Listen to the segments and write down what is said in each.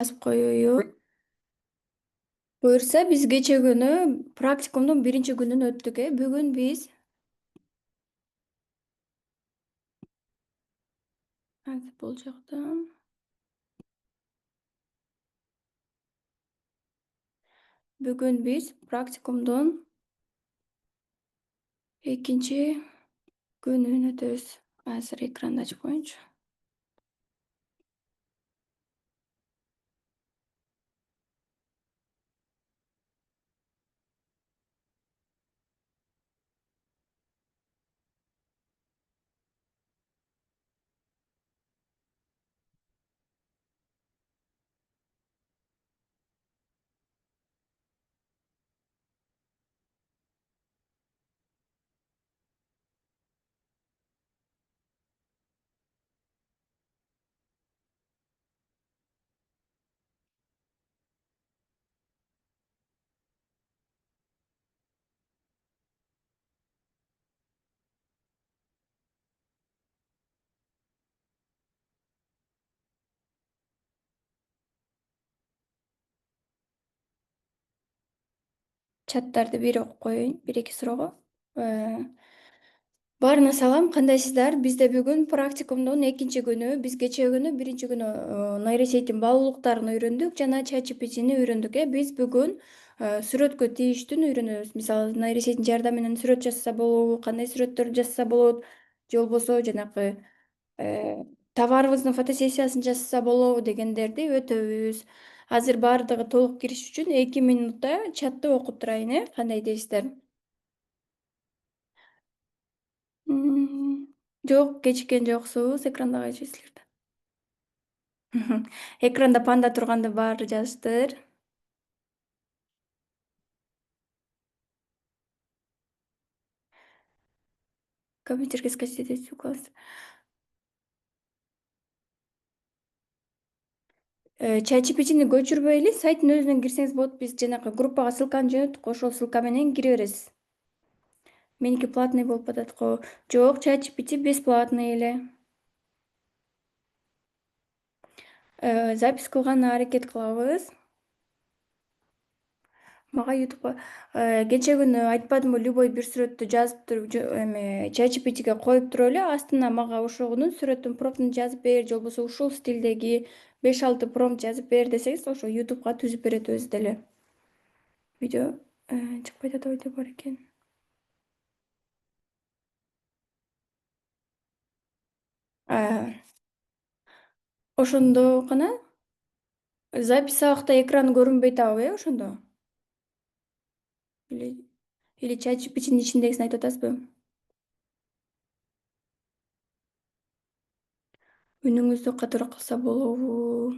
Жазып коеюн. Буюрса биз кече күнү практикумдун биринчи күнүн өттүк. Бүгүн биз бул жакта бүгүн биз практикумдун экинчи күнүн өтөбүз. Азыр экранды ачып коеюнчу. Чаттарды бир окуп коеюн, бир эки суроого. Э, Баарына салам, кандайсыздар? Бизде бүгүн практикумдун экинчи күнү. Биз кечээ күнү биринчи күнү нейросетьтин баалуулуктарын үйрөндүк жана ChatGPT'ни үйрөндүк. Биз бүгүн сүрөткө тийиштүүнү үйрөнөбүз. Мисалы, нейросетьтин жардамы менен сүрөт жазса болобу, кандай сүрөттөрдү жазса болот, же болбосо жанакы товарыбыздын фотосессиясын жазса болобу дегендерди өтөбүз. Азыр баардыгы толук кириш үчүн 2 минутта чатты окуп турайын, кандай дейсиздер? Жок, кечиккен жоксуз, экрандагы силерде. Экранда панда турганды баары жазыштыр. Компьютерге скачать этүү класс. ChatGPT'ни көчүрбөйли, сайттын өзүнөн кирсеңиз болот. Биз жанакы группага ссылканы жөнөттүк, ошол ссылка менен кире бересиз. Меники платный болуп атат го. Жок, ChatGPT бесплатный эле. Запись кылганга аракет кылабыз. Мага YouTubeга кечээ күнү айтпадымбы, любой бир сүрөттү жазып туруп эме ChatGPT'ге коюп туруп эле астына мага ошонун сүрөттүн промптун жазып бер, же болбосо ушул стилдеги 5-6 промпт жазып бер десеңиз, ошо YouTubeга түзүп берет өзү деле. Видео чыкпай атат ойдо бар экен. Ошондо гана запись сабакта экран көрүнбөй атабы, ошондо? Или ChatGPT'нин ичиндегисин айтып атасызбы? Үнүңүздү катуураак кылса болобу?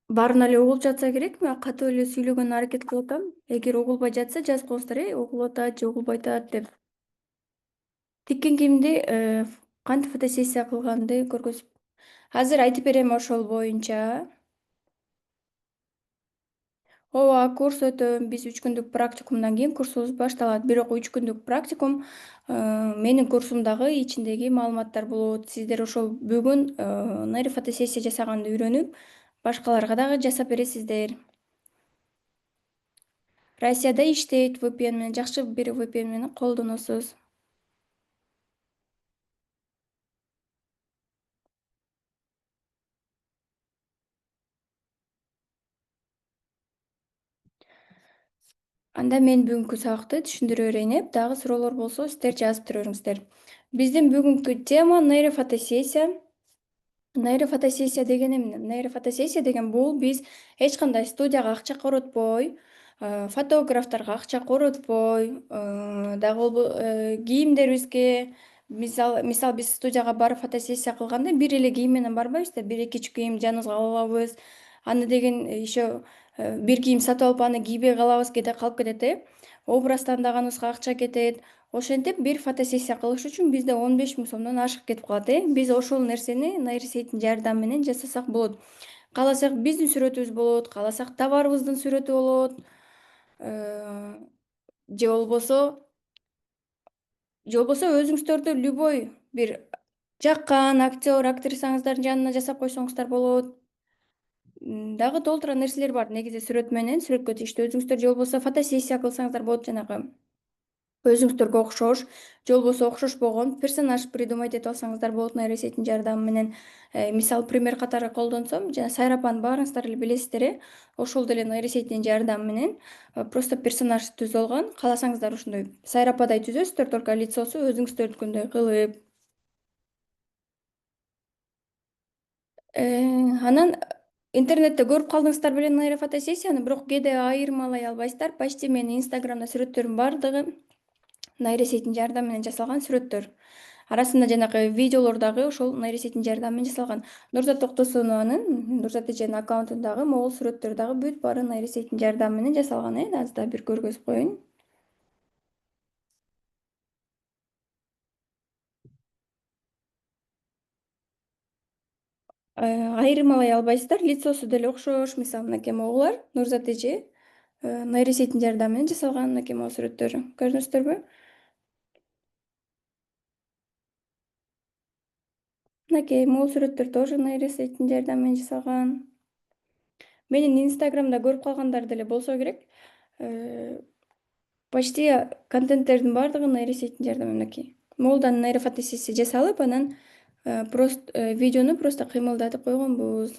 Баарын эле угулуп жатса керек, мен катуу эле сүйлөгөнгө аракет кылып атам. Эгер угулбай жатса жазып коюңуздар, угулуп атат же угулбай атат деп. Тиккен кийимди кантип фотосессия кылганды көргөзүп. Азыр айтып берем ошол боюнча. Ооба, курс өтөм. Биз 3 күндүк практикумдан кийин курсубуз башталат. Бирок 3 күндүк практикум менин курсумдагы ичиндеги маалыматтар болот. Сиздер ошол бүгүн нейрофотосессия жасаганды үйрөнүп, башкаларга дагы жасап бересиздер. Россияда иштейт VPN менен, жакшы бир VPN менен колдоносуз. Анда мен бүгүнкү сабакты түшүндүрө берейин. Дагы суроолор болсо сиздер жазып тура бериңиздер. Биздин бүгүнкү тема нейрофотосессия. Нейрофотосессия деген эмне? Нейрофотосессия деген бул биз эч кандай студияга акча коротпой, фотографтарга акча коротпой, кийимдерибизге мисал биз студияга барып фотосессия кылганда бир эле кийим менен барбайбыз да, бир эки үч кийим жаныбызга алып алабыз. Аны деген еще бир кийим сатып алып аны кийбей калабыз, кээде калып кетет, образ тандаганыбызга акча кетет. Ошентип бир фотосессия кылыш үчүн бизде 15 000 сомдон ашык кетип калат. Биз ошол нерсени нейросетьтин жардамы менен жасасак болот. Кааласак биздин сүрөтүбүз болот, кааласак товарыбыздын сүрөтү болот. Же болбосо өзүңүздөрдү любой бир жаккан актер, актрисаңыздардын жанына жасап койсоңуздар болот. Дагы толтура нерселер бар негизи сүрөт менен, сүрөткө тийиштүү. Өзүңүздөр же болбосо фотосессия кылсаңыздар болот, жанагы өзүңүздөргө окшош, же болбосо окшош болгон персонаж придумать этип алсаңыздар болот нейросеттин жардамы менен. Мисалы пример катары колдонсом, жана Сайрапаны баарыңыздар эле билесиздер, ошол деле нейросеттин жардамы менен просто персонаж түзүп алган. Кааласаңыздар ошондой Сайрападай түзөсүздөр, только лицосу өзүңүздөрдүкүндөй кылып. Анан интернетте көрүп калдыңыздар беле нейрофотосессияны, бирок кээде айырмалай албайсыздар. Почти менин инстаграмда сүрөттөрүм бардыгы нейросеттин жардамы менен жасалган сүрөттөр. Арасында жанагы видеолор дагы ошол нейросеттин жардамы менен жасалган. Нурзат Токтосунованын, Нурзат эженин аккаунтундагы могул сүрөттөр дагы бүт баары нейросеттин жардамы менен жасалган. Азыр да бир көргөзүп коеюн. Айырмалай албайсыздар, лицосу деле окшош. Мисалы, мынакей могулар Нурзат эже нейросеттин жардамы менен жасалган. Мынакей могу сүрөттөрү. Көрдүңүздөрбү? Мынакей могул сүрөттөр тоже нейросеттин жардамы менен жасалган. Менин инстаграмда көрүп калгандар деле болсо керек. Почти контенттердин баардыгы нейросеттин жардамы менен. Мынакей могулдан нейрофотосессия жасалып, анан просто видеону просто кыймылдатып койгонбуз.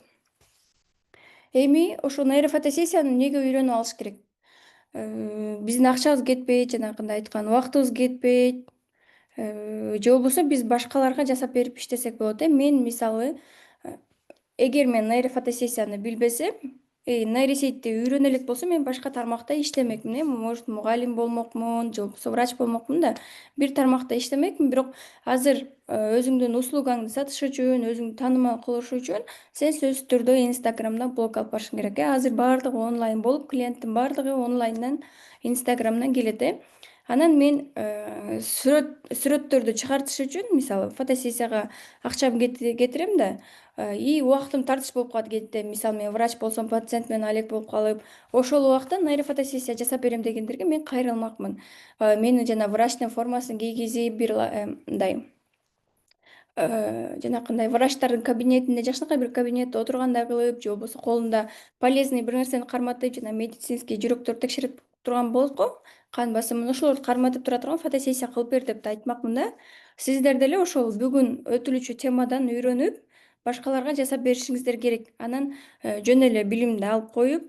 Эми ошол нейрофотосессияны эмнеге үйрөнүп алыш керек? Биздин акчабыз кетпейт, жанагындай айткан убактыбыз кетпейт. Же болбосо биз башкаларга жасап берип иштесек болот. Мен мисалы, эгер мен нейрофотосессияны билбесем, нейросетти үйрөнө элек болсом, мен башка тармакта иштемекмин. Может, мугалим болмокмун, же болбосо врач болмокмун да. Бир тармакта иштемекмин, бирок азыр өзүңдүн услугаңды сатыш үчүн, өзүңдү таанымал кылыш үчүн сен сөзсүз түрдө инстаграмдан блог алып барышың керек. Азыр баардыгы онлайн болуп, клиенттин баардыгы онлайндан инстаграмдан келет. Анан мен сүрөттөрдү чыгартыш үчүн, мисалы, фотосессияга акчамды кетирем да, и убактым тартыш болуп калат кээде. Мисалы, мен врач болсом, пациент менен алек болуп калып, ошол убакта нейрофотосессия жасап берем дегендерге мен кайрылмакмын. Мени жана врачтын формасын кийгизип, бир мындай жанакындай врачтардын кабинетинде, жакшынакай бир кабинетте отургандай кылып, же болбосо колунда полезный бир нерсени карматып, жана медицинский жүрөктөрдү текшерип турган болот го, кан басымын, ошолорду карматып тура турган фотосессия кылып бер деп да айтмакмын да. Сиздер деле ошол бүгүн өтүлүчү темадан үйрөнүп, башкаларга жасап беришиңиздер керек. Анан жөн эле билимди алып коюп,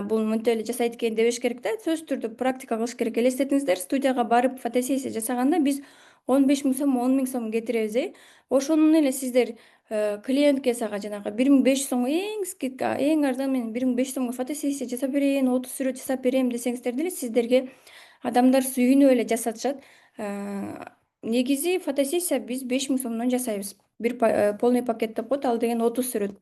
бул мынтип эле жасайт экен дебеш керек да. Сөзсүз түрдө практика кылыш керек. Элестетиңиздер, студияга барып фотосессия жасаганда биз 15 000 сом, 10 000 сом кетиребиз. Ошонун эле сиздер клиентке сага жанагы 1 500 сом эң скидка, эң арзан менен 1 500 сомго фотосессия жасап берейин, 30 сүрөт жасап берем десеңиздер деле сиздерге адамдар сүйүнүп эле жасатышат. Негизи фотосессия биз 5 000 сомдон жасайбыз. Бир полный пакет деп коет, ал деген 30 сүрөт.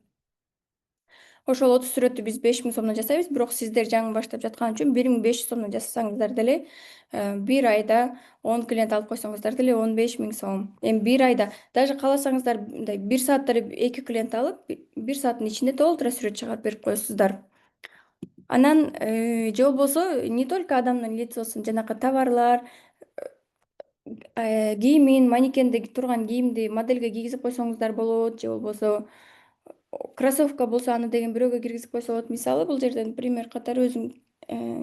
Ошол 30 сүрөттү биз 5 000 сомдон жасайбыз, бирок сиздер жаңы баштап жаткан үчүн 1 500 сомдон жасасаңыздар деле, бир айда 10 клиент алып койсоңуздар деле 15 000 сом. Эми бир айда даже кааласаңыздар мындай 1 саатта эле 2 клиент алып, 1 сааттын ичинде толтура сүрөт чыгарып берип коесуздар. Анан же болбосо не только адамдын лицосун, жанагы товарлар, кийимин, манекенде турган кийимди модельге кийгизип койсоңуздар болот, же болбосо кроссовка болсо аны деген бирөөгө киргизип койсо болот. Мисалы, бул жерден пример катары өзүм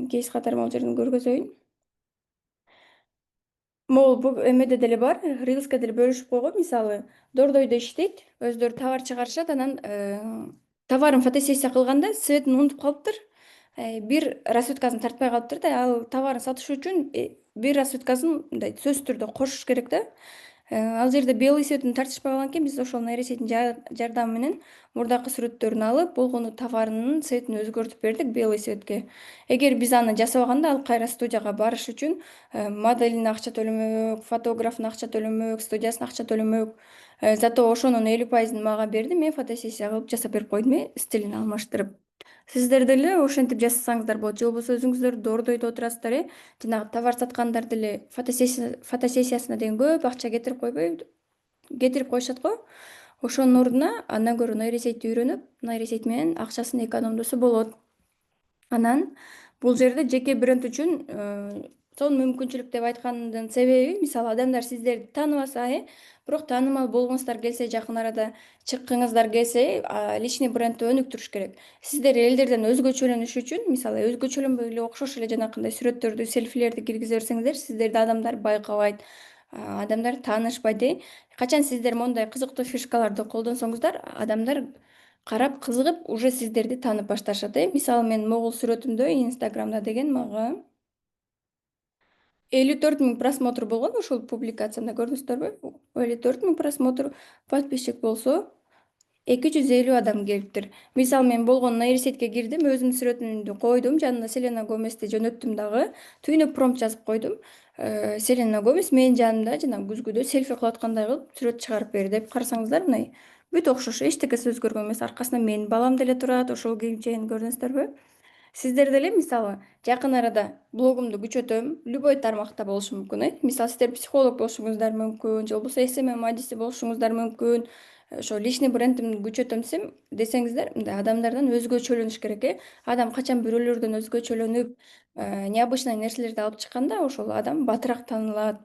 кейс катары могул жерден көргөзөйүн. Могул бул эмеде деле бар, рилска деле бөлүшүп койгон. Мисалы, Дордойдо иштейт, өздөрү товар чыгарышат, анан товарын фотосессия кылганда светин унутуп калыптыр. Бир расчеткасын тартпай калыптыр да, ал товарын сатыш үчүн бир расчеткасын мындай сөзсүз түрдө кошуш керек да. Ал жерде белый светин тартышпай калганкен биз ошол нейросеттин жардамы менен мурдакы сүрөттөрүн алып, болгону товарынын цветин өзгөртүп бердик белый цветке. Эгер биз аны жасабаганда, ал кайра студияга барыш үчүн моделине акча төлөмөк, фотографына акча төлөмөк, студиясына акча төлөмөк. Зато ошонун 50%ын мага берди, мен фотосессия кылып жасап берип койдум, стилин алмаштырып. Сиздер деле ошентип жасасаңыздар болот. Же болбосо өзүңүздөр Дордойдо отурасыздар, жанагы товар саткандар деле фотосессиясына деген көп акча кетирип коюшат го. Ошонун ордуна андан көрө нейросетти үйрөнүп, нейросеть менен акчасын экономдосо болот. Анан бул жерде жеке бренд үчүн сонун мүмкүнчүлүк деп айткандын себеби, мисалы адамдар сиздерди тааныбаса, бирок таанымал болгуңуздар келсе, жакын арада чыккыңыздар келсе, личный брендти өнүктүрүш керек. Сиздер элдерден өзгөчөлөнүш үчүн, мисалы өзгөчөлөнбөй эле окшош эле жанакындай сүрөттөрдү, селфилерди киргизе берсеңиздер, сиздерди адамдар байкабайт, адамдар таанышпайт. Качан сиздер мондай кызыктуу фишкаларды колдонсоңуздар, адамдар карап кызыгып уже сиздерди таанып башташат. Мисалы мен могул сүрөтүмдө Инстаграмда деген мага 54 000 просмотр болгон, ушул публикациямда көрдүңүздөрбү? 54 000 просмотр, подписчик болсо 250 адам келиптир. Мисалы мен болгон нейросетке кирдим, өзүмдүн сүрөтүмдү койдум, жанына Селена Гомезди жөнөттүм дагы. Түйүнүп промпт жазып койдум. Селена Гомез менин жанымда жана күзгүдө селфи кылып аткандай кылып сүрөт чыгарып бер деп. Карасаңыздар, мына бүт окшош, эчтекеси өзгөргөн эмес. Аркасында менин балам деле турат, ошол кийимчен, көрдүңүздөрбү? Сиздер деле мисалы жакын арада блогумду күчөтөм. Любой тармакта болушу мүмкүн. Мисалы сиздер психолог болушуңуздар мүмкүн, же болбосо SMM адиси болушуңуздар мүмкүн. Ошо личный брендимди күчөтөм десеңиздер, мындай адамдардан өзгөчөлөнүш керек. Адам качан бирөөлөрдөн өзгөчөлөнүп, необычный нерселерди алып чыкканда, ошол адам батыраак таанылат.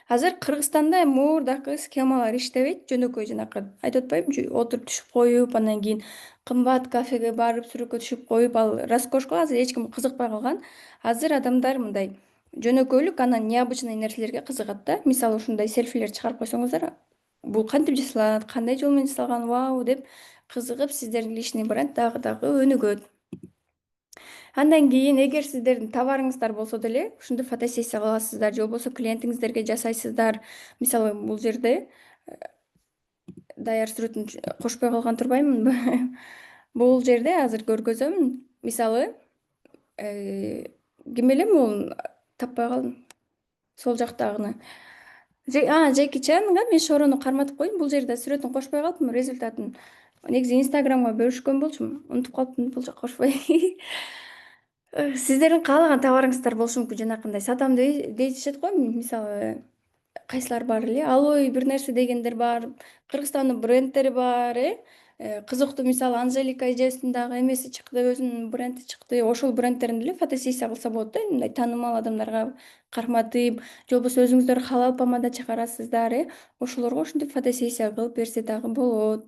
Азыр Кыргызстанда муурдакы схемалар иштебейт. Жөнөкөй жанакы айтып атпаймынбы, отуруп түшүп коюп, андан кийин кымбат кафеге барып сүрөккө түшүп коюп, ал роскошко азыр эч ким кызыкпай калган. Азыр адамдар мындай жөнөкөйлүк, анан необычный нерселерге кызыгат да. Мисалы ушундай селфилер чыгарып койсоңуздар, бул кантип жасалат, кандай жол менен жасалган, вау деп кызыгып, сиздердин личный бренд дагы өнүгөт. Андан кийин эгер сиздердин товарыңыздар болсо деле, ушундай фотосессия кыласыздар, же болбосо клиентиңиздерге жасайсыздар. Мисалы бул жерде даяр сүрөтүн кошпой калган турбаймынбы? Бул жерде азыр көргөзөм. Мисалы, ким эле могул, таппай калдым. Сол жактагыны. Джеки Чанга мен Шорону карматып коеюн. Бул жерде сүрөтүн кошпой калыптырмын, результатын. Негизи Инстаграмга бөлүшкөн болчумун. Унутуп калыптырмын бул жака кошпой. Сиздердин каалаган товарыңыздар болушу мүмкүн. Жанакындай сатам дешет го. Мисалы, кайсылар бар эле? Алой бир нерсе дегендер бар. Кыргызстандын брендтери бар, кызыктуу, мисалы, Анжелика эжебиздин дагы эмеси чыкты, өзүнүн бренди чыкты. Ошол брендтерин деле фотосессия кылса болот да, мындай таанымал адамдарга карматып, же болбосо өзүңүздөр халал помада чыгарасыздар, ошолорго ушинтип фотосессия кылып берсе дагы болот.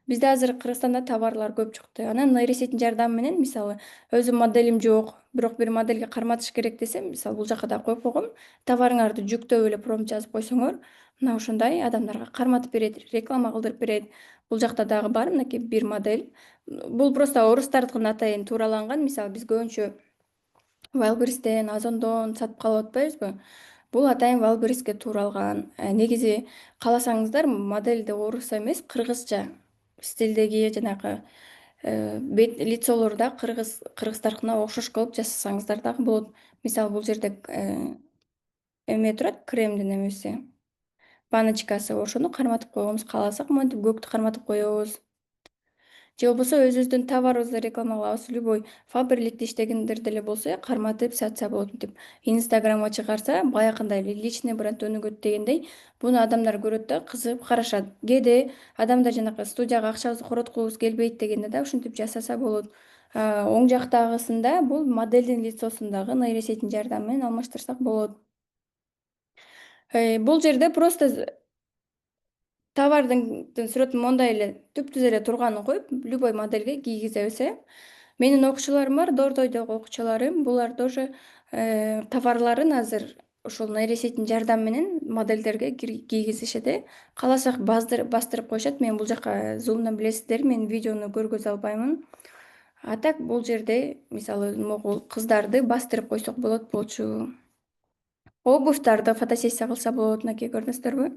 Бизде азыр Кыргызстанда товарлар көп чыкты. Анан нейросеттин жардамы менен, мисалы, өзүм моделим жок, бирок бир модельге карматыш керек десем, мисалы, бул жака да коюп койгом. Товарыңарды жүктөп эле промпт жазып койсоңор, мына ушундай адамдарга карматып берет, реклама кылдырып берет. Бул жакта дагы бар, мынакей бир модель. Бул просто орустардыкына атайын туураланган. Мисалы, биз көбүнчө Wildberries'тен, Озондон сатып калып атпайбызбы? Бул атайын Wildberries'ке тууралган. Негизи кааласаңыздар, модельде орусча эмес, кыргызча стилдеги жанакы бет лицолорду да кыргыздаркына окшош кылып жасасаңыздар дагы болот. Мисалы, бул жерде эме турат, кремдин эмеси, баночкасы. Ошону карматып койгубуз. Кааласак монтип көктү карматып коебуз. Же болбосо өзүбүздүн товарыбызды рекламалабыз. Любой Фаберликте иштегендер деле болсо, карматып сатса болот. Мынтип Инстаграмга чыгарса, баягындай эле личный бренд өнүгөт дегендей, буну адамдар көрөт да, кызыгып карашат. Кээде адамдар жанакы студияга акчабызды короткубуз келбейт дегенде да ушинтип жасаса болот. Оң жактагысында бул модельдин лицосундагы нейросеттин жардамы менен алмаштырсак болот. Бул жерде просто товардын сүрөтүн мондай эле түптүз эле турганын коюп, любой модельге кийгизебиз. Менин окуучуларым бар, Дордойдогу окуучуларым. Булар тоже товарларын азыр ушул нейросеттин жардамы менен модельдерге кийгизишет. Кааласак бастырып коюшат. Мен бул жака зумдан билесиздер, мен видеону көргөзө албаймын. А так бул жерде мисалы могул кыздарды бастырып койсок болчу. Обувьтарды фотосессия кылса болот, мынакей көрдүңүздөрбү?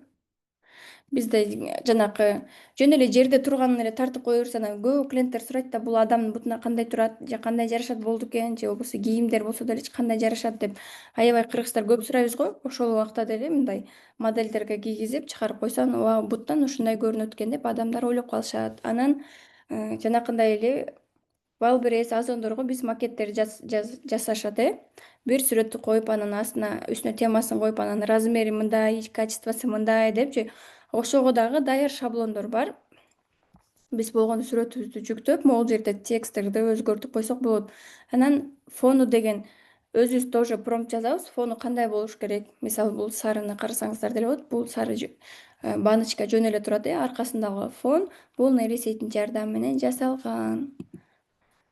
Бизде жанакы жөн эле жерде турганын эле тартып кое берсе, анан көп клиенттер сурайт да, бул адамдын бутуна кандай турат, же кандай жарашат болду экен, же болбосо кийимдер болсо делечи кандай жарашат деп аябай кыргыздар көп сурайбыз го. Ошол убакта деле мындай модельдерге кийгизип чыгарып койсо, вау, буттан ушундай көрүнөт экен деп адамдар ойлоп калышат. Анан жанакындай эле Wildberries, Озондорго биз макеттер жасашат. Бир сүрөттү коюп, анан астына үстүнө темасын коюп, анан размери мындай, качествосу мындай депчи. Ошого дагы даяр шаблондор бар. Биз болгону сүрөтүбүздү жүктөп, могул жерде тексттерди өзгөртүп койсок болот. Анан фону деген өзүбүз тоже промпт жазабыз. Фону кандай болуш керек? Мисалы бул сарыны карасаңыздар деле болот. Бул сары баночка жөн эле турат. Аркасындагы фон бул нейросеттин жардамы менен жасалган.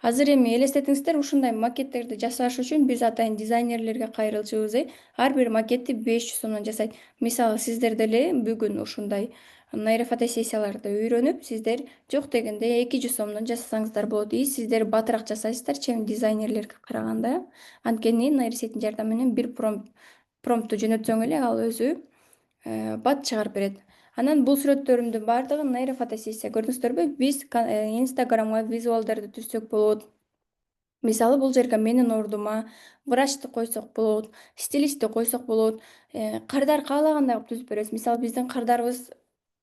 Азыр эми элестетиңиздер, ушундай макеттерди жасаш үчүн биз атайын дизайнерлерге кайрылчубуз. Ар бир макетти 500 сомдон жасайт. Мисалы сиздер деле бүгүн ушундай нейрофотосессияларды үйрөнүп, сиздер жок дегенде 200 сомдон жасасаңыздар болот. И сиздер батыраак жасайсыздар, чейин дизайнерлерге караганда. Анткени нейросеттин жардамы менен бир промпту жөнөтсөң эле ал өзү бат чыгарып берет. Анан бул сүрөттөрүмдүн баардыгын нейрофотосессия, көрдүңүздөрбү? Биз Инстаграмга визуалдарды түзсөк болот. Мисалы бул жерге менин ордума врачты койсок болот, стилистти койсок болот. Кардар каалагандай кылып түзүп беребиз. Мисалы биздин кардарыбыз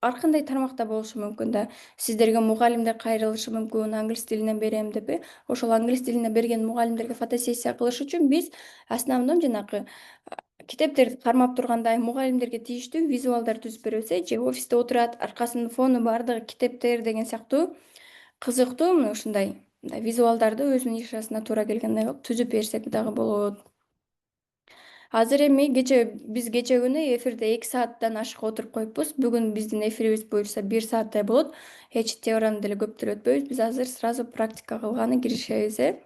ар кандай тармакта болушу мүмкүн да. Сиздерге мугалимдер кайрылышы мүмкүн, англис тилинен берем деп. Ошол англис тилинен берген мугалимдерге фотосессия кылыш үчүн биз основном жанагы китептерди кармап тургандай мугалимдерге тийиштүү визуалдар түзүп беребиз. Же офисте отурат, аркасынын фону баардыгы китептер деген сыяктуу кызыктуу мына ушундай визуалдарды өзүнүн нишасына туура келгендей кылып түзүп берсек дагы болот. Азыр эми биз кече күнү эфирде 2 сааттан ашык отуруп коюппуз. Бүгүн биздин эфирибиз буюрса 1 сааттай болот. Эч теорияны деле көп деле өтпөйбүз. Биз азыр сразу практика кылганы киришебиз.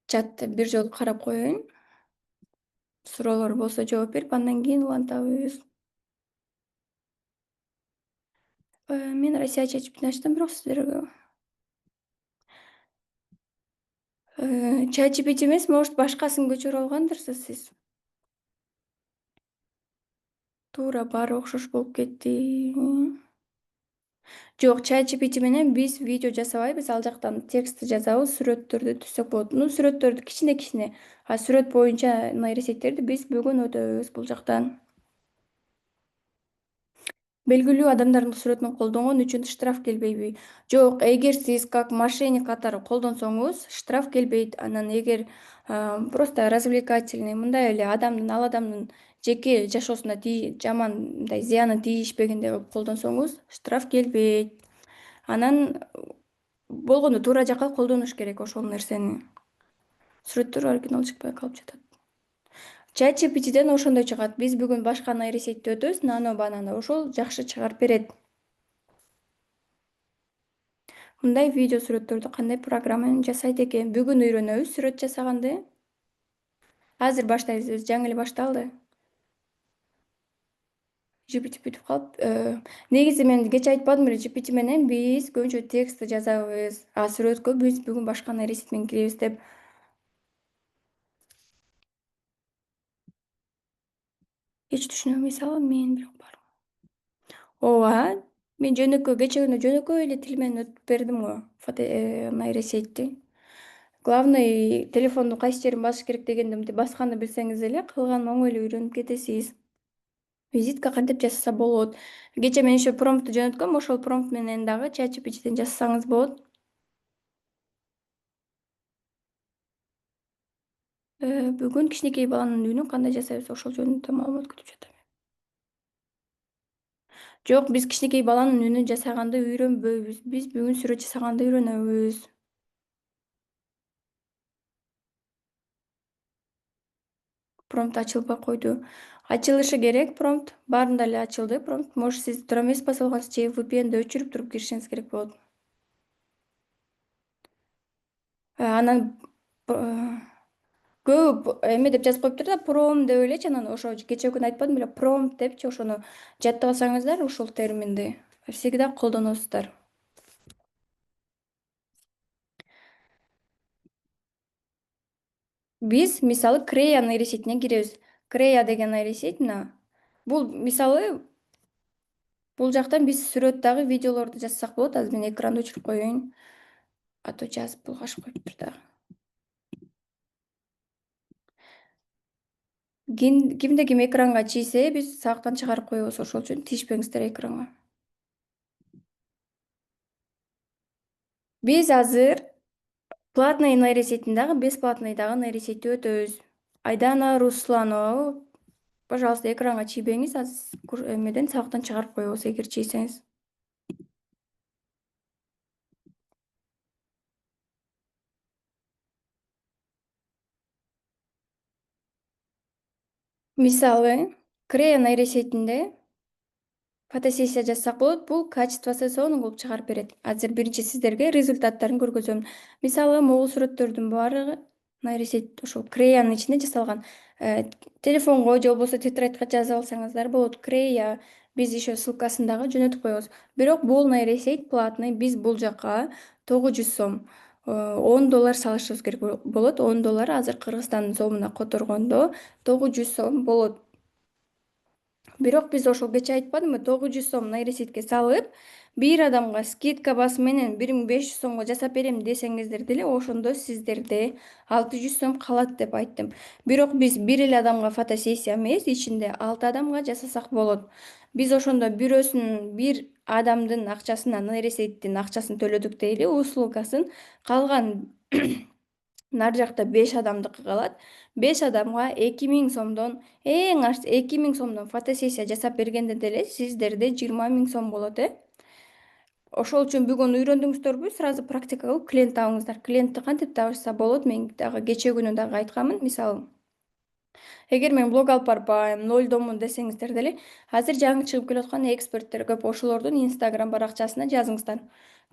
Чатты бир жолу карап коеюн. Суроолор болсо жооп берип, андан кийин улантабыз. Мен Россия ChatGPT'ни ачтым, бирок сиздерге ChatGPT эмес, может, башкасын көчүрүп алгандырсыз сиз. Туура баары окшош болуп кетти. Жок, ChatGPT менен биз видео жасабайбыз, ал жактан текстти жазабыз, сүрөттөрдү түзсөк болот. Сүрөттөрдү кичине, а сүрөт боюнча нейросеттерди биз бүгүн өтөбүз бул жактан. Белгилүү адамдардын сүрөтүн колдонгон үчүн штраф келбейби? Жок, эгер сиз как мошенник катары колдонсоңуз, штраф келбейт. Анан эгер просто развлекательный, мындай эле ал адамдын жеке жашоосуна жаман мындай зыяны тийишпегендей кылып колдонсоңуз, штраф келбейт. Анан болгону туура жака колдонуш керек ошол нерсени. Сүрөттөр оригинал чыкпай калып жатат. ChatGPT'ден ошондой чыгат. Биз бүгүн башка нейросетти өтөбүз, Nano Banana. Ошол жакшы чыгарып берет. Мындай видео сүрөттөрдү кандай программа менен жасайт экен? Бүгүн үйрөнөбүз сүрөт жасаганды. Азыр баштайбыз, жаңы эле башталды. GPT бүтүп калып, негизи мен кечээ айтпадым беле, GPT менен биз көбүнчө текстти жазабыз, а сүрөткө биз бүгүн башка нейросет менен киребиз деп. Эч түшүнбөйм, мисалы мен бирок бар. Ооба, мен кече күнү жөнөкөй эле тил менен өтүп бердим го нейросетти. Главный телефондун кайсы жерин басыш керек дегенди басканды билсеңиз эле, калганын оңой эле үйрөнүп кетесиз. Визитка кантип жасаса болот? Кечээ мен еще промптты жөнөткөм, ошол промпт менен дагы ChatGPT'ден жасасаңыз болот. Бүгүн кичинекей баланын үнүн кандай жасайбыз, ошол жөнүндө маалымат күтүп жатам. Жок, биз кичинекей баланын үнүн жасаганды үйрөнбөйбүз. Биз бүгүн сүрөт жасаганды үйрөнөбүз. Промпт ачылбай койду. Ачылышы керек промпт. Баарында эле ачылды промпт. Может, сиз туура эмес басып алгансыз, же VPN'ди өчүрүп туруп киришиңиз керек болот. Анан көп эме деп жазып коюптур да, пром деп элечи, анан ошо кечээ күнү айтпадым беле, промпт депчи, ошону жаттап алсаңыздар ушул терминди всегда колдоносуздар. Биз мисалы Крея нейросетине киребиз. Крея деген нейросеть мына. Бул мисалы бул жактан биз сүрөт дагы видеолорду жазсак болот. Азыр мен экранды өчүрүп коеюн. А то жазып булгашып коюптур дагы. Кимде ким экранга чийсе, биз сабактан чыгарып коебуз. Ошол үчүн тийишпеңиздер экранга. Биз азыр платный нейросеттин дагы, бесплатный дагы нейросетти өтөбүз. Айдана Русланова, пожалуйста, экранга чийбеңиз, эмеден сабактан чыгарып коебуз эгер чийсеңиз. Мисалы, Крея нейросетинде фотосессия жазсак болот. Бул качествосы сонун кылып чыгарып берет. Азыр биринчи сиздерге результаттарын көргөзөм. Мисалы, могул сүрөттөрдүн баары нейросет ушул Креянын ичинде жасалган. Э, Телефонго же болбосо тетрадька жазып алсаңыздар болот. Крея биз еще ссылкасын дагы жөнөтүп коебуз. Бирок бул нейросет платный. Биз бул жака 900 сом, $10 салышыбыз керек болот. $10 азыр Кыргызстандын сомуна которгондо 900 сом болот. Бирок биз ошол кечээ айтпадымбы, 900 сом нейросетке салып, бир адамга скидка басым менен 1500 сомго жасап берем десеңиздер деле, ошондо сиздерде 600 сом калат деп айттым. Бирок биз бир эле адамга фотосессия эмес, ичинде 6 адамга жасасак болот. Биз ошондо бир адамдын акчасына, нейросеттин акчасын төлөдүк дейли, услугасын. Калган нар жакта 5 адамдыкы калат. 5 адамга 2000 сомдон, эң аз 2000 сомдон фотосессия жасап бергенде деле сиздерде 20 000 сом болот, э. Ошол үчүн бүгүн үйрөндүңүздөрбү? Сразу практика кылып клиент табыңыздар. Клиентти кантип табышса болот? Мен дагы кечээ күнү дагы айтканмын. Мисалы, эгер мен блог алып барбайм, нольдомун десеңиздер деле, азыр жаңы чыгып келаткан эксперттер көп. Ошолордун Instagram баракчасына жазыңыздар.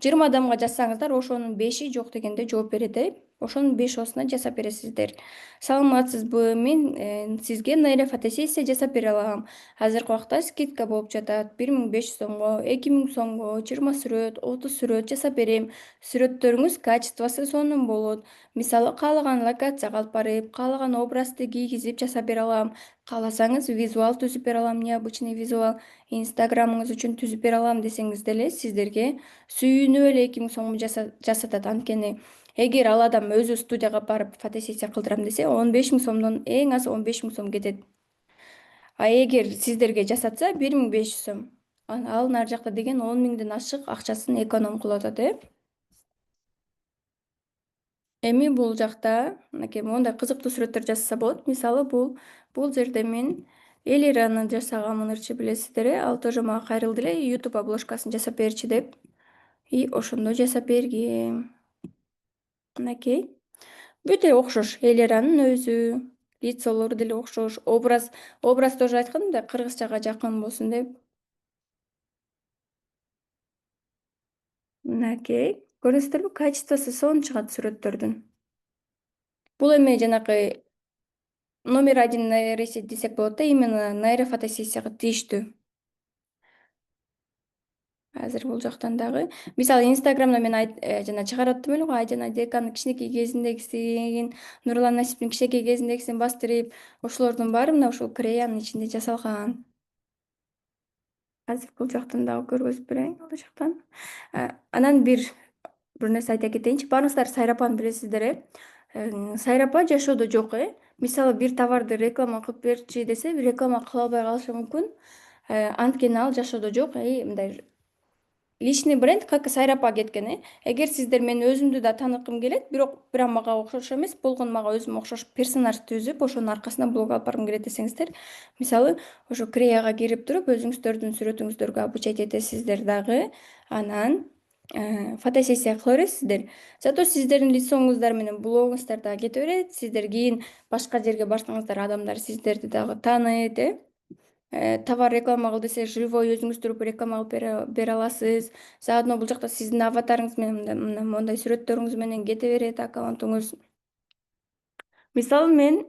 20 адамга жазсаңыздар, ошонун 5-и жок дегенде жооп берет, э. Ошонун 5 жасап бересиздер. Саламатсызбы? Мен сизге нейрофотосессия жасап бере алам. Азыркы убакта скидка болуп жатат. 1500 сомго, 2000 сомго 20 сүрөт, 30 сүрөт жасап берем. Сүрөттөрүңүз качествосы сонун болот. Мисалы, каалаган локацияга алып барып, каалаган образды кийгизип жасап бере алам. Кааласаңыз визуал түзүп бере алам, необычный визуал, инстаграмыңыз үчүн түзүп бере алам десеңиз деле сиздерге сүйүнүп эле 2000 сом жасатат. Анткени эгер ал адам өзү студияга барып фотосессия кылдырам десе, 15 000 сомдон эң аз 15 000 сом кетет. А эгер сиздерге жасатса 1500 сом. Ал нар жакта деген 10 000ден ашык акчасын эконом кылып атат, э. Эми бул жакта мынакей мондай кызыктуу сүрөттөр жасаса болот. Мисалы, бул жерде мен Элираны жасаганмын, ырчы билесиздер, э. Ал тоже мага кайрылды эле, YouTube обложкасын жасап берчи деп. И ошондо жасап бергем. Мынакей. Бүт эле окшош. Элиранын өзү, лицолору деле окшош. Образ тоже айткам да, кыргызчага жакын болсун деп. Мынакей. Көрүнүздөрбү? Качествосы сонун чыгат сүрөттөрдүн. Бул эми жанакы номер один нейросеть десек болот да, именно нейрофотосессияга тийиштүү. Азыр бул жактан дагы. Мисалы, Инстаграмда мен жана чыгарып аттым эле го, Айжан Айдеканын кичинекей кезиндегисин, Нурлан Насиптин кичинекей кезиндегисин бастырып, ошолордун баары мына ушул Кореянын ичинде жасалган. Азыр бул жактан дагы көргөзүп берейин, бул жактан. Анан бир нерсе айта кетейинчи. Баарыңыздар Сайрапаны билесиздер, э? Сайрапа жашоодо жок, э. Мисалы, бир товарды реклама кылып берчи десе, реклама кыла албай калышы мүмкүн. Анткени ал жашоодо жок, мындай личный бренд, как Сайрапа кеткен, э. Эгер сиздер мен өзүмдү да тааныткым келет, бирок мага окшош эмес, болгон мага өзүмө окшош персонаж түзүп, ошонун аркасынан блог алып баргым келет десеңиздер, мисалы, ошо Креяга кирип туруп, өзүңүздөрдүн сүрөтүңүздөргө обучать этесиздер дагы. Анан фотосессия кыла бересиздер. Зато сиздердин лицоңуздар менен блогуңуздар дагы кете берет. Сиздер кийин башка жерге барсаңыздар, адамдар сиздерди дагы тааныйт, э. Товар реклама кыл десе, живой өзүңүз туруп реклама кылып бере аласыз. Заодно бул жакта сиздин аватарыңыз менен мына мондай сүрөттөрүңүз менен кете берет аккаунтуңуз. Мисалы, мен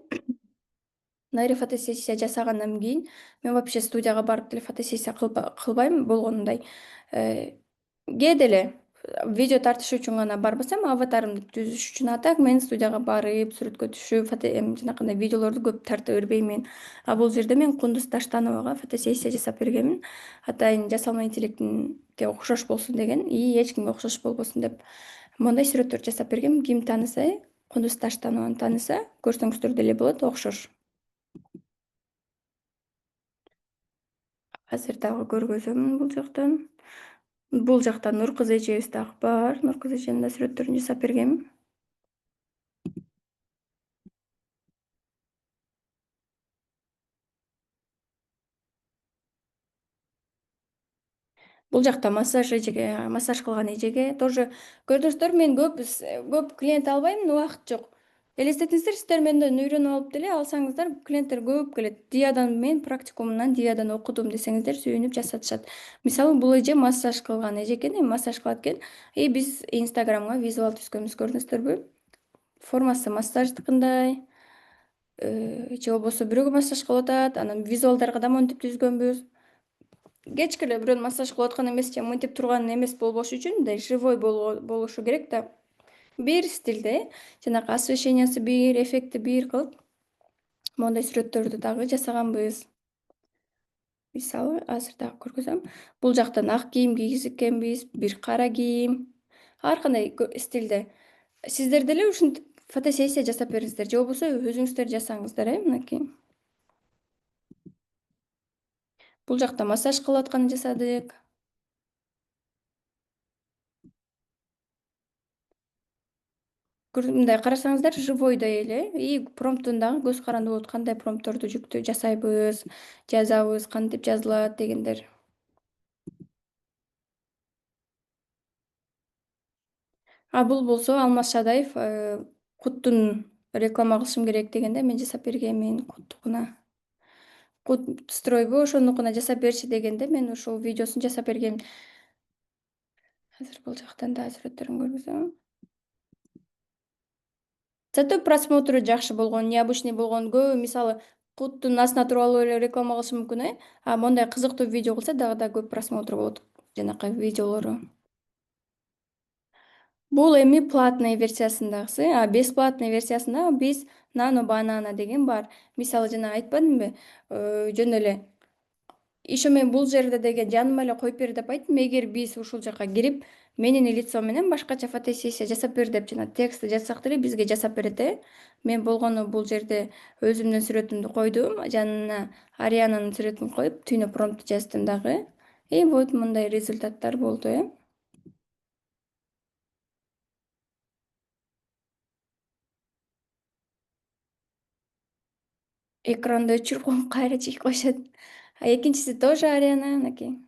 нейрофотосессия жасагандан кийин мен вообще студияга барып деле фотосессия кылбайм болгонундай. Кээде эле видео тартыш үчүн гана барбасам, аватарымды түзүш үчүн. А так мен студияга барып, сүрөткө түшүп, жанакындай видеолорду көп тарта бербейм мен. А бул жерде мен Кундуз Таштановага фотосессия жасап бергенмин. Атайын жасалма интеллектке окшош болсун деген, и эч кимге окшош болбосун деп мондай сүрөттөр жасап бергем. Ким тааныса, Кундуз Таштанованы тааныса, көрсөңүздөр деле болот, окшош. Азыр дагы көргөзөм бул жактан. Бул жакта Нур кызы эжебиз дагы бар. Нур кызы эженин да сүрөттөрүн жасап бергем. Бул жакта массаж кылган эжеге тоже көрдүңүздөр, мен көп клиент албайм, убакыт жок. Элестетиңиздер, сиздер менден үйрөнүп алып деле алсаңыздар, клиенттер көп келет. Диадан мен практикумунан Диадан окудум десеңиздер сүйүнүп жасатышат. Мисалы бул эже массаж кылган эже экен, массаж кылат экен. Биз Инстаграмга визуал түзгөнбүз, көрдүңүздөрбү? Формасы массаждыкындай, же болбосо бирөөгө массаж кылып атат, анан визуалдарга да монтип түзгөнбүз. Кечке эле бирөөнү массаж кылып аткан эмес же мынтип турган эмес болбош үчүн мындай живой болушу керек да. Бир стилде, жанагы освещениясы бир, эффекти бир кылып, моундай сүрөттөрдү дагы жасаганбыз. Мисалы, азыр дагы көргөзөм. Бул жактан ак кийим кийгизгенбиз, бир кара кийим. Ар кандай стилде. Сиздер деле ушинтип фотосессия жасап бериңиздер, же болбосо өзүңүздөр жасаңыздар, мынакей. Бул жакта массаж кылып атканын жасадык. Мындай карасаңыздар живойдой эле. И промптун дагы көз каранды болот. Кандай промптторду жасайбыз, жазабыз, кантип жазылат дегендер. Бул болсо Алмаз Шадаев куттун реклама кылышым керек дегенде мен жасап бергенмин куттугуна. Кут стройбу ошонукуна жасап берчи дегенде мен ошол видеосун жасап бергем. Азыр бул жактан да сүрөттөрүн көргөзөм. Зато просмотру жакшы болгон, необычный болгон. Көбү мисалы куттун астына туруп алып эле реклама кылышы мүмкүн, моундай кызыктуу видео кылса дагы да көп просмотр болот. Жанакы видеолору. Бул эми платный версиясындагысы, бесплатный версиясында биз Nano Banana деген бар. Мисалы жана айтпадымбы, жөн эле ишо мен бул жерде деген жаныма эле коюп бер деп айттым. Эгер биз ушул жака кирип, менин лицом менен башкача фотосессия жасап бер деп жана текстти жазсак деле бизге жасап берет. Мен болгону бул жерде өзүмдүн сүрөтүмдү койдум, жанына Ариананын сүрөтүн коюп, түйүнү промпт жаздым дагы. Вот мындай результаттар болду. Экранды өчүрүп коюп кайра чейип коюшат. Экинчиси тоже Ариана, мынакей.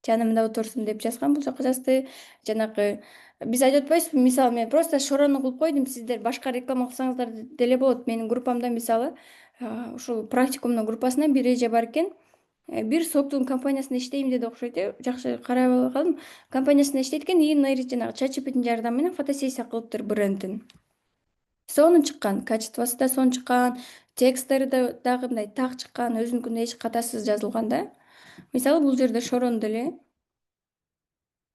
Жанымда отурсун деп жазган, бул жака жазды. Жанакы биз айтып атпайбызбы, мисалы мен просто шорону кылып койдум, сиздер башка реклама кылсаңыздар деле болот. Менин группамда мисалы, ушул практикумдун группасынан бир эже бар экен. Бир соктун компаниясында иштейм деди окшойт, жакшы карап алгам. Компаниясында иштейт экен, и жанагы ChatGPT жардамы менен фотосессия кылыптыр брендин. Сонун чыккан, качествосу да сонун чыккан, тексттери дагы мындай так чыккан, өзүнүкүндөй эч катасыз жазылган да. Мисалы бул жерде шорону деле,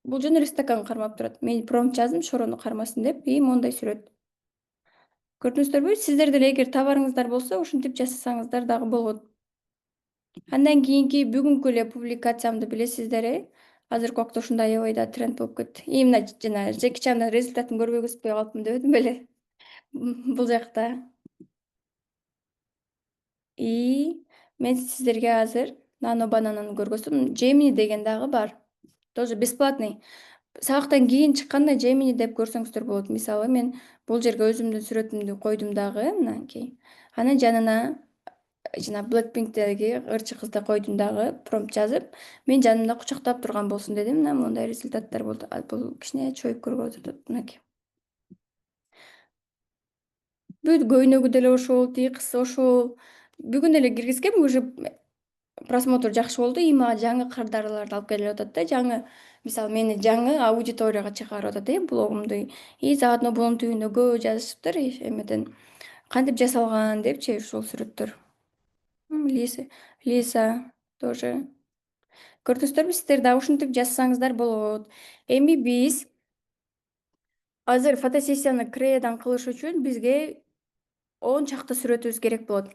бул жөн эле стакан кармап турат. Мен промпт жаздым шорону кармасын деп, и моундай сүрөт. Көрдүңүздөрбү? Сиздер деле эгер товарыңыздар болсо, ушинтип жасасаңыздар дагы болот. Андан кийинки бүгүнкү эле публикациямды билесиздер, Азыркы убакта ушундай аябай да тренд болуп кетти. И мына жана Жеки Чандын результатын көрбөгүзбөй калыптым дебедим беле? Бул жакта. И мен сиздерге азыр Nano Bananаны көргөздүм. Gemini деген дагы бар. Тоже бесплатный. Сабактан кийин чыкканда Gemini деп көрсөңүздөр болот. Мисалы мен бул жерге өзүмдүн сүрөтүмдү койдум дагы, мынакей. Анан жанына жана Blackpink'теги ырчы кызды койдум дагы, промпт жазып, мен жанымда кучактап турган болсун дедим. Мына моундай результаттар болду. Бул кичине чоюп көргөзүп атат, мынакей. Бүт көйнөгү деле ошол, тыйкысы ошол. Бүгүн эле киргизгем, уже просмотр жакшы болду. И мага жаңы кардарларды алып келип атат да, жаңы, мисалы мени жаңы аудиторияга чыгарып атат, блогумду. И заодно бунун түбүндө көп жазышыптыр, эмеден кантип жасалган депчи ушул сүрөттөр. Лиса тоже. Көрдүңүздөрбү, сиздер да ушинтип жазсаңыздар болот. Эми биз азыр фотосессияны креадан кылыш үчүн бизге 10 чакты сүрөтүбүз керек болот.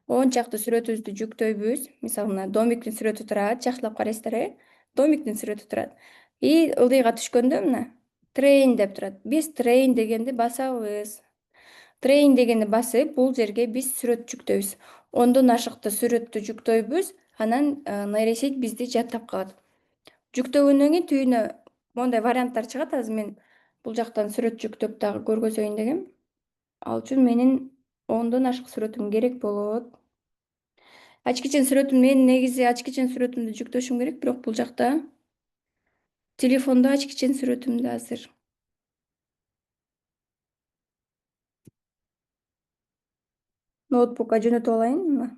10 чакты сүрөтүбүздү жүктөйбүз. Мисалы мына домиктин сүрөтү турат, жакшылап карайсыздар, домиктин сүрөтү турат. И ылдыйга түшкөндө мына train деп турат. Биз train дегенди басабыз. Train дегенди басып, бул жерге биз сүрөт жүктөйбүз. Ондон ашыкты сүрөттү жүктөйбүз, анан нейросеть бизди жаттап калат. Жүктөгөндөн кийин түйүнө моундай варианттар чыгат. Азыр мен бул жактан сүрөт жүктөп дагы көргөзөйүн дегем. Ал үчүн менин 10дон ашык сүрөтүм керек болот. Мен негизи ачкичен сүрөтүмдү жүктөшүм керек, бирок бул жакта телефондо ачкичен сүрөтүмдү азыр. Ноутбукка жөнөтүп алайынбы?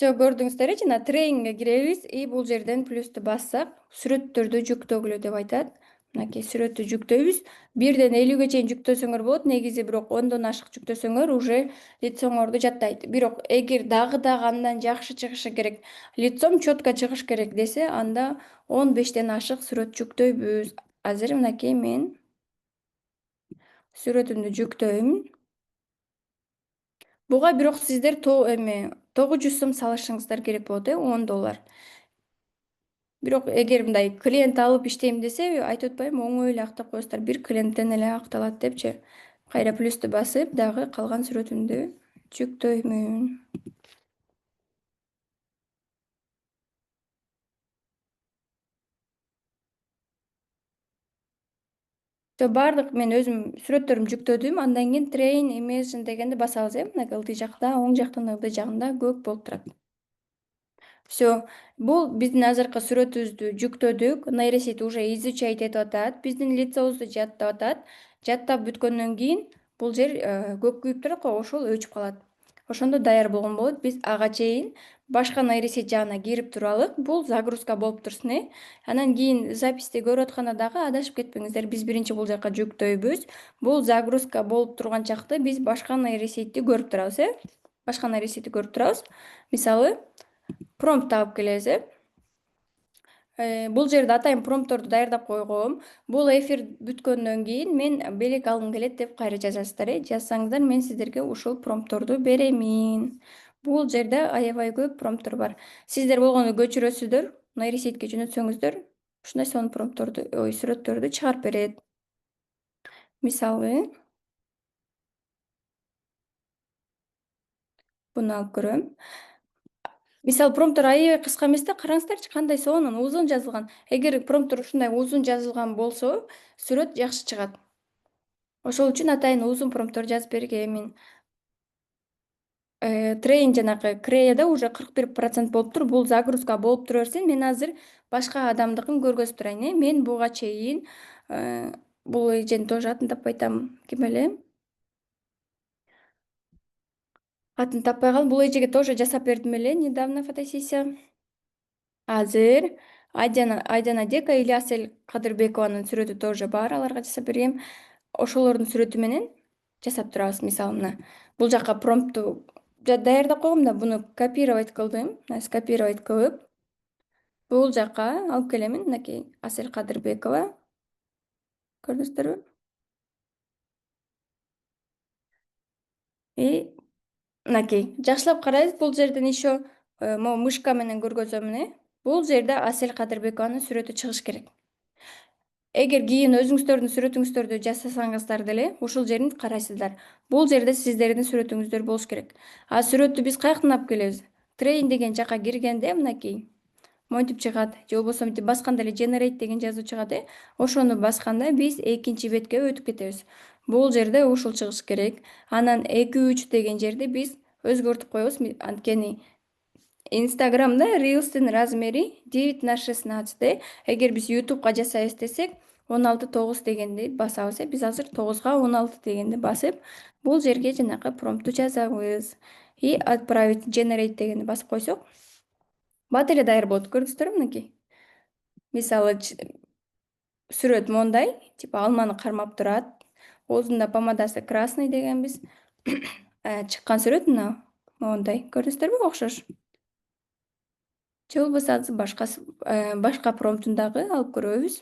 Жок, көрдүңүздөр жана трейинге киребиз и бул жерден плюсту бассак, сүрөттөрдү жүктөгүлө деп айтат. Мынакей сүрөттү жүктөйбүз. 1ден 50ге чейин жүктөсөңөр болот. Негизи бирок 10дон ашык жүктөсөңөр уже лицоңорду жаттайт. Бирок эгер дагы андан жакшы чыгышы керек, лицом четко чыгыш керек десе, анда 15ден ашык сүрөт жүктөйбүз. Азыр мынакей мен сүрөтүмдү жүктөйм. Буга бирок сиздер 900 сом салышыңыздар керек болот, $10. Бирок эгер мындай клиент алып иштейм десе, айтып атпайбы, оңой эле актап коесуздар. Бир клиенттен эле акталат депчи. Кайра плюсту басып, дагы калган сүрөтүмдү жүктөймүн. Бардык мен өзүм сүрөттөрүмдү жүктөдүм. Андан кийин train image дегенди басабыз, мына ылдый жакта, оң жактын ылдый жагында көк болуп турат. Все, бул биздин азыркы сүрөтүбүздү жүктөдүк. Нейросеть уже изучать этип атат. Биздин лицобузду жаттап атат. Жаттап бүткөндөн кийин бул жер көк күйүп турат го, ошол өчүп калат. Ошондо даяр болгон болот. Биз ага чейин башка нейросеть жагына кирип туралык. Бул загрузка болуп турсун. Анан кийин записти көрүп атканда дагы адашып кетпеңиздер. Биз биринчи бул жака жүктөйбүз. Бул загрузка болуп турган чакта биз башка нейросетти көрүп турабыз, Башка нейросетти көрүп турабыз. Мисалы, промпт алып келебиз. Бул жерде атайын промптторду даярдап койгом. Бул эфир бүткөндөн кийин мен белек алгым келет деп кайра жазасыздар. Жазсаңыздар, мен сиздерге ушул промптторду беремин. Бул жерде аябай көп промпттор бар. Сиздер болгону көчүрөсүздөр, нейросетке жөнөтсөңүздөр, ушундай сонун промптторду, сүрөттөрдү чыгарып берет. Мисалы, буну алып көрөм. Мисалы, промпттор аябай кыска эмес да, караңыздарчы кандай сонун, узун жазылган. Эгер промпттор ушундай узун жазылган болсо, сүрөт жакшы чыгат. Ошол үчүн атайын узун промпттор жазып бергенмин. Трейн жанакы Креяда уже 41% болуптур. Бул загрузка болуп тура берсин. Мен азыр башка адамдыкын көргөзүп турайын. Мен буга чейин бул эженин тоже атын таппай атам. Ким эле? Атын таппай калдым. Бул эжеге тоже жасап бердим эле недавно фотосессия. Азыр Айдана Дека или Асель Кадырбекованын сүрөтү тоже бар. Аларга жасап бергем. Ошолордун сүрөтү менен жасап турабыз. Мисалы, мына бул жака промптту даярдап койгом да, буну копировать кылдым. Скопировать кылып, бул жака алып келемин. Мынакей Асель Кадырбекова. Көрдүңүздөрбү? И мынакей жакшылап карайсыз, бул жерден еще могу мышка менен көргөзөм. Бул жерде Асель Кадырбекованын сүрөтү чыгыш керек. Эгер кийин өзүңүздөрдүн сүрөтүңүздөрдү жасасаңыздар деле, ушул жерин карайсыздар. Бул жерде сиздердин сүрөтүңүздөр болуш керек. А сүрөттү биз каяктан алып келебиз? Train деген жака киргенде мынакей монтип чыгат, же болбосо мынтип басканда эле generate деген жазуу чыгат. Ошону басканда биз экинчи бетке өтүп кетебиз. Бул жерде ушул чыгыш керек. Анан 2-3 деген жерди биз өзгөртүп коебуз. Анткени Инстаграмда Reels'тин размери 9:16. Эгер биз YouTube'га жасайбыз десек, 16:9 дегенди басабыз. Биз азыр 9га 16 дегенди басып, бул жерге жанакы промпту жазабыз. И отправить generate дегенди басып койсок, бат эле даяр болот. Көрдүңүздөрбү мынакей? Мисалы, сүрөт мондай, типа алманы кармап турат. Оозунда помадасы красный дегенбиз. Чыккан сүрөт мына мондай. Көрдүңүздөрбү? Окшош. Же болбосо азыр башка промптун дагы алып көрөбүз.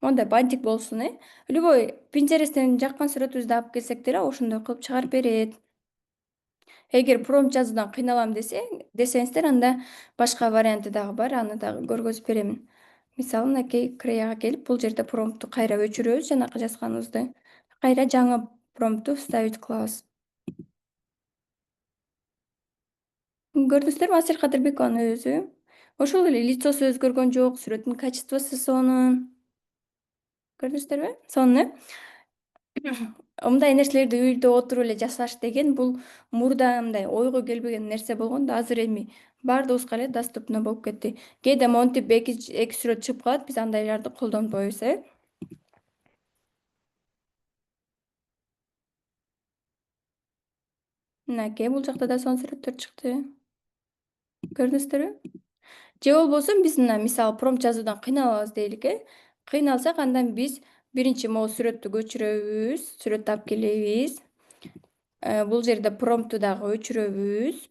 Мондай бантик болсун. Любой Pinterest'тен жаккан сүрөтүбүздү алып келсек деле ошондой кылып чыгарып берет. Эгер промпт жазуудан кыйналам десеңиздер, анда башка варианты дагы бар, аны дагы көргөзүп беремин. Мисалы, мынакей Креяга келип, бул жерде промпту кайра өчүрөбүз, жанакы жазганыбызды. Кайра жаңы промпту вставить кылабыз. Көрдүңүздөрбү, Асель Кадырбекованын өзү. Ошол эле лицосу өзгөргөн жок, сүрөттүн качествосу сонун. Көрдүңүздөрбү? Сонун. Мындай нерселерди үйдө отуруп эле жасаш деген бул мурда мындай ойго келбеген нерсе болгон да, азыр эми баардыгыбызга эле доступный болуп кетти. Кээде монтип эки сүрөт чыгып калат, биз андайларды колдонбойбуз, Мынакей бул жакта да сонун сүрөттөр чыкты. Көрдүңүздөрбү? Же болбосо биз мына мисалы промпт жазуудан кыйналабыз дейли, Кыйналсак андан биз биринчи могу сүрөттү көчүрөбүз, сүрөттү алып келебиз. Бул жерде промпту дагы өчүрөбүз.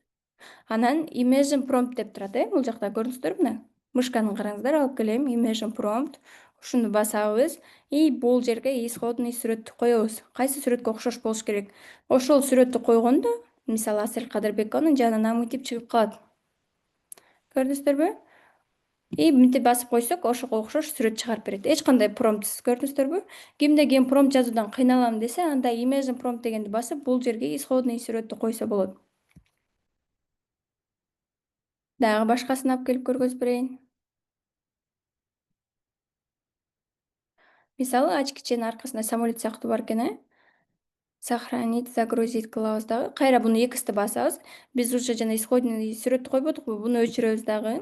Анан imagine prompt деп турат, бул жакта көрдүңүздөрбү мына? Мышканы караңыздар, алып келем. Imagine prompt. Ушуну басабыз и бул жерге исходный сүрөттү коебуз. Кайсы сүрөткө окшош болуш керек? Ошол сүрөттү койгондо, мисалы Асель Кадырбекованын жанына мынтип чыгып калат. Көрдүңүздөрбү? И мынтип басып койсок, ошого окшош сүрөт чыгарып берет. Эч кандай промптсиз, көрдүңүздөрбү? Кимде ким промпт жазуудан кыйналам десе, анда imagine prompt дегенди басып, бул жерге исходный сүрөттү койсо болот. Дагы башкасын алып келип көргөзүп берейин. Мисалы, ачкиченин аркасында самолет сыяктуу бар экен, Сохранить, загрузить кылабыз дагы. Кайра буну экисти басабыз. Биз уже жана исходный сүрөттү койбодукпу, буну өчүрөбүз дагы.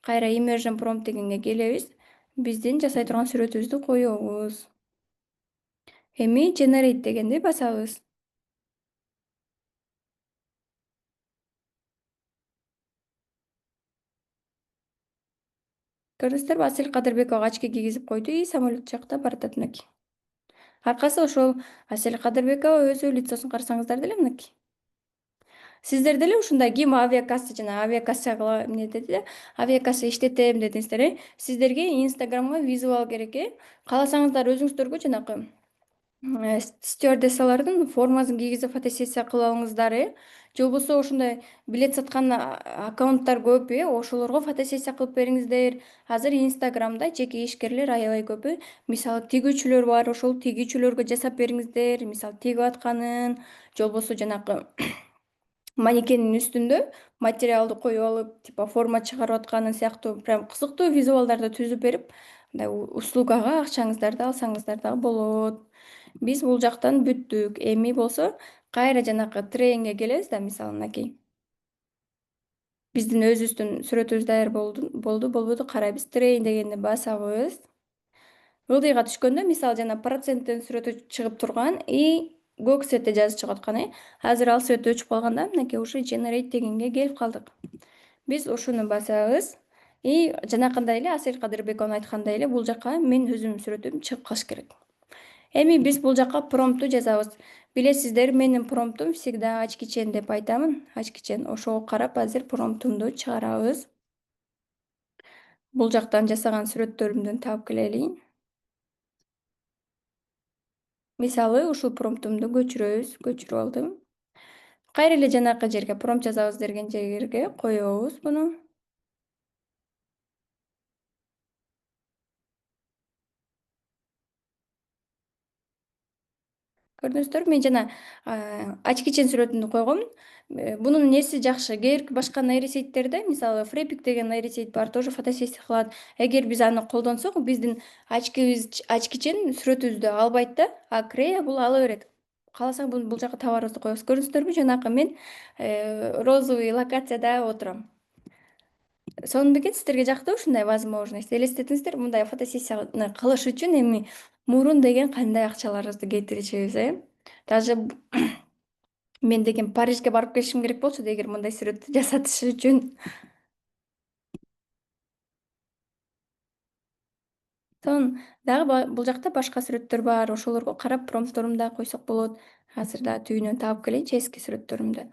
Кайра imagine prompt дегенге келебиз. Биздин жасай турган сүрөтүбүздү коебуз. Эми generate дегенди басабыз. Көрдүңүздөрбү? Асель Кадырбекова очки кийгизип койду и самолет жакта баратат мынакей. Аркасы ошол Асель Кадырбекова өзү лицосун карасаңыздар деле мынакей. Сиздер деле ушундай ким авиакасса жана авиакасса эмне деди да, авиакасса иштетем дедиңиздер, Сиздерге инстаграмга визуал керек, Кааласаңыздар өзүңүздөргө жанакы стюардессалардын формасын кийгизип фотосессия кылып алыңыздар, Же болбосо ошондой билет саткан аккаунттар көп, ошолорго фотосессия кылып бериңиздер. Азыр инстаграмда жеке ишкерлер аябай көп, Мисалы тигүүчүлөр бар, ошол тигүүчүлөргө жасап бериңиздер. Мисалы тигип атканын, же болбосо жанакы манекендин үстүндө материалды коюп алып, типа форма чыгарып атканы сыяктуу прям кызыктуу визуалдарды түзүп берип, мындай услугага акчаңыздарды алсаңыздар дагы болот. Биз бул жактан бүттүк. Эми болсо кайра жанакы трейнге келебиз да, мисалы мынакей. Биздин өзүбүздүн сүрөтүбүз даяр болбойду. Карайбыз, трейн дегенди басабыз. Ылдыйга түшкөндө, мисалы жана проценттин сүрөтү чыгып турган и көк цветте жазып чыгып аткан, Азыр ал свет өчүп калганда, мынакей уже generate дегенге келип калдык. Биз ушуну басабыз и жанакындай эле Асель Кадырбекованын айткандай эле бул жака менин өзүмдүн сүрөтүм чыгып калыш керек. Эми биз бул жака промпту жазабыз. Билесиздер, менин промптум всегда ачкичен деп айтамын. Ачкичен. Ошого карап азыр промптумду чыгарабыз. Бул жактан жасаган сүрөттөрүмдөн таап келелин. Мисалы, ушул промптумду көчүрүп алдым. Кайра эле жанакы жерге промпт жазабыз деген жерге коебуз буну. Көрдүңүздөрбү? Мен жана ачкичен сүрөтүмдү койгом. Бунун эмнеси жакшы? Кээ бирки башка нейросеттерде, мисалы Фрепик деген нейросет бар, тоже фотосессия кылат. Эгер биз аны колдонсок, биздин ачкичен сүрөтүбүздү албайт да, а Крея бул ала берет. Кааласаң бул жака товарыбызды коебуз. Көрдүңүздөрбү? Жанакы мен розовый локацияда отурам. Сонун бекен, сиздерге жакты ушундай возможность? Элестетиңиздер, мындай фотосессияны кылыш үчүн эми мурун деген кандай акчаларыбызды кетиришибиз, Даже мен деген Парижге барып келишим керек болчу эгер мындай сүрөттү жасатыш үчүн. Сонун дагы бул жакта башка сүрөттөр бар. Ошолорго карап промптторумду дагы койсок болот. Азыр дагы түйүнөн таап келейинчи эски сүрөттөрүмдү.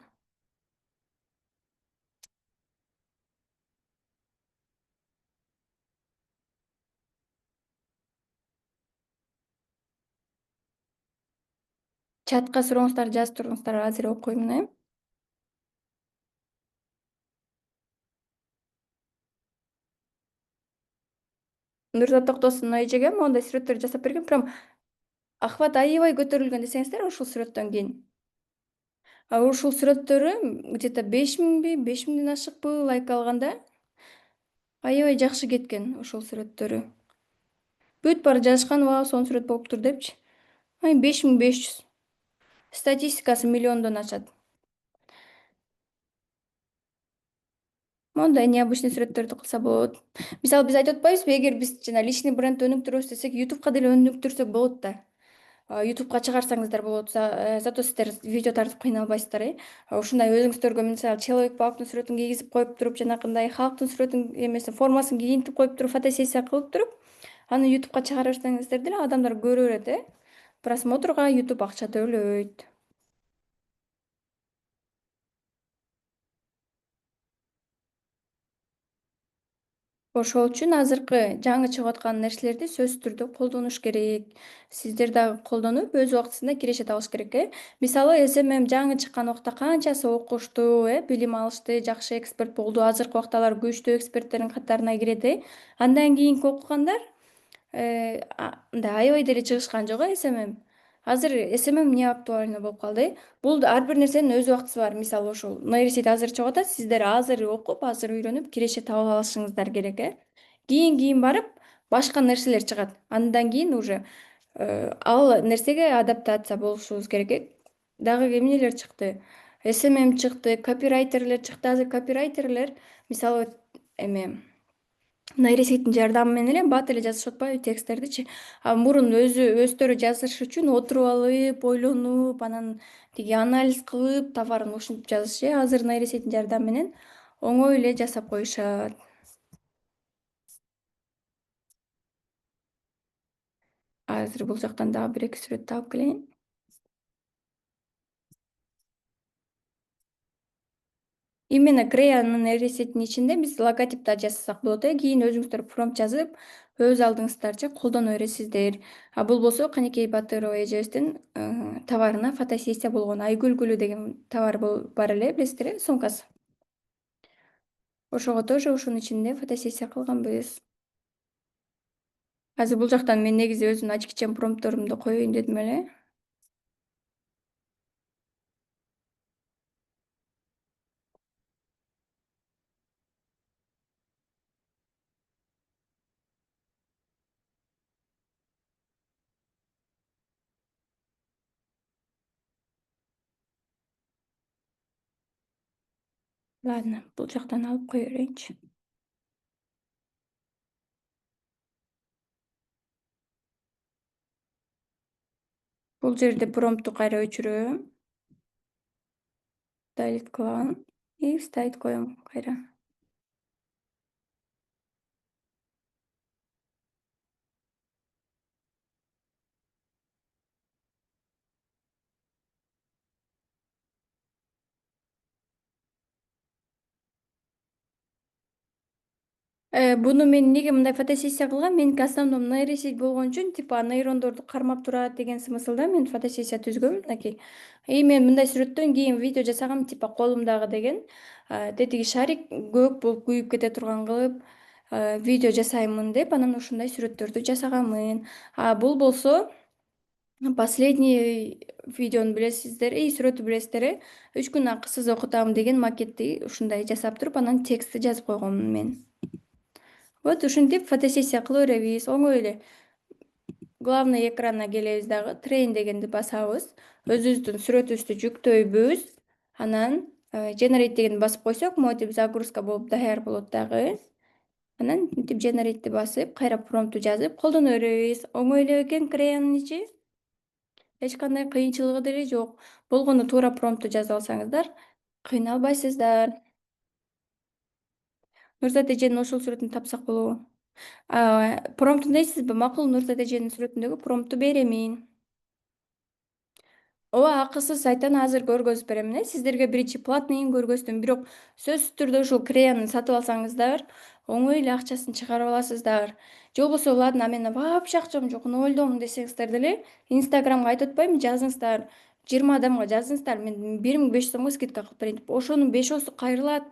Чатка сурооңуздар, жазып туруңуздар, азыр окуйм, Нурзат Токтосун эжеге моундай сүрөттөрдү жасап берген. Прям охват аябай көтөрүлгөн десеңиздер ушул сүрөттөн кийин. Ушул сүрөттөрү где то 5000 5000ден ашыкпы лайк алганда. Аябай жакшы кеткен ушул сүрөттөрү. Бүт баары жазышкан, вау, сонун сүрөт болуптур депчи. Ай 5500. Статистикасы миллиондон ашат. Мондай необычный сүрөттөрдү кылса болот. Мисалы биз айтып атпайбызбы, эгер биз жана личный бренд өнүктүрөбүз десек, YouTube'ка деле өнүктүрсөк болот да. YouTube'ка чыгарсаңыздар болот. Зато сиздер видео тартып кыйналбайсыздар, э. Ушундай өзүңүздөргө мисалы Человек пауктун сүрөтүн кийгизип коюп туруп, жанакындай халктын сүрөтүн эмесин формасын кийинтип коюп туруп, фотосессия кылып туруп, аны YouTube'ка чыгара берсеңиздер деле адамдар көрө берет, э. Просмотрга YouTube акча төлөйт. Ошол үчүн азыркы жаңы чыгып аткан нерселерди сөзсүз түрдө колдонуш керек. Сиздер дагы колдонуп, өз убактысында кирешет алыш керек, э. Мисалы, SMM жаңы чыккан убакта канчасы окушту, билим алышты, жакшы эксперт болду. Азыркы убакта алар күчтүү эксперттердин катарына кирет, э. Андан кийинки окугандар мындай аябай деле чыгышкан жок, SMM. Азыр SMM эмне актуально болуп калды, бул ар бир нерсенин өз убактысы бар. Мисалы, ошол нейросеть азыр чыгып атат, сиздер азыр окуп, азыр үйрөнүп, киреше таап алышыңыздар керек, э. Кийин барып башка нерселер чыгат. Андан кийин уже ал нерсеге адаптация болушубуз керек, э. Дагы эмнелер чыкты? SMM чыкты, копирайтерлер чыкты. Азыр копирайтерлер мисалы эме нейросеттин жардамы менен эле бат эле жазышып атпайбы тексттердичи. Мурун өздөрү жазыш үчүн отуруп алып, ойлонуп, анан тиги анализ кылып, товарын ушинтип жазышчу, э. Азыр нейросеттин жардамы менен оңой эле жасап коюшат. Азыр бул жактан дагы бир эки сүрөт таап келейин. Именно Креянын нейросетинин ичинде биз логотип да жасасак болот, э. Кийин өзүңүздөр промпт жазып, өз алдыңыздарча колдоно бересиздер. Бул болсо Канекей Батырова эжебиздин товарына фотосессия болгон Айгүл гүлү деген товар бар эле, билесиздер, э, сумкасы. Ошого тоже ушунун ичинде фотосессия кылганбыз. Азыр бул жактан мен негизи өзүмдүн ачкичем промптторумду коеюн дедим эле. Ладно, бул жактан алып кое берейинчи. Бул жерде промпту кайра өчүрөм, далит кылам и вставить коем кайра. Буну мен эмнеге мындай фотосессия кылгам? Меники основном нейросеть болгон үчүн, типа нейрондорду кармап турат деген смыслда мен фотосессия түзгөм мынакей. И мен мындай сүрөттөн кийин видео жасагам, типа колумдагы деген. Тетиги шарик көк болуп күйүп кете турган кылып, видео жасаймын деп, анан ушундай сүрөттөрдү жасаганмын. Бул болсо последний видеону билесиздер, сүрөттү билесиздер, э. 3 күн акысыз окутам деген макетти ушундай жасап туруп, анан текстти жазып койгонмун мен. Вот ушинтип фотосессия кыла беребиз. Оңой эле. Главный экранына келебиз дагы, трейн дегенди басабыз. Өзүбүздүн сүрөтүбүздү жүктөйбүз. Анан generate дегенди басып койсок, могинтип загрузка болуп даяр болот дагы. Анан мынтип generate'ти басып, кайра промпту жазып колдоно беребиз. Оңой эле экен Креянын ичи. Эч кандай кыйынчылыгы деле жок. Болгону туура промпту жазып алсаңыздар, кыйналбайсыздар. Нурзат эженин ошол сүрөтүн тапсак болобу? Промптун дейсизби? Макул, Нурзат эженин сүрөтүндөгү промпту беремин. Ооба, акысыз сайтан азыр көргөзүп берем эле. Сиздерге биринчи платныйын көргөздүм, бирок сөзсүз түрдө ушул Креяны сатып алсаңыздар, оңой эле акчасын чыгарып аласыздар. Же болбосо, ладно, менин вообще акчам жок, нольдомун десеңиздер деле, Инстаграмга айтып атпаймынбы, жазыңыздар. 20 адамга жазыңыздар, мен 1500 сомго скидка кылып берейин деп. Ошонун 5 кайрылат.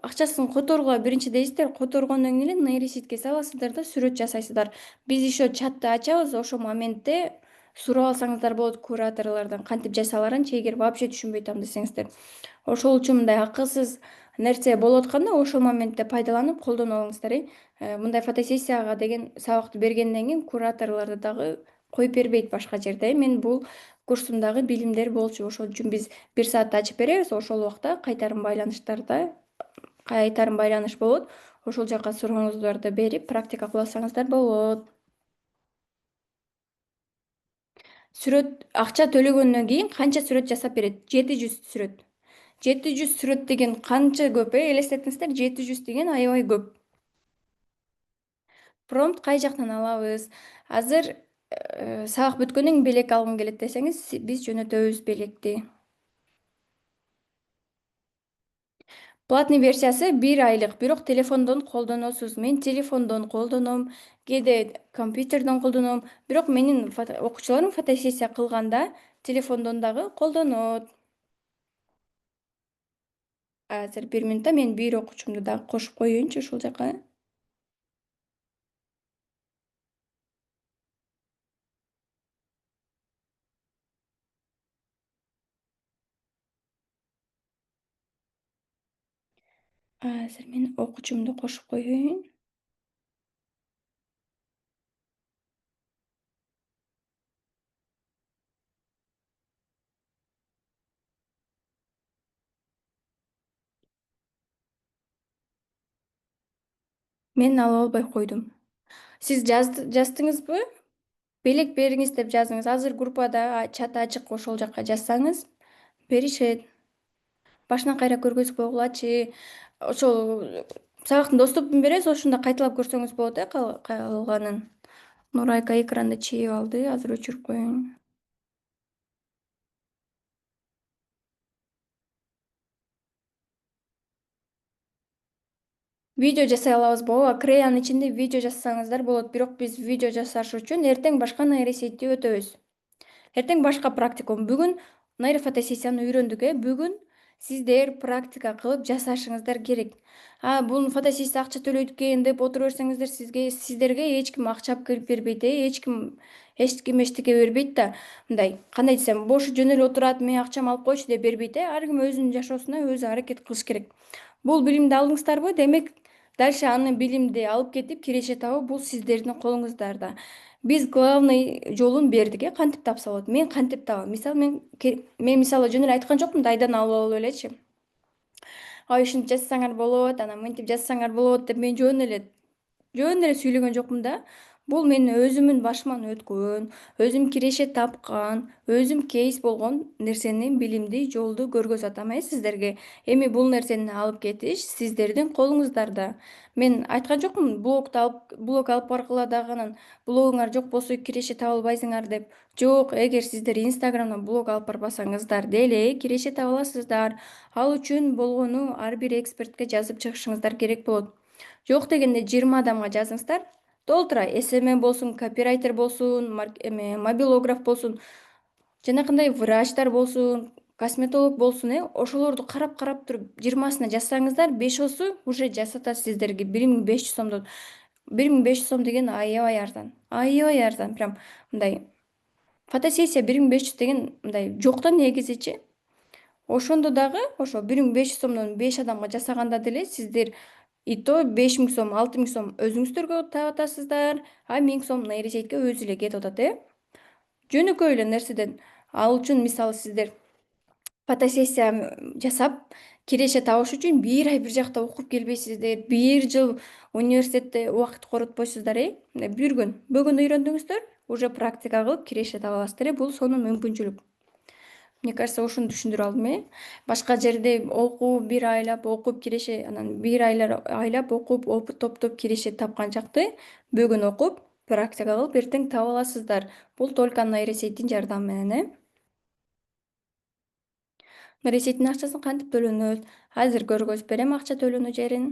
Акчасын которгула биринчи дейсиздер, которгондон кийин эле нейросетке саласыздар да сүрөт жасайсыздар. Биз еще чатты ачабыз, ошол моментте сурап алсаңыздар болот кураторлордон, кантип жасаларын, эгер вообще түшүнбөй атам десеңиздер. Ошол үчүн мындай акысыз нерсе болуп атканда, ошол моментте пайдаланып колдоно алыңыздар, э. Мындай фотосессияга деген сабакты бергенден кийин кураторлорду дагы коюп бербейт башка жерде. Мен бул курсумдагы билимдер болчу. Ошол үчүн биз 1 саатта ачып беребиз. Ошол убакта кайтарым байланыш болот. Ошол жака сурооңуздарды берип, практика кылсаңыздар болот. Сүрөт акча төлөгөндөн кийин канча сүрөт жасап берет? 700 сүрөт. 700 сүрөт деген канча көп, элестетиңиздер, 700 деген аябай көп. Промпт кай жактан алабыз? Азыр сабак бүткөндөн кийин белек алгым келет десеңиз, биз жөнөтөбүз белекти. Платный версиясы 1 айлык, бирок телефондон колдоносуз. Мен телефондон колдоном, кээде компьютерден колдоном, бирок менин окуучуларым фотосессия кылганда телефондон дагы колдонот. Азыр 1 минутта мен бир окуучумду дагы кошуп коеюнчу ушул жака. Азыр мен окуучумду кошуп коеюн. Мен ала албай койдум. Сиз жаздыңызбы? Белек бериңиз деп жазыңыз. Азыр группада чат ачык, ошол жака жазсаңыз беришет. Башынан кайра көргөзүп койгулачы. Ошол сабактын доступун беребиз, ошондо кайталап көрсөңүз болот калганын. Нурайка экранды чийип алды. Азыр өчүрүп коеюн. Видео жасай алабызбы? Ооба, Креянын ичинде видео жасасаңыздар болот, бирок биз видео жасаш үчүн эртең башка нейросетти өтөбүз. Эртең башка практикум. Бүгүн нейрофотосессияны үйрөндүк, Бүгүн сиздер практика кылып жасашыңыздар керек. Бул фотосессия акча төлөйт экен деп отура берсеңиздер, сиздерге эч ким акча кирип бербейт, эч ким эчтеке бербейт да. Мындай, кандай десем, бош жөн эле отурат, мен акчамы алып койчу деп бербейт, Ар ким өзүнүн жашоосуна өзү аракет кылыш керек. Бул билимди алдыңыздарбы? Демек, дальше аны билимди алып кетип киреше табуу бул сиздердин колуңуздарда. Биз главный жолун бердик, кантип тапса болот. Мен кантип табам? Мен мисалы жөн эле айткан жокмун да, айдан алып алып элечи. Ушинтип жазсаңар болот, анан мынтип жазсаңар болот деп мен жөн эле сүйлөгөн жокмун да. Бул менин өзүмдүн башыман өткөн, өзүм киреше тапкан, өзүм кейс болгон нерсени, билимди, жолду көргөзүп атам, сиздерге. Эми бул нерсени алып кетиш сиздердин колуңуздарда. Мен айткан жокмун, блог алып баргыла дагы, блогуңар жок болсо киреше таба албайсыңар деп. Жок, эгер сиздер Инстаграмдан блог алып барбасаңыздар деле киреше таба аласыздар. Ал үчүн болгону ар бир экспертке жазып чыгышыңыздар керек болот. Жок дегенде 20 адамга жазыңыздар. Толтура SMM болсун, копирайтер болсун, мобилограф болсун, жанакындай врачтар болсун, косметолог болсун, ошолорду карап туруп 20сына жазсаңыздар, 5осу уже жасатат сиздерге 1 500 сомдон. 1 500 сом деген аябай арзан. Аябай арзан. Прям мындай фотосессия 1 500 деген мындай жок да негизичи. Ошондо дагы ошо 1 500 сомдон 5 адамга жасаганда деле сиздер и то 5 000 сом, 6 000 сом өзүңүздөргө табатасыздар, а 1 000 сом нейросетке өзү эле кетип атат. Жөнөкөй эле нерседен. Ал үчүн мисалы сиздер фотосессия жасап киреше табыш үчүн 1 ай бир жакта окуп келбейсиздер, 1 жыл университетте убакыт коротпойсуздар, Бүгүн үйрөндүңүздөр, уже практика кылып киреше таба аласыздар, Бул сонун мүмкүнчүлүк. Мне кажется, ушуну түшүндүрө алдым, Башка жерде окуп, 1 айлап окуп киреше, анан 1 айлап окуп, топтоп киреше тапканчакты бүгүн окуп, практика кылып, эртең таба аласыздар. Бул только нейросеттин жардамы менен, Нейросеттин акчасын кантип төлөнөт? Азыр көргөзүп берем акча төлөнүү жерин.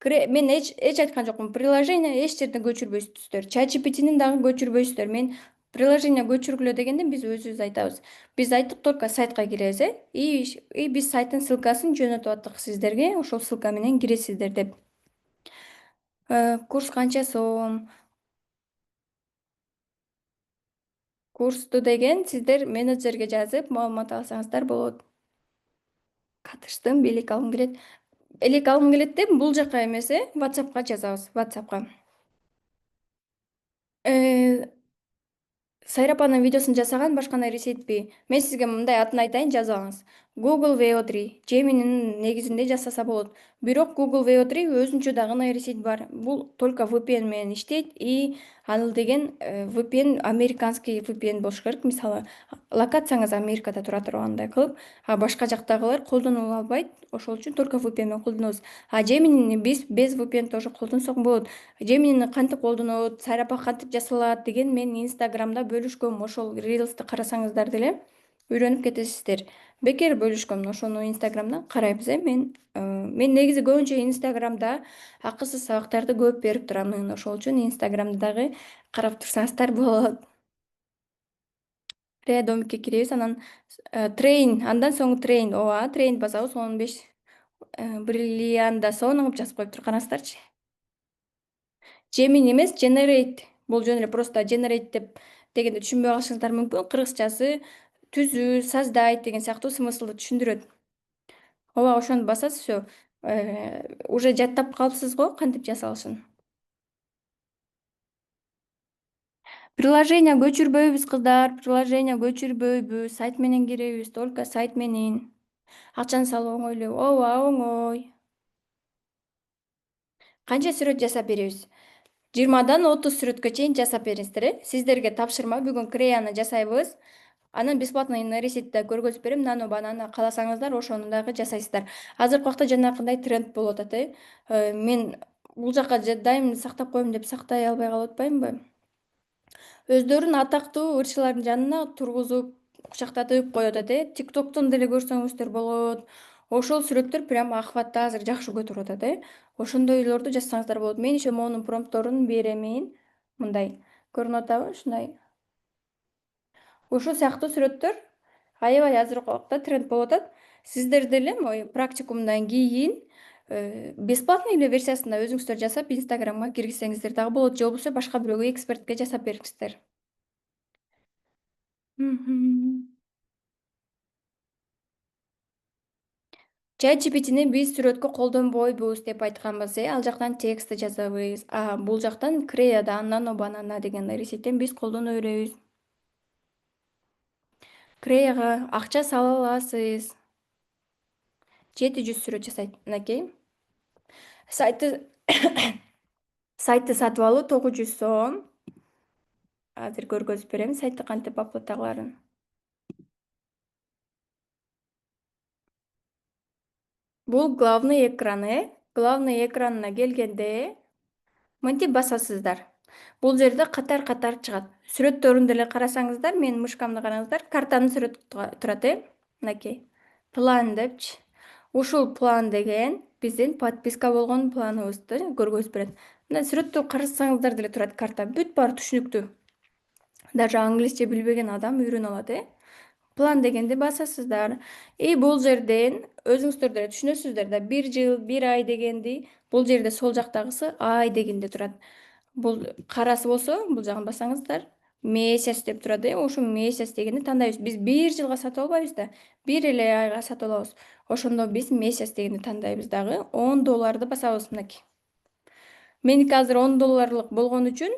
Мен эч айткан жокмун. Приложение эч жерден көчүрбөйсүздөр. ChatGPT'ни дагы көчүрбөйсүздөр. Мен приложение көчүргүлө дегенде биз өзүбүз айтабыз. Биз айттык, только сайтка киребиз, И биз сайттын ссылкасын жөнөтүп аттык сиздерге. Ошол ссылка менен киресиздер деп. Курс канча сом? Курсту деген сиздер менеджерге жазып маалымат алсаңыздар болот. Катыштым, Белек алгым келет деп бул жака эмес, WhatsAppка жазабыз, WhatsAppка. Э, Сайрап анын видеосун жасаган башка нейросетпи? Мен сизге мындай атын айтайын, жазып алыңыз. Google VO3 Gemini'нин негизинде жасаса болот. Бирок Google VO3 өзүнчө дагы нейросет бар. Бул только VPN менен иштейт и ал деген VPN американский VPN болуш керек. Мисалы, локацияңыз Америкада тура тургандай кылып, а башка жактагылар колдонула албайт. Ошол үчүн только VPN менен колдонобуз. А Gemini'ни биз без VPN тоже колдонсок болот. Gemini'ни кантип колдонот, сайрапка кантип жасалат деген мен Инстаграмда бөлүшкөм. Ошол рилсти карасаңыздар деле үйрөнүп кетесиздер. Бекер бөлүшкөм, ошону Инстаграмдан карайбыз Мен негизи көбүнчө Инстаграмда акысыз сабактарды көп берип турамын. Ошол үчүн Инстаграмды дагы карап турсаңыздар болот. Домикке киребиз, анан трейн, андан соң трейн, ооба, трейн басабыз 15 бриллианда сонуп жазып коюптур, караңыздарчы. Gemini эмес, Generate. Бул жөн эле просто Generate деп дегенде түшүнбөй калышыңыздар мүмкүн. Кыргызчасы түзүү, создать деген сыяктуу смыслду түшүндүрөт. Ооба, ошону басасыз, всё. Уже жаттап калыпсыз го кантип жасалышын. Приложение көчүрбөйбүз кыздар, приложение көчүрбөйбүз. Сайт менен киребиз, только сайт менен. Акчаны салуу оңой эле. Ооба, оңой. Канча сүрөт жасап беребиз? 20 30 сүрөткө чейин жасап бериңиздер. Сиздерге тапшырма. Бүгүн Креяны жасайбыз. Анан бесплатный нейросетти көргөзүп берем. Нано банана кааласаңыздар, ошону дагы жасайсыздар. Азыркы убакта жанакындай тренд болуп атат. Мен бул жака дайым сактап коем деп сактай албай калып атпаймынбы? Өздөрүн атактуу ырчылардын жанына тургузуп, кучактатып коюп атат. ТикТоктон деле көрсөңүздөр болот. Ошол сүрөттөр прям охватты азыр жакшы көтөрүп атат. Ошондойлорду жазсаңыздар болот. Мен иши монун промпторун беремин. Мындай көрүнүп атабы? Ушундай. Ушул сыяктуу сүрөттөр аябай азыркы убакта тренд болуп атат. Сиздер деле моу практикумдан кийин бесплатный эле версиясында өзүңүздөр жасап Инстаграмга киргизсеңиздер дагы болот. Же болбосо башка бирөөгө экспертке жасап бериңиздер. Мгм. ChatGPT'ни биз сүрөткө колдонбойбуз деп айтканбыз. Ал жактан текстти жазабыз. А бул жактан Creaдан Nano Banana деген нейросеттен биз колдоно беребиз. Creaга акча сала аласыз. 700 сүрөт жасайт, мынакей. Сайтты сайтты сатып алуу 900 сом. Азыр көргөзүп берем сайтты кантип аплаттагыларын. Бул главный экраны. Главный экранына келгенде мынтип басасыздар. Бул жерде катар-катар чыгат. Сүрөттөрүн деле карасаңыздар, менин мышкамды караңыздар, картанын сүрөтү турат. Мынакей. План депчи. Ушул план деген биздин подписка болгон планыбызды көргөзүп берет. Мына сүрөттү карасаңыздар деле турат карта. Бүт баары түшүнүктүү. Даже англисче билбеген адам үйрөнө алат. План дегенди басасыздар. Бул жерден өзүңүздөр деле түшүнөсүздөр да, 1 жыл, 1 ай дегенди бул жерде сол жактагысы ай дегенде турат. Бул карасы болсо, бул жагын бассаңыздар, месяц деп турат. Ошол месяц дегенди тандайбыз. Биз 1 жылга сатып албайбыз да, 1 айга сатып алабыз. Ошондо биз месяц дегенди тандайбыз дагы, $10 басабыз мынакей. Меники азыр $10 болгон үчүн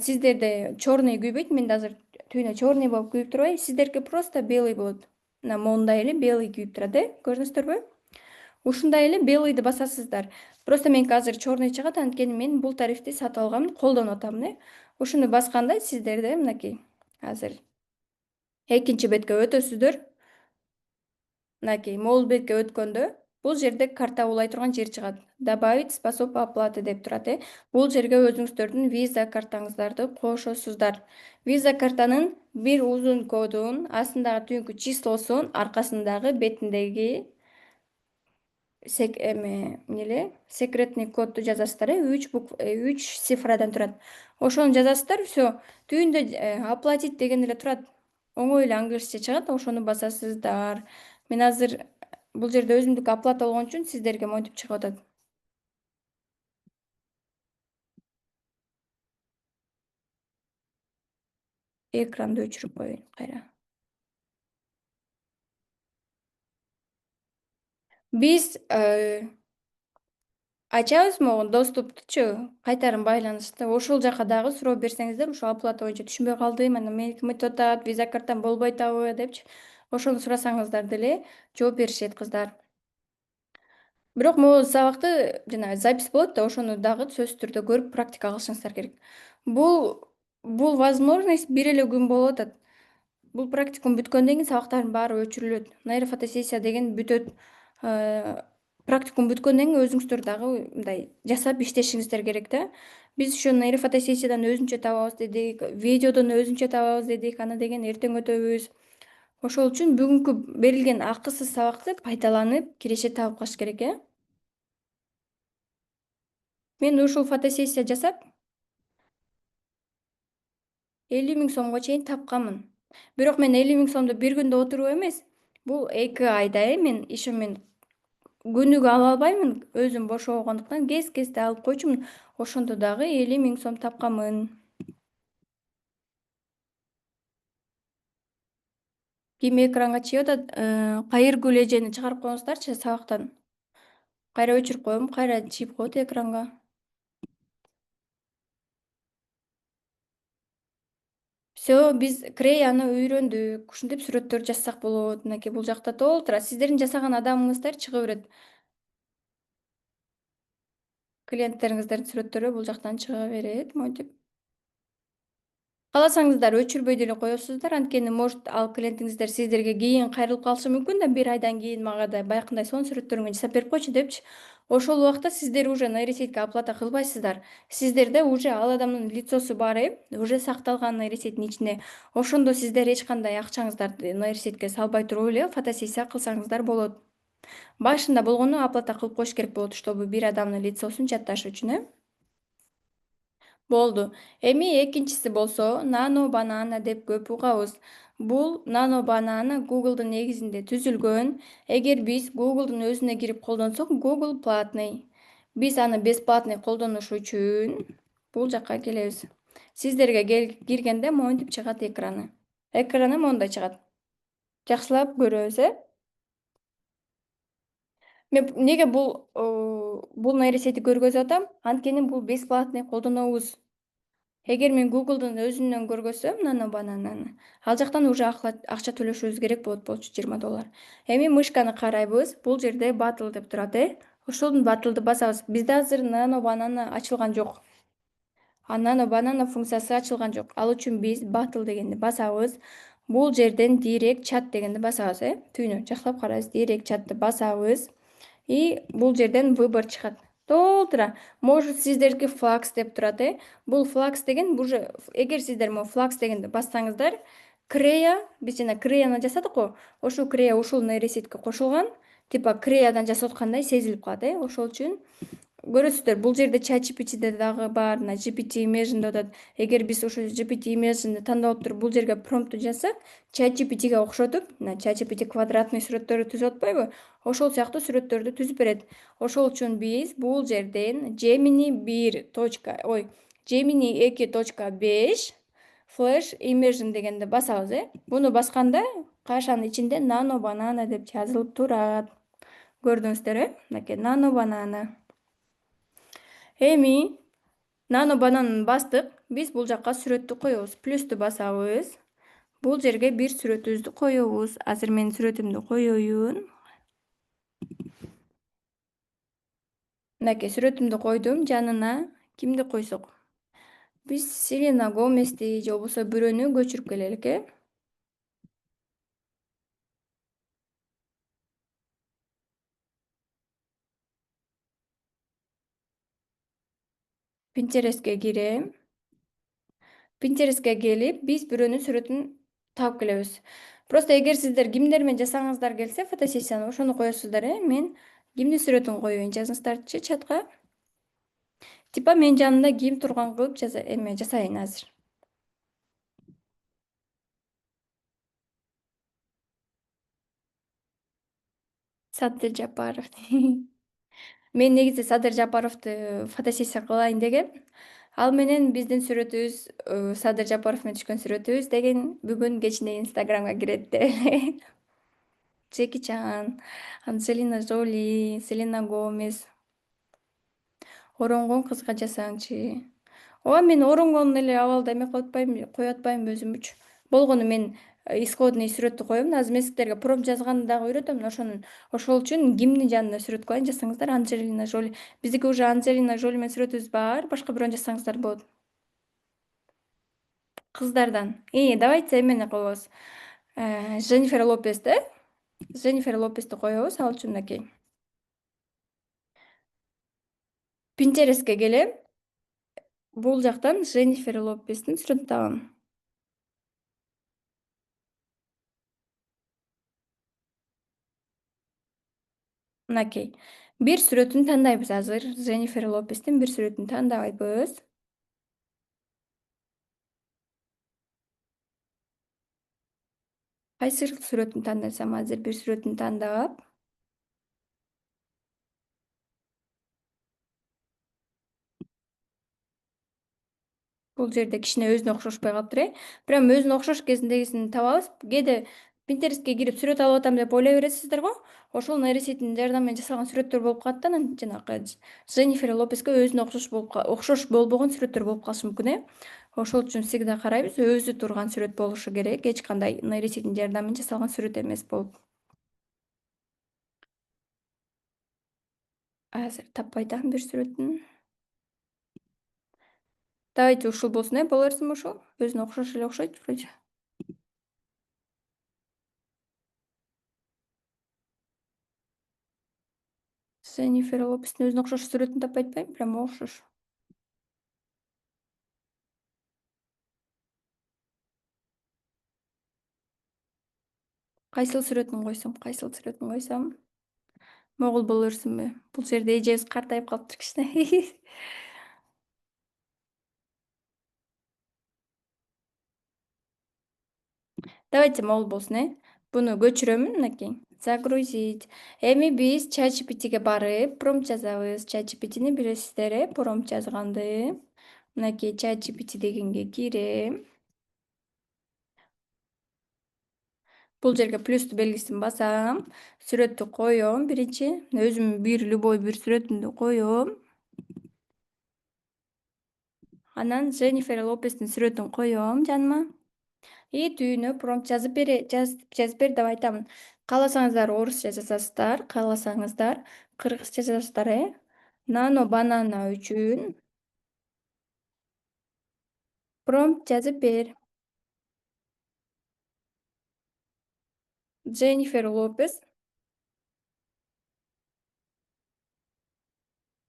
сиздерде черный күйбөйт. Менде азыр түйүнө черный болуп күйүп турбайбы? Сиздерге просто белый болот. Мына мондай эле белый күйүп турат, көрдүңүздөрбү? Ушундай эле белыйды басасыздар. Просто меники азыр черный чыгат, анткени мен бул тарифти сатып алгам, колдонуп атам. Ушуну басканда сиздерде мынакей азыр экинчи бетке өтөсүздөр. Мынакей могул бетке өткөндө бул жерде карта улай турган жер чыгат. Добавить способ оплаты деп турат. Бул жерге өзүңүздөрдүн виза картаңыздарды кошосуздар. Виза картанын бир узун кодун, астындагы түйүнкү числосун, аркасындагы бетиндеги секретный кодду жазасыздар. 3 цифрадан турат. Ошону жазасыздар, всё. Түйүндө оплатить деген эле турат. Оңой эле англисче чыгат, ошону басасыздар. Мен азыр бул жерде өзүмдүкү оплата болгон үчүн сиздерге монтип чыгып атат. Экранды өчүрүп коеюн кайра. Биз Ачабызмы доступтучу кайтарым байланышты ошол жака дагы суроо берсеңиздер, ошол оплата боюнча түшүнбөй калдым, анан меники мынтип атат, виза картам болбой атабы депчи, ошону сурасаңыздар деле жооп беришет кыздар. Бирок могул сабакты жана запись болот да, ошону дагы сөзсүз түрдө көрүп практика кылышыңыздар керек. Бул бул возможность бир эле күн болуп атат. Бул практикум бүткөндөн кийин сабактардын баары өчүрүлөт. Нейрофотосессия деген бүтөт. Э, Практикум бүткөндөн кийин өзүңүздөр дагы мындай жасап иштешиңиздер керек да. Биз ошо нейрофотосессиядан өзүнчө табабыз дедик, видеодон өзүнчө табабыз дедик, аны деген эртең өтөбүз. Ошол үчүн бүгүнкү берилген акысыз сабакты пайдаланып, киреше табып калыш керек, э. Мен ушул фотосессия жасап 50 000 сомго чейин тапканмын. Бирок мен 50 000 сомду бир күндө отуруп эмес, бул 2 айда, мен иши күнүгө ала албаймын. Өзүм бош болгондуктан кез-кезде алып койчумун. Ошондо дагы 50 000 сом тапканмын. Ким экранга чыгып атат, кайыргүл эжени чыгарып коюңуздарчы сабактан. Кайра өчүрүп коем, кайра чыгып коет экранга. Всё, биз Креяны үйрөндүк. Ушинтип сүрөттөр жазсак болот. Мынакей бул жакта толтура. Сиздердин жасаган адамыңыздар чыга берет. Клиенттериңиздердин сүрөттөрү бул жактан чыга берет, монтип. Кааласаңыздар өчүрбөй деле коесуздар, анткени может ал клиентиңиздер сиздерге кийин кайрылып калышы мүмкүн да, 1 айдан кийин мага да баягындай сонун сүрөттөрүңдү жасап берип койчу депчи. Ошол убакта сиздер уже нейросетьке оплата кылбайсыздар. Сиздерде уже ал адамдын лицосу бар, уже сакталган нейросеттин ичинде. Ошондо сиздер эч кандай акчаңыздарды нейросетьке салбай туруп эле фотосессия кылсаңыздар болот. Башында болгону оплата кылып коюш керек болот, чтобы бир адамдын лицосун жатташ үчүн, э. Болду. Эми экинчиси болсо Nano Banana деп көп угабыз. Бул Nano Banana Google'дун негизинде түзүлгөн. Эгер биз Google'дун өзүнө кирип колдонсок, Google платный. Биз аны бесплатный колдонуш үчүн бул жакка келебиз. Сиздерге киргенде монтип чыгат экраны. Экраны мондай чыгат. Жакшылап көрөбүз, э. Мен неге бул нейросетти көргөзүп атам? Анткени бул бесплатный колдонобуз. Эгер мен Google'дун өзүнөн көргөзсөм Nano Bananаны, ал жактан уже акча төлөшүбүз керек болчу $20. Эми мышканы карайбыз, бул жерде Battle деп турат, э. Ошол Battle'ды басабыз. Бизде азыр Nano Banana ачылган жок. Nano Banana функциясы ачылган жок. Ал үчүн биз Battle дегенди басабыз. Бул жерден Direct Chat дегенди басабыз, э. Түйүнү жакшылап карайбыз. Direct Chatты басабыз. И бул жерден выбор чыгат. Толтура. Может сиздердики Flux деп турат, э. Бул Flux деген уже эгер сиздер могу Flux дегенди бассаңыздар, Крея, биз жана Креяны жасадык го. Ошол Крея ушул нейросетке кошулган. Типа Креядан жасап аткандай сезилип калат, э. Ошол үчүн көрөсүздөр, бул жерде ChatGPT'де дагы бар, мына GPT Imagine деп атат. Эгер биз ошо GPT Imagine'ди тандап алып туруп бул жерге промпту жазсак, ChatGPT'ге окшотуп, мына ChatGPT квадратный сүрөттөрдү түзүп атпайбы? Ошол сыяктуу сүрөттөрдү түзүп берет. Ошол үчүн биз бул жерден Gemini 2.5 Flash Immersion дегенди басабыз, э. Буну басканда кашанын ичинде Nano Banana деп жазылып турат. Көрдүңүздөр, э? Мынакей Nano Banana. Эми Nano Bananаны бастык. Биз бул жакка сүрөттү коебуз. Плюсту басабыз. Бул жерге бир сүрөтүбүздү коебуз. Азыр мен сүрөтүмдү коеюн. Мынакей сүрөтүмдү койдум. Жанына кимди койсок? Биз Селена Гомезди же болбосо бирөөнү көчүрүп келелик, э. Pinterest'ке кирем. Pinterest'ке келип, биз бирөөнүн сүрөтүн таап келебиз. Просто эгер сиздер кимдер менен жасагыңыздар келсе фотосессияны, ошону коесуздар, э. Мен кимдин сүрөтүн коеюн жазыңыздарчы чатка. Типа менин жанымда ким турган кылып жасайын азыр. Садыр Жапаров. Мен негизи Садыр Жапаровду фотосессия кылайын дегем. Ал менен биздин сүрөтүбүз, Садыр Жапаров менен түшкөн сүрөтүбүз деген бүгүн кечинде Инстаграмга кирет деп эле. Джеки Чан, Анджелина Жоли, Селена Гомез. Оронгон кызга жасаңчы. Ооба мен оронгонун эле абалда эме кылып атпайбынбы, коюп атпайбынбы өзүмчү. Болгону мен исходный сүрөттү коем, азыр мен силерге промпт жазганды дагы үйрөтөм. Ошол үчүн кимдин жанына сүрөт коеюн жасаңыздар. Анджелина Жоли. Биздики уже Анджелина Жоли менен сүрөтүбүз бар. Башка бирөөнү жазсаңыздар болот. Кыздардан. Давайте эмени коебуз. Дженнифер Лопезди. Дженнифер Лопезди коебуз ал үчүн мынакей. Pinterest'ке келем. Бул жактан Дженнифер Лопездин сүрөтүн табам. Мынакей. Бир сүрөтүн тандайбыз азыр. Дженнифер Лопездин бир сүрөтүн тандайбыз. Кайсы сүрөтүн тандасам азыр бир сүрөтүн тандап. Бул жерде кичине өзүнө окшошпой калыптыр, э. Прям өзүнө окшош кезиндегисин табабыз. Кээде Pinterest'ке кирип сүрөт алып атам деп ойлой бересиздер го. Ошол нейросетьтин жардамы менен жасалган сүрөттөр болуп калат да, анан жанагы Дженнифер Лопеске өзүнө окшош болбогон сүрөттөр болуп калышы мүмкүн, э. Ошол үчүн всегда карайбыз, өзү турган сүрөт болушу керек. Эч кандай нейросетьтин жардамы менен жасалган сүрөт эмес болуп. Азыр таппай атам бир сүрөтүн. Давайте ушул болсун, э. Боло берсинби ушул? Өзүнө окшош эле окшойт вроде. Дженнифер Лопестин өзүнө окшош сүрөтүн таппай атпайбы? Прям окшош. Кайсыл сүрөтүн койсом, кайсыл сүрөтүн койсом? Могул боло берсинби? Бул жерде эжебиз картайып калыптыр кичине. Давайте могул болсун, э. Буну көчүрөмүн мынакей. Загрузить. Эми биз ChatGPT'ге барып, промпт жазабыз. ChatGPT'ни билесиздер, э, промпт жазганды. Мынакей ChatGPT дегенге кирем. Бул жерге плюсту белгисин басам. Сүрөттү коем биринчи. Өзүм любой бир сүрөтүмдү коем. Анан Дженнифер Лопестин сүрөтүн коем жаныма. Түйүнү промпт жазып бер деп айтамын. Кааласаңыздар орусча жазасыздар, кааласаңыздар кыргызча жазасыздар, э. Нано банана үчүн промпт жазып бер. Дженнифер Лопес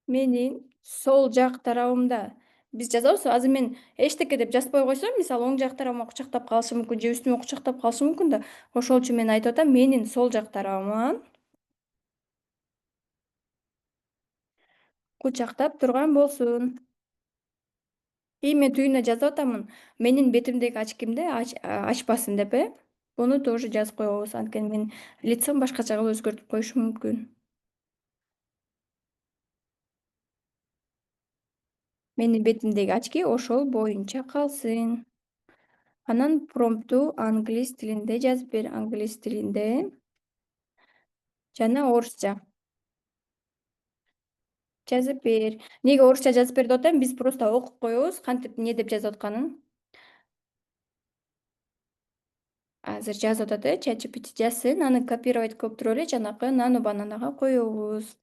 менин сол жак тарабымда. Биз жазабыз. Азыр мен эчтеке деп жазбай койсом, мисалы оң жак тарабыма кучактап калышы мүмкүн же үстүмө кучактап калышы мүмкүн да. Ошол үчүн мен айтып атам, менин сол жак тарабыма кучактап турган болсун. Мен түйүнүнө жазып атамын. Менин бетимдеги очкимди ачпасын деп, э. Буну тоже жазып коебуз. Анткени менин лицом башкача кылып өзгөртүп коюшум мүмкүн. Менин бетимдеги очки ошол боюнча калсын. Анан промпту англис тилинде жазып бер. Англис тилинде жана орусча жазып бер. Неге орусча жазып бер деп атайм? Биз просто окуп коебуз, кантип эмне деп жазып атканын. Азыр жазып атат, э, ChatGPT жазсын, аны копировать кылып туруп эле жанакы нано бананага коебуз.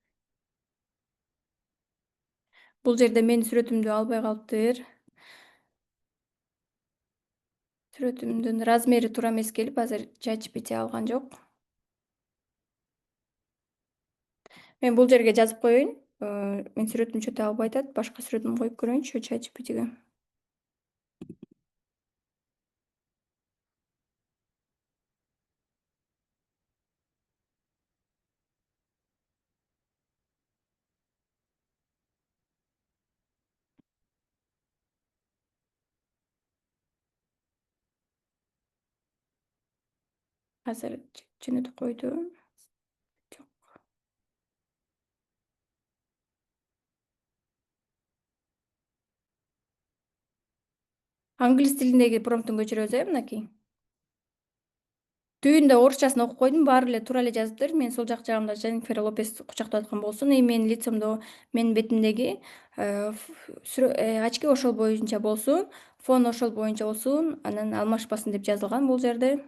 Бул жерде менин сүрөтүмдү албай калыптыр. Сүрөтүмдүн размери туура эмес келип, азыр ChatGPT алган жок. Мен бул жерге жазып коеюн. Менин сүрөтүм чөтө албай атат. Башка сүрөтүмдү коюп көрөйүнчү ChatGPT'ге. Азыр жөнөтүп койду. Жок. Англис тилиндеги промптун көчүрөбүз, э, мынакей. Түбүндө орусчасын окуп койдум, баары эле туура эле жазыптыр. Мен сол жак жагымда Дженнифер Лопес кучактап аткан болсун, менин лицомдо, менин бетимдеги очки ошол боюнча болсун, фон ошол боюнча болсун, анан алмашпасын деп жазылган бул жерде.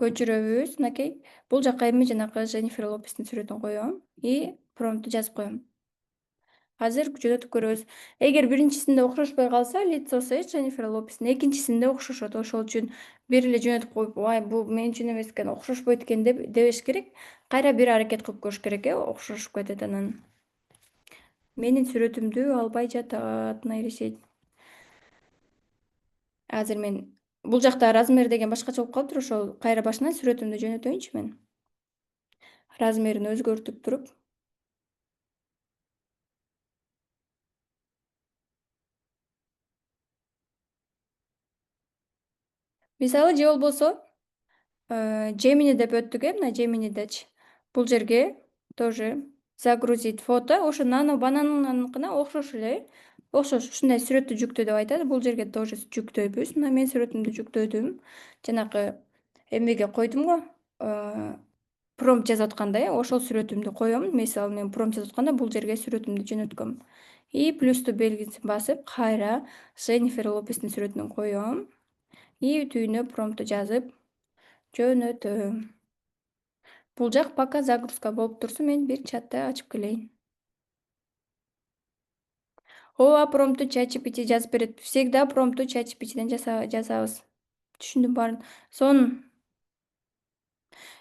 Көчүрөбүз, мынакей. Бул жака эми жанакы Дженнифер Лопестин сүрөтүн коём и промпту жазып коем. Азыр жөнөтүп көрөбүз. Эгер биринчисинде окшошпой калса, лицосу Дженнифер Лопестин, экинчисинде окшошот. Ошол үчүн бир эле жөнөтүп коюп, ай бул мен үчүн эмес экен, окшошпойт экен дебеш керек. Кайра бир аракет кылып көрүш керек, окшошуп кетет анан. Менин сүрөтүмдү албай жатат, нейросеть. Азыр мен бул жакта размер деген башкача болуп калыптыр, ошол кайра башынан сүрөтүмдү жөнөтөйүнчү мен. Размерин өзгөртүп туруп. Мисалы же болбосо Gemini деп өттүк, мына Gemini'дечи. Бул жерге тоже загрузить фото. Ошо нано бананыныкына окшош эле. Окшош ушундай сүрөттү жүктө деп айтат. Бул жерге тоже жүктөйбүз. Мына мен сүрөтүмдү жүктөдүм. Жанакы эмеге койдум го. Промпт жазып атканда, ошол сүрөтүмдү коем. Мисалы мен промпт жазып атканда бул жерге сүрөтүмдү жөнөткөм. И плюсту белгисин басып, кайра Дженнифер Лопестин сүрөтүн коем. И түбүнө промпту жазып жөнөтөм. Бул жак пока загрузка болуп турсун, мен бир чатты ачып келейин. Ооба, промпту ChatGPT жазып берет. Всегда промпту ChatGPTден жазабыз. Түшүндүм баарын. Сонун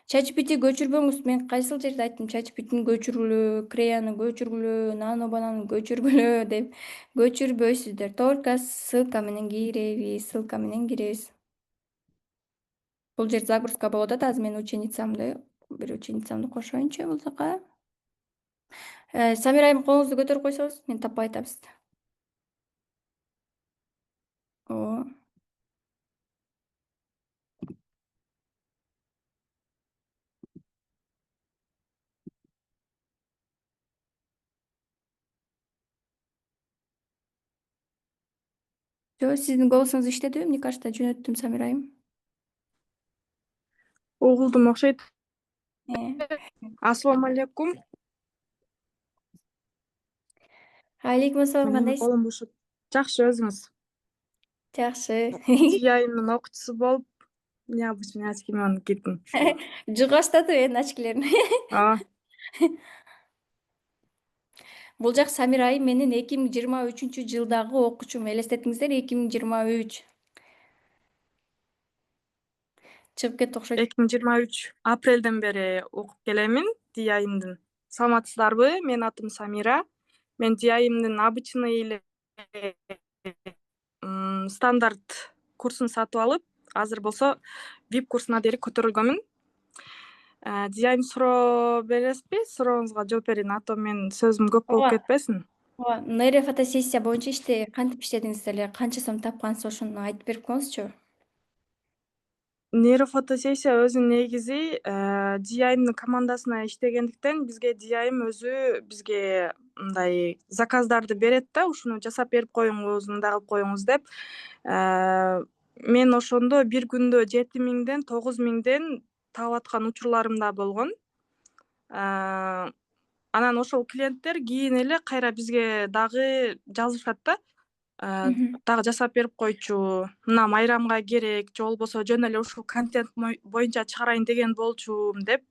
ChatGPT көчүрбөңүз. Мен кайсыл жерде айттым ChatGPT'ни көчүргүлө, Креяны көчүргүлө, Nano Banan'ы көчүргүлө деп. Көчүрбөйсүздөр. Только ссылка менен киребиз. Бул жер загрузка болуп атат. Азыр мен бир ученицамды кошоюнчу бул жака. Самира айым, колуңузду көтөрүп койсоңуз, мен таппай атам сизди. Ооба. Жок, сиздин голосуңуз иштедиби? Мне кажется, жөнөттүм, Самира айым. Угулдум окшойт. Э. Ассалому алейкум. Алейкум ассалам, Менин кандайсыз? колум бушап. Жакшы, өзүңүз? Жакшы. Тиайымдын окуучусу болуп, необычный очкимен кирдим. Жуга баштады энди очкилерин. Ооба. Бул жак Самира айым менин 2023-жылдагы окуучум. Элестетиңиздер, 2023. Чыгып кетти окшойт. 2023 апрелден бери окуп келемин Тиайымдын. Саламатсыздарбы? Менин атым Самира. Мен Тиайымдын обычный эле стандарт курсун сатып алып, азыр болсо VIP курсуна дери көтөрүлгөнмүн. Тиайым, суроо бересизби? Сурооңузга жооп берейин, а то мен сөзүм көп болуп Ооба. кетпесин. Ооба. Нейрофотосессия боюнча кантип иштедиңиз эле? Канча сом тапкансыз, ошону айтып берип коюңузчу. Нейрофотосессия өзүнүн негизи Диайымдын командасына иштегендиктен Диайым өзү бизге мындай заказдарды берет да, ушуну жасап берип коюңуз, мындай кылып коюңуз деп. Мен ошондо бир күндө 7.000ден 9.000ден таап аткан учурларым да болгон. Анан ошол клиенттер кийин эле кайра бизге дагы жазышат да. Дагы жасап берип койчу, мына майрамга керек, же болбосо жөн эле ушул контент боюнча чыгарайын деген болчумун деп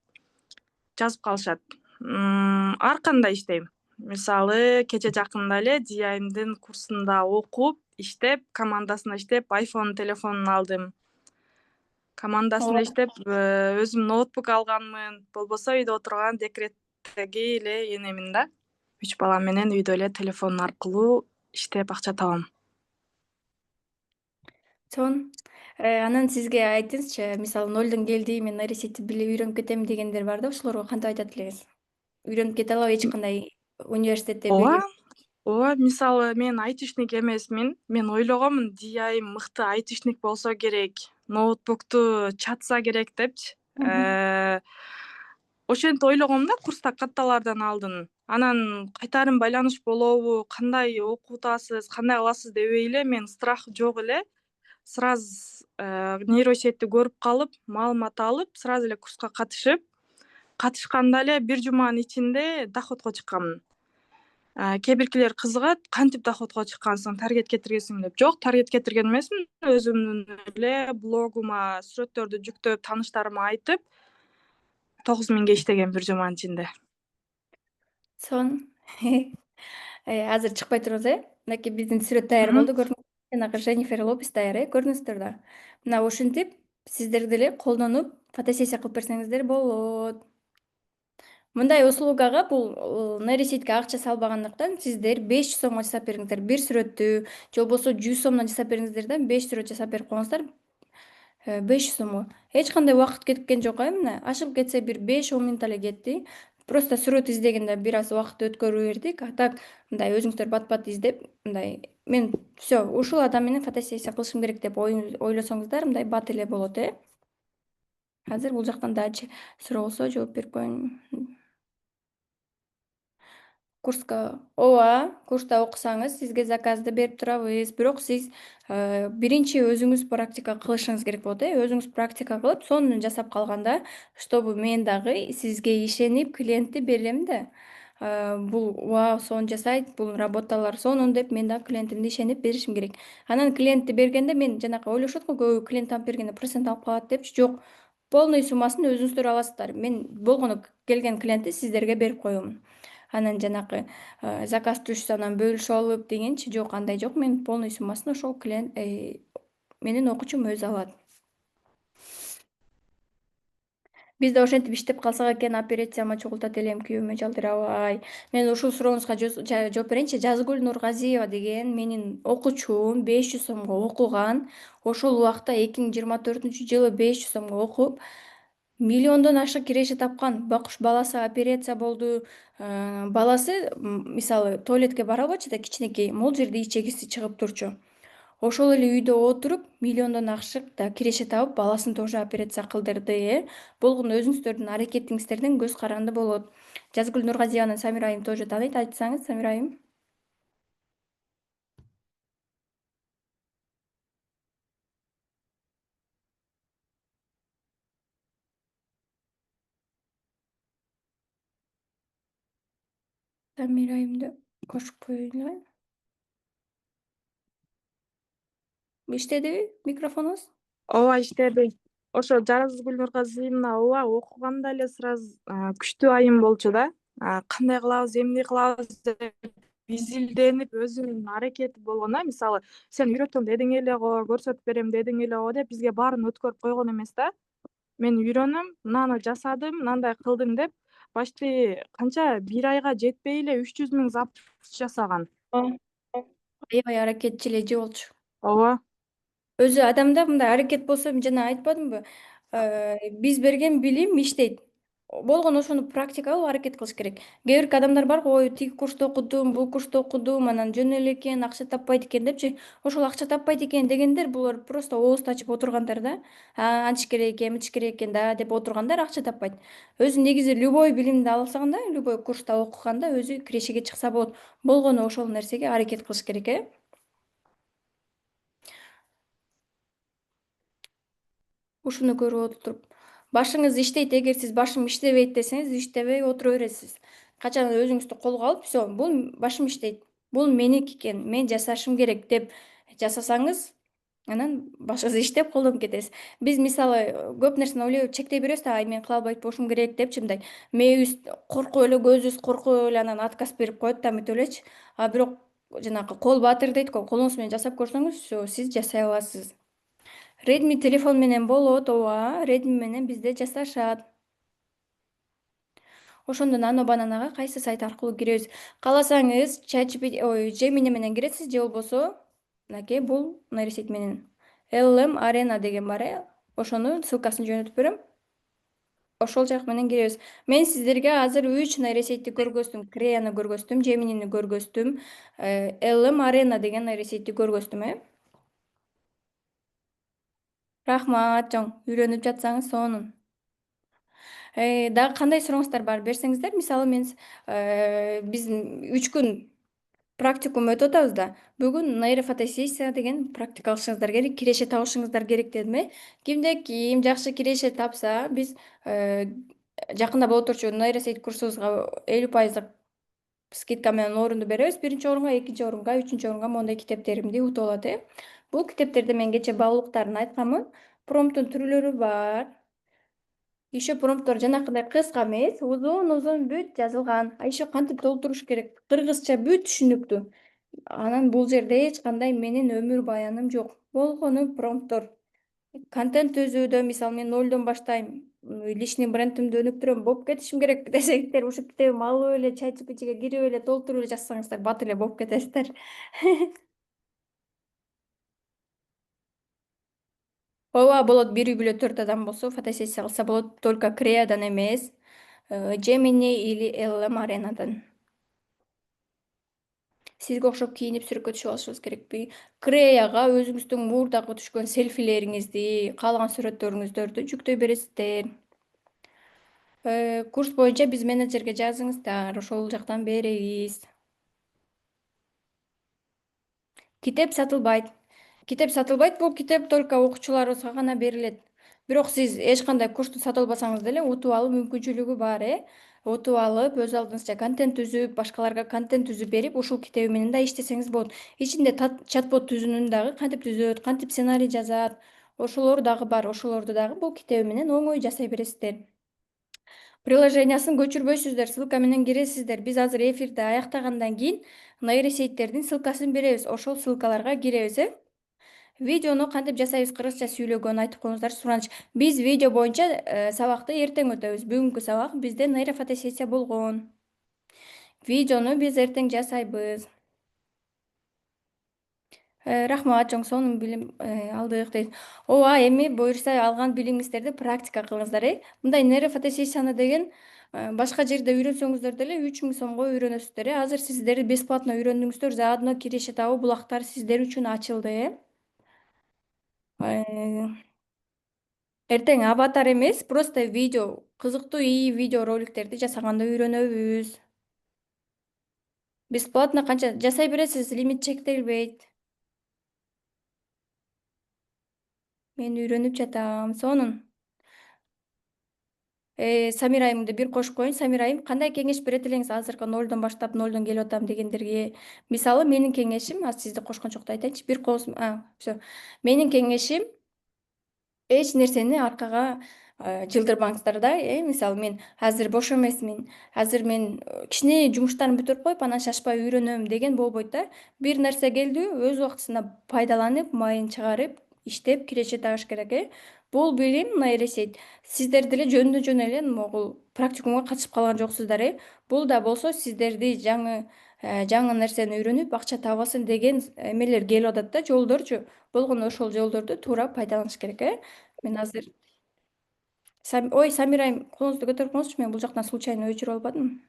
жазып калышат. Ар кандай иштейм. Мисалы, кече жакында эле Диайымдын курсунда окуп, иштеп, командасында иштеп, iPhone телефонун алдым. Командасында Ооба. иштеп, өзүм ноутбук алганмын. Болбосо үйдө отурган декреттеги эле энемин да. 3 балам менен үйдө эле телефон аркылуу иштеп акча табам. Сонун. Анан сизге айтыңызчы, мисалы 0дон келди, мен нейросетти үйрөнүп кетем дегендер бар да, ошолорго кантип айтат элеңиз? Үйрөнүп кете алабы, эч кандай университетте Ооба, белгилеп? ооба. Мисалы, мен айтишник эмесмин. Мен ойлогонмун, Диайым мыкты айтишник болсо керек, ноутбукту чатса керек депчи. Мгм. Ошентип ойлогом да, курста катталардан алдын. Анан кайтарым байланыш болобу, кандай окутасыз, кандай кыласыз дебей эле мен страх жок эле сразу нейросетти көрүп калып, маалымат алып, сразу эле курска катышып, катышканда эле бир жуманын ичинде доходко чыкканмын. Кээ биркилер кызыгат, кантип доходко чыккансың, таргет кетиргенсиң деп. Жок, таргет кетирген эмесмин. Өзүмдүн эле блогума сүрөттөрдү жүктөп, тааныштарыма айтып, 9.000 иштегем бир жуманын ичинде. Сонун. Азыр чыкпай турбуз, мынакей биздин сүрөт даяр Мгм. болду. Жанагы Дженнифер Лопес даяр, көрүнүңүздөр да. Мына ушинтип сиздер деле колдонуп фотосессия кылып берсеңиздер болот. Мындай услугага бул нейросетке акча салбагандыктан сиздер 500 сомго жасап бериңиздер. Бир сүрөттү же болбосо 100 сомдон жасап бериңиздер да, 5 сүрөт жасап берип коюңуздар. 500 сомго. Эч кандай убакыт кеткен жок, мына. Ашыгып кетсе бир 5-10 минут эле кетти. Просто сүрөт издегенде бир аз убакыт өткөрүп бердик. А так мындай өзүңүздөр бат-бат издеп, мындай мен все, ушул адам менен фотосессия кылышым керек деп ойлосоңуздар, мындай бат эле болот, Азыр бул жактан дачы суроолсо жооп берип коеюн. Курста окусаңыз сизге заказды берип турабыз. Бирок сиз биринчи өзүңүз практика кылышыңыз керек болот, Өзүңүз практика кылып, сонун жасап калганда, чтобы мен дагы сизге ишенип клиентти берем да. Бул сонун жасайт, бул работалар сонун деп мен дагы клиентимди ишенип беришим керек. Анан клиентти бергенде мен жанакы ойлошот го, көбү клиент алып бергенде процент алып калат депчи. Жок. Полный суммасын өзүңүздөр аласыздар. Мен болгону келген клиентти сиздерге берип коемун. Анан жанакы заказ түшсө анан бөлүшүп алып дегенчи жок, андай жок. Мен полный суммасын ошол клиент менин окуучум өзү алат. Биз да ошентип иштеп калсак экен, операцияма чогултат элем, күйөөмө жалдырабай. Мен ушул сурооңузга жооп берейинчи. Жазгүл Нургазиева деген менин окуучум 500 сомго окуган. Ошол убакта 2024-жылы 500 сомго окуп, миллиондон ашык киреше тапкан. Бакуш баласы операция болду. Баласы мисалы туалетке бара албачу да, кичинекей, могул жерде ичегиси чыгып турчу. Ошол эле үйдө отуруп, миллиондон ашык да киреше табып, баласын тоже операция кылдырды, Болгону өзүңүздөрдүн аракетиңиздерден көз каранды болот. Жазгүл Нургазиеваны Самир айым тоже тааныйт, айтсаңыз, Самир айым. Самир айымды кошуп коеюн. Иштедиби микрофонуңуз? Ооба, иштеди. Ошо Жазгүл Нургазиевна ооба окуганда эле сразу күчтүү айым болчу да. Кандай кылабыз, эмне кылабыз деп изилденип, өзүнүн аракети болгон Мисалы, сени үйрөтөм дедиң эле го, көрсөтүп берем дедиң эле го деп бизге баарын өткөрүп койгон эмес да. Мен үйрөнөм, мынаны жасадым, мындай кылдым деп почти канча бир айга жетпей эле 300 000 запуск жасаган. Аябай аракетчил болчу. Ооба. Өзү адамда мындай аракет болсо, мен жана айтпадымбы, биз берген билим иштейт. Болгону ошону практика кылып аракет кылыш керек. Кээ бирки адамдар бар го, ой тиги курста окудум, бул курста окудум, анан жөн эле экен, акча таппайт экен депчи. Ошол акча таппайт экен дегендер булар просто оозду ачып отургандар да. Антиш керек экен, мынтиш керек экен да деп отургандар акча таппайт. Өзү негизи любой билимди алсаң любой курста окуганда өзү кирешеге чыкса болот. Болгону ошол нерсеге аракет кылыш керек, Ушуну көрүп отуруп. Башыңыз иштейт, эгер сиз башым иштебейт десеңиз, иштебей отура бересиз. Качан өзүңүздү колго алып, все, бул башым иштейт, бул меники экен, мен жасашым керек деп жасасаңыз, анан башыңыз иштеп колдонуп кетесиз. Биз мисалы көп нерсени ойлой чектей беребиз да, ай мен кыла албай болушум керек депчи, мындай мээбиз коркуп эле, көзүбүз коркуп эле анан отказ берип коет да, бүтүп элечи. Бирок жанагы кол баатыр дейт го, колуңуз менен жасап көрсөңүз, все, сиз жасай аласыз. Redmi телефон менен болот, ооба. Redmi менен бизде жасашат. Ошондо Nano Bananaга кайсы сайт аркылуу киребиз? Кааласаңыз, Gemini менен киресиз, же болбосо мынакей бул нейросеть менен. LLM Arena деген бар, Ошону ссылкасын жөнөтүп берем. Ошол жак менен киребиз. Мен сиздерге азыр 3 нейросетьти көргөздүм. Crea'ны көргөздүм, Gemini'ни көргөздүм, LLM Arena деген нейросетьти көргөздүм, Рахмат, жоң. Үйрөнүп жатсаңыз сонун. Дагы кандай сурооңуздар бар, берсеңиздер. Мисалы мен биздин 3 күн практикум өтүп атабыз да. Бүгүн нейрофотосессия деген практика кылышыңыздар керек, киреше табышыңыздар керек дедим э. Ким жакшы киреше тапса, биз жакында боло турчу нейросеть курсубузга 50% скидка менен орунду беребиз. Биринчи орунга, экинчи орунга, үчүнчү орунга моундай китептеримди утуп алат э. Бул китептерде мен кечээ баалуулуктарын айтканмын. Промптун түрлөрү бар. Еще промпттор жанакындай кыска эмес, узун бүт жазылган. Еще кантип толтуруш керек? Кыргызча бүт түшүнүктүү. Анан бул жерде эч кандай менин өмүр баяным жок. Болгону промпттор. Контент түзүүдө мисалы мен нолдон баштайм. Личный брендимди өнүктүрөм, болуп кетишим керек десеңиздер, ушу китебим алып эле ChatGPTге кирип эле толтуруп эле жазсаңыздар бат эле болуп кетесиздер. Ооба болот, бир үй бүлө 4 адам болсо фотосессия кылса болот, только Креадан эмес, Gemini или LLM Arenaдан. Сизге окшоп кийинип сүрөткө түшүп алышыбыз керекпи? Креяга өзүңүздүн мурдагы түшкөн селфилериңизди, каалаган сүрөттөрүңүздөрдү жүктөй бересиздер. Курс боюнча биз менеджерге жазыңыздар, ошол жактан беребиз. Китеп сатылбайт. Китеп сатылбайт. Бул китеп только окуучуларыбызга гана берилет. Бирок сиз эч кандай курсту сатып албасаңыз деле утуп алуу мүмкүнчүлүгү бар, э. Утуп алып, өз алдыңызча контент түзүп, башкаларга контент түзүп берип, ушул китеби менен да иштесеңиз болот. Ичинде чат-бот түзүүнүн дагы кантип түзөт, кантип сценарий жазат, ошолор дагы бар. Ошолорду дагы бул китеби менен оңой жасай бересиздер. Приложениясын көчүрбөйсүздөр, ссылка менен киресиздер. Биз азыр эфирди аяктагандан кийин нейросетьтердин ссылкасын беребиз. Ошол ссылкаларга киребиз, э. Видеону кантип жасайбыз, кыргызча сүйлөгөнү айтып коюңуздар, сураныч. Биз видео боюнча сабакты эртең өтөбүз. Бүгүнкү сабак бизде нейрофотосессия болгон. Видеону биз эртең жасайбыз. Рахмат, чоң сонун билим алдык дейт. Ооба, эми буюрса алган билимиңиздерди практика кылыңыздар, э. Мындай нейрофотосессияны деген башка жерде үйрөнсөңүздөр деле 3000 сомго үйрөнөсүздөр, э. Азыр сиздер бесплатно үйрөндүңүздөр, заодно киреше табуу булактар сиздер үчүн ачылды, э. Эртең аватар эмес, просто видео, кызыктуу видео роликтерди жасаганды үйрөнөбүз. Бесплатно канча жасай бересиз, лимит чектелбейт. Мен үйрөнүп жатам, сонун. Самирайымды бир кошуп коеюн. Самирайым, кандай кеңеш берет элеңиз азыркы нолдон баштап, нолдон келип атам дегендерге? Мисалы, менин кеңешим, сизди кошкон жокто айтайынчы. Бир всё. Менин кеңешим эч нерсени аркага жылдырбаңыздар да, э. Мисалы, мен азыр бош эмесмин, азыр мен кичине жумуштарымды бүтүрүп коюп, анан шашпай үйрөнөм деген болбойт да. Бир нерсе келди, өз убактысында пайдаланып, майын чыгарып, иштеп, киреше табыш керек, э. Бул билим нейросеть. Сиздер деле жөндөн-жөн эле могул практикумга катышып калган жоксуздар, э. Бул да болсо сиздерди жаңы нерсени үйрөнүп, акча табасың деген эмелер келип атат да, жолдорчу. Болгону ошол жолдорду туура пайдаланыш керек, э. Мен азыр Ой, Самирайым, колуңузду көтөрүп коюңузчу, мен бул жактан случайно өчүрүп албадым.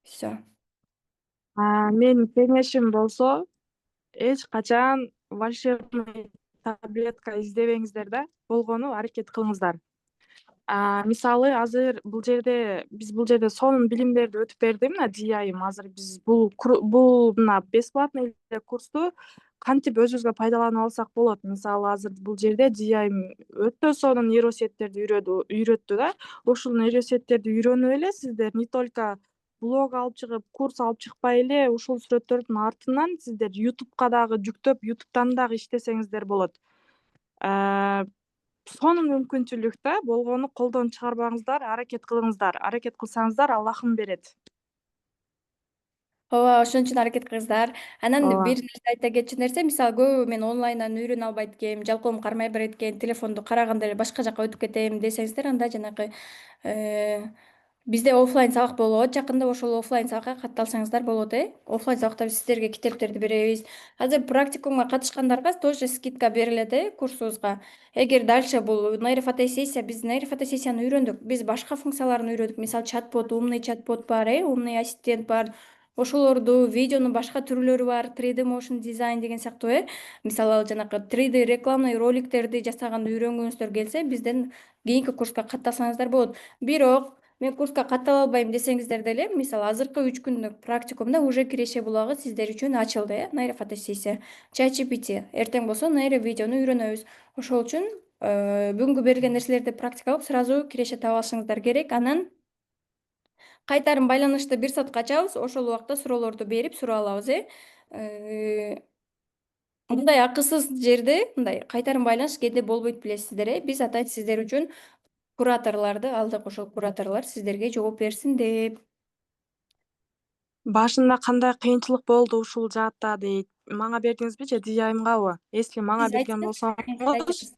Всё. Менин кеңешим болсо, эч качан волшебный таблетка издебеңиздер да, болгону аракет кылыңыздар. Мисалы азыр биз бул жерде сонун билимдерди өтүп берди мына DI азыр биз бул мына бесплатный эле курсту кантип өзүбүзгө пайдаланып алсак болот. Мисалы азыр бул жерде DI өтө сонун нейросетьтерди үйрөттү да. Ушул нейросетьтерди үйрөнүп эле сиздер не только блог алып чыгып, курс алып чыкпай эле ушул сүрөттөрдүн артынан сиздер YouTube'ка дагы жүктөп, YouTube'дан дагы иштесеңиздер болот. Сонун мүмкүнчүлүк да, болгону колдон чыгарбаңыздар, аракет кылыңыздар. Аракет кылсаңыздар Аллахым берет. Ооба, ошон үчүн аракет кылыңыздар. Анан Ооба. бир нерсе айта кетчү нерсе, мисалы көбү мен онлайндан үйрөнө албайт экенм, жалпоом кармай берет экен, телефонду караганда эле башка жака өтүп кетем десеңиздер, анда жанагы бизде оффлайн сабак болот. Жакында ошол оффлайн сабакка катталсаңыздар болот, э. Оффлайн сабакта биз сиздерге китептерди беребиз. Азыр практикумга катышкандарга тоже скидка берилет, э, курсубузга. Эгер дальше бул нейрофотосессия, биз нейрофотосессияны үйрөндүк. Биз башка функцияларын үйрөндүк. Мисалы, чат-бот, умный чат-бот бар, умный ассистент бар. Ошолорду, видеонун башка түрлөрү бар, 3D motion design деген сыяктуу, э. Мисалы, жанагы 3D рекламный роликтерди жасаганды үйрөнгүңүздөр келсе, бизден кийинки курска катталсаңыздар болот. Бирок мен курска каттала албайм десеңиздер деле, мисалы азыркы 3 күндүк практикумда уже киреше булагы сиздер үчүн ачылды, нейрофотосессия. ChatGPT. Эртең болсо нейро видеону үйрөнөбүз. Ошол үчүн бүгүнкү берилген нерселерди практикалап сразу киреше таап алышыңыздар керек. Анан кайтарым байланышты 1 саатка ачабыз. Ошол убакта суроолорду берип сурап алабыз, Мындай акысыз жерде мындай кайтарым байланыш кээде болбойт, билесиздер, Биз атайт сиздер үчүн кураторлорду алдык, ошол кураторлор сиздерге жооп берсин деп. Башында кандай кыйынчылык болду ушул жаатта дейт. Мага бердиңизби же DJI'мгабы? Если мага Сиз берген айтсаңыз, сиз болсоңуз,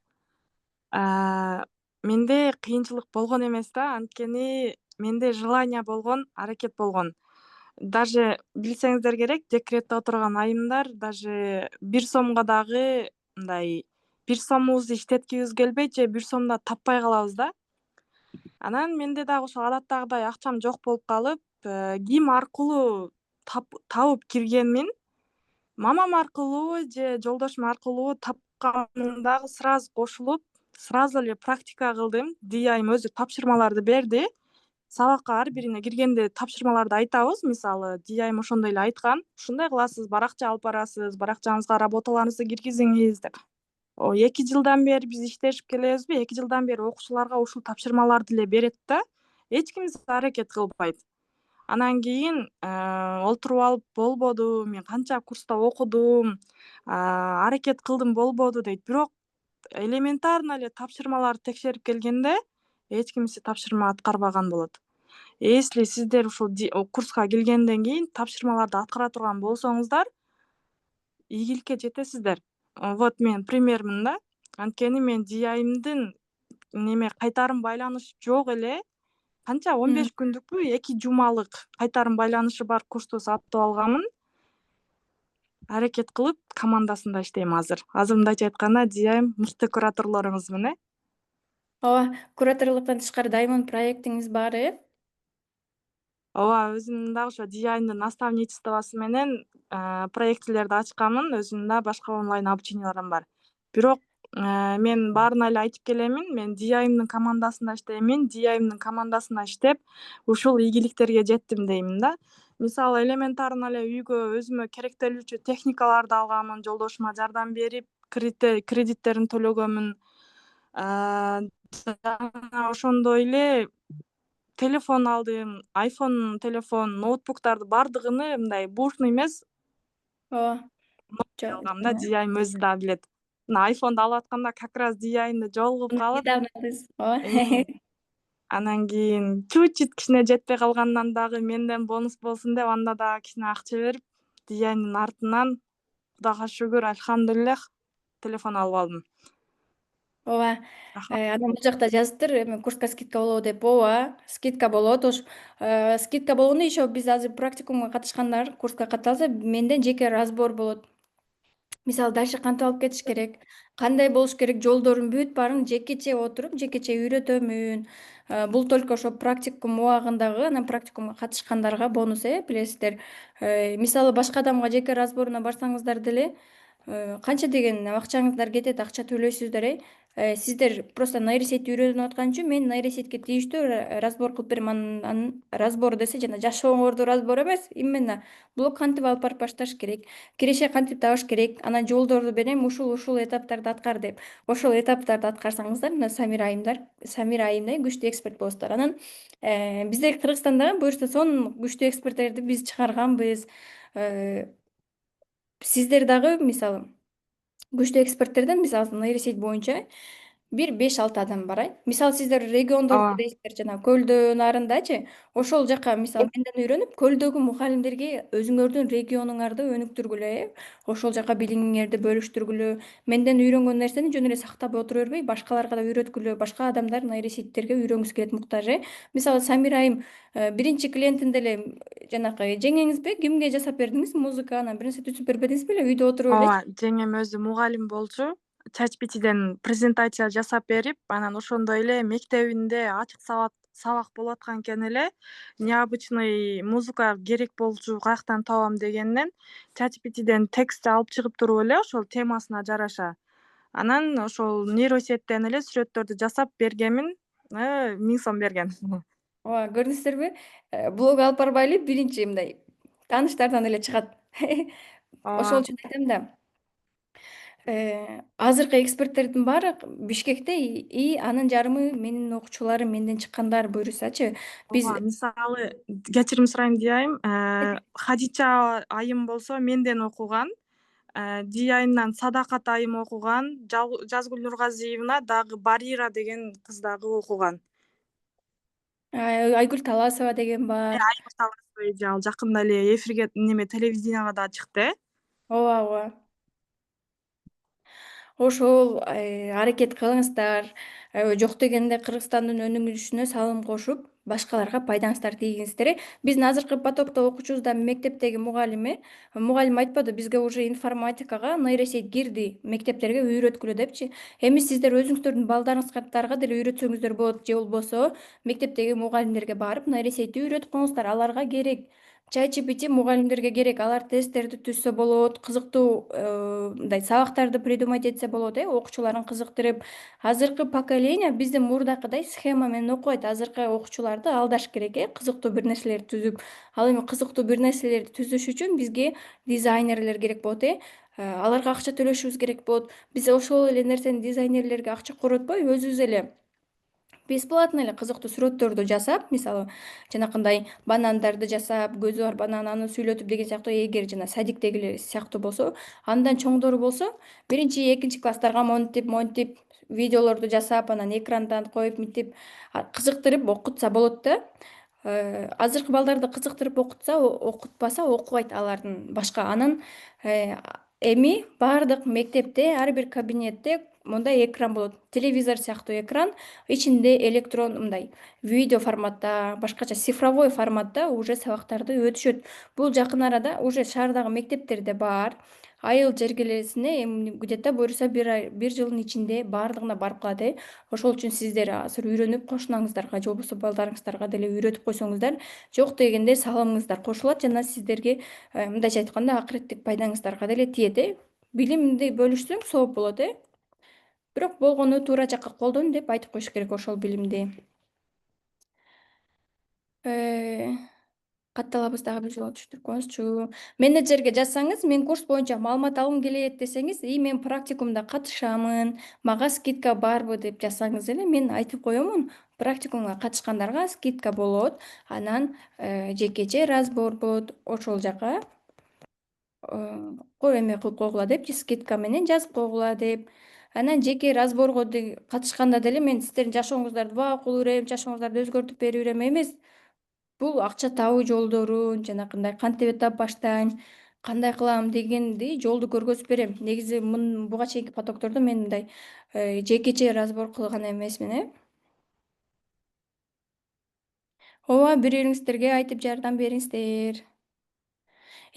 айтыңыз. менде кыйынчылык болгон эмес да, анткени менде желание болгон, аракет болгон. Даже билсеңиздер керек, декретте отурган айымдар даже 1 сомго дагы мындай 1 сомубузду иштеткибиз келбейт же 1 сомду таппай калабыз да. Анан менде дагы ошол адаттагыдай акчам жок болуп калып, ким аркылуу табып киргенмин, мамам аркылуу же жолдошум аркылуу тапканым дагы сразу кошулуп, сразу эле практика кылдым. DJI'м өзү тапшырмаларды берди. Сабакка ар бирине киргенде тапшырмаларды айтабыз. Мисалы, DJI'м ошондой эле айткан. Ушундай кыласыз, баракча алып барасыз, баракчаңызга работаларыңызды киргизиңиз деп. 2 жылдан бери биз иштешип келебизби, 2 жылдан бери окуучуларга ушул тапшырмаларды эле берет да, эч ким аракет кылбайт. Анан кийин олтуруп алып болбоду, мен канча курста окудум, аракет кылдым болбоду дейт. Бирок элементарно эле тапшырмаларды текшерип келгенде эч ким тапшырма аткарбаган болот. Если сиздер ушул курска келгенден кийин тапшырмаларды аткара турган болсоңуздар, ийгиликке жетесиздер. Вот мен примермин да. Анткени мен DJI'мдин неме кайтарым байланышы жок эле канча 15 күндүкпү 2 жумалык кайтарым байланышы бар курсту сатып алганмын. Аракет кылып командасында иштейм азыр. Азыр мындайча айтканда DJI'м мыкты кураторлоруңуз, Ооба, кураторлуктан тышкары Diamond проектиңиз бар, Ооба, өзүмдүн дагы ошо DJI'мдин наставничествосу менен проектилерди ачканмын, өзүмдүн да башка онлайн обученияларым бар. Бирок мен баарына эле айтып келемин, мен DJI'мдин командасында иштеймин, DJI'мдин командасында иштеп, ушул ийгиликтерге жеттим деймин да. Мисалы, элементарно эле үйгө өзүмө керектелүүчү техникаларды алганмын, жолдошума жардам берип, кредиттерин төлөгөнмүн. Жана ошондой эле телефон алдым, iPhone телефон, ноутбуктарды бардыгыны мындай бушный эмес, Ооба. алгам да, DJI'м өзү да билет. Мына iPhoneду алып атканда как раз DJI'мди жолугуп калып, Недавно ооба. анан кийин чуть-чуть кичине жетпей калгандан дагы менден бонус болсун деп анда дагы кичине акча берип, DJI'мдин артынан Кудайга шүгүр, альхамдулиллах, телефон алып алдым. Ооба. Анан бул жакта жазыптыр, эми курска скидка болобу деп. Ооба, скидка болот. Скидка болгондо еще биз азыр практикумга катышкандар курска катталса, менден жеке разбор болот. Мисалы, дальше кантип алып кетиш керек, кандай болуш керек, жолдорун бүт баарын жекече отуруп, жекече үйрөтөмүн. Бул только ошо практикум убагындагы, анан практикумга катышкандарга бонус, билесиздер. Мисалы, башка адамга жеке разборуна барсаңыздар деле, канча деген акчаңыздар кетет, акча төлөйсүздөр, Сиздер просто нейросетти үйрөнүп аткан үчүн мен нейросетке тийиштүү разбор кылып берем. Анын разбору десе жана жашооңордун разбору эмес, именно блог кантип алып барып башташ керек, киреше кантип табыш керек, анан жолдорду берем, ушул этаптарды аткар деп. Ошол этаптарды аткарсаңыздар, мына Самира айымдай күчтүү эксперт болосуздар. Анан биздер Кыргызстанда буюрса сонун күчтүү эксперттерди биз чыгарганбыз. Сиздер дагы мисалы күчтүү эксперттерден биз азыр нейросеть боюнча бир 5-6 адам бар. Мисалы, сиздер региондордо Ооба, дейсиздер, жана көлдөө нарындачы, ошол жака мисалы менден үйрөнүп, көлдөгү мухалимдерге өзүңөрдүн регионуңарды өнүктүргүлө, ошол жака билимиңерди бөлүштүргүлө, менден үйрөнгөн нерсени жөн эле сактап отура бербей, башкаларга да үйрөткүлө, башка адамдар нейросеттерге үйрөнгүсү келет, муктаж. Мисалы, Самира айым биринчи клиентинде эле жанакы жеңеңизби, кимге жасап бердиңиз музыка, анан бир нерсе түзүп бербедиңизби эле, үйдө отуруп эле? ооба, жеңем өзү мугалим болчу. ChatGPTден презентация жасап берип, анан ошондой эле мектебинде ачык сабак болуп аткан экен эле, необычный музыка керек болчу, каяктан табам дегенден ChatGPTден текст алып чыгып туруп эле ошол темасына жараша. Анан ошол нейросеттен эле сүрөттөрдү жасап бергенмин. 1000 сом берген. ооба көрдүңүздөрбү? Блог алып барбай эле биринчи мындай тааныштардан эле чыгат. Ооба. Ошол үчүн айтам да, азыркы эксперттердин баары Бишкекте, и анын жарымы менин окуучуларым, менден чыккандар буюрсачы. Биз Ооба, мисалы кечирим сурайм деп атайын. Хадича айым болсо менден окуган. Дий айымдан Садакат айым окуган. Жазгүл Нургазиевна дагы Барира деген кыз дагы окуган. Айгүл Таласова деген бар. Айгүл Таласова ал жакында эле эфирге неме телевиденияга да чыкты. Ооба, ооба. Ошол аракет кылыңыздар. Жок дегенде Кыргызстандын өнүгүшүнө салым кошуп, башкаларга пайдаңыздар тийгиңиздер. Биздин азыркы потокто окуучубуз да мектептеги мугалим мугалим айтпады, бизге уже информатикага нейросеть кирди, мектептерге үйрөткүлө депчи. Эми сиздер өзүңүздөрдүн балдарыңыздарга деле үйрөтсөңүздөр болот, же болбосо мектептеги мугалимдерге барып нейросетти үйрөтүп коюңуздар, аларга керек. ChatGPT мугалимдерге керек, алар тесттерди түзсө болот, кызыктуу мындай сабактарды придумать этсе болот, окуучуларын кызыктырып. Азыркы поколение биздин мурдакыдай схема менен окубайт. Азыркы окуучуларды алдаш керек, кызыктуу бир нерселерди түзүп. Ал эми кызыктуу бир нерселерди түзүш үчүн бизге дизайнерлер керек болот, аларга акча төлөшүбүз керек болот. Биз ошол эле нерсени дизайнерлерге акча коротпой, өзүбүз эле бесплатно эле кызыктуу сүрөттөрдү жасап, мисалы жанакындай банандарды жасап, көзү бар банан, аны сүйлөтүп деген сыяктуу, эгер жана садиктегилер сыяктуу болсо, андан чоңдору болсо, биринчи, экинчи класстарга монтип видеолорду жасап, анан экрандан коюп, мынтип кызыктырып окутса болот да. Азыркы балдарды кызыктырып окутса, окутпаса окубайт алардын башка. Анан эми баардык мектепте, ар бир кабинетте мындай экран болот. Телевизор сыяктуу экран, ичинде электрон мындай видео форматта, башкача цифровой форматта уже сабактарды өтүшөт. Бул жакын арада уже шаардагы мектептерде бар. Айыл жергелесине эми где-то буюрса бир жылдын ичинде баардыгына барып калат. Ошол үчүн сиздер азыр үйрөнүп кошунаңыздарга, же болбосо балдарыңыздарга деле үйрөтүп койсоңуздар, жок дегенде салымыңыздар кошулат жана сиздерге мындайча айтканда акыреттик пайдаңыздарга деле тиет. Билимди бөлүшсөң сооп болот. Бирок болгону туура жакка колдон деп айтып коюш керек ошол билимди. Э, Катталабыз, дагы бир жолу түшүндүрүп коюңузчу. Менеджерге жазсаңыз, мен курс боюнча маалымат алгым келет десеңиз, мен практикумда катышамын, мага скидка барбы деп жазсаңыз эле, мен айтып коемун, практикумга катышкандарга скидка болот. Анан жекече разбор болот. Ошол жака эме кылып койгула депчи, скидка менен жазып койгула деп. Анан жеке разборго катышканда деле мен сиздердин жашооңуздарды бак берем, жашооңуздарды өзгөртүп бере берем эмес. Бул акча табуу жолдорун, жанакындай кантип этап баштайм, кандай кылам дегенди жолду көргөзүп берем. Негизи буга чейинки потоктордо мен мындай жекече разбор кылган эмесмин. Ооба, бири-бириңиздерге айтып жардам бериңиздер.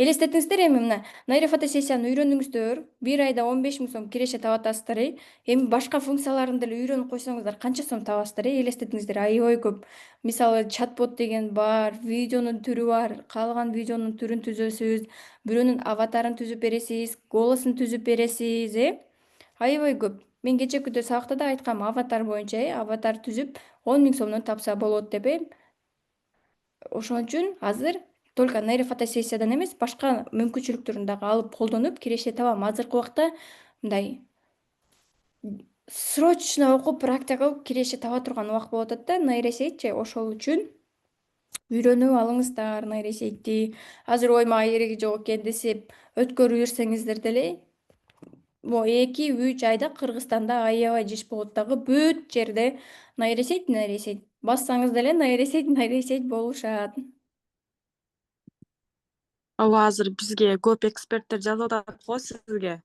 Элестетиңиздер, эми мына нейрофотосессияны үйрөндүңүздөр, бир айда 15 000 сом киреше таап атасыздар. Эми башка функцияларын деле үйрөнүп койсоңуздар канча сом табасыздар? Элестетиңиздер, аябай көп. Мисалы чатбот деген бар, видеонун түрү бар, каалаган видеонун түрүн түзөсүз, бирөөнүн аватарын түзүп бересиз, голосун түзүп бересиз. Аябай көп. Мен кечээкүдө сабакта да айткам, аватар боюнча, аватар түзүп 10 000 сомдон тапса болот деп. Ошон үчүн азыр только нейрофотосессиядан эмес, башка мүмкүнчүлүктөрүн дагы алып колдонуп киреше табам. Азыркы убакта мындай срочно окуп, практика кылып киреше таба турган убак болуп атат да, нейросетьчи. Ошол үчүн үйрөнүп алыңыздар нейросетьти. Азыр ой, мага кереги жок экен десип өткөрүп жүрсөңүздөр деле, могу 2-3 айда Кыргызстанда аябай жиш болот дагы. Бүт жерде нейросеть. Бассаңыз деле нейросеть болушат. Ооба, азыр бизге көп эксперттер жазып атат го сизге.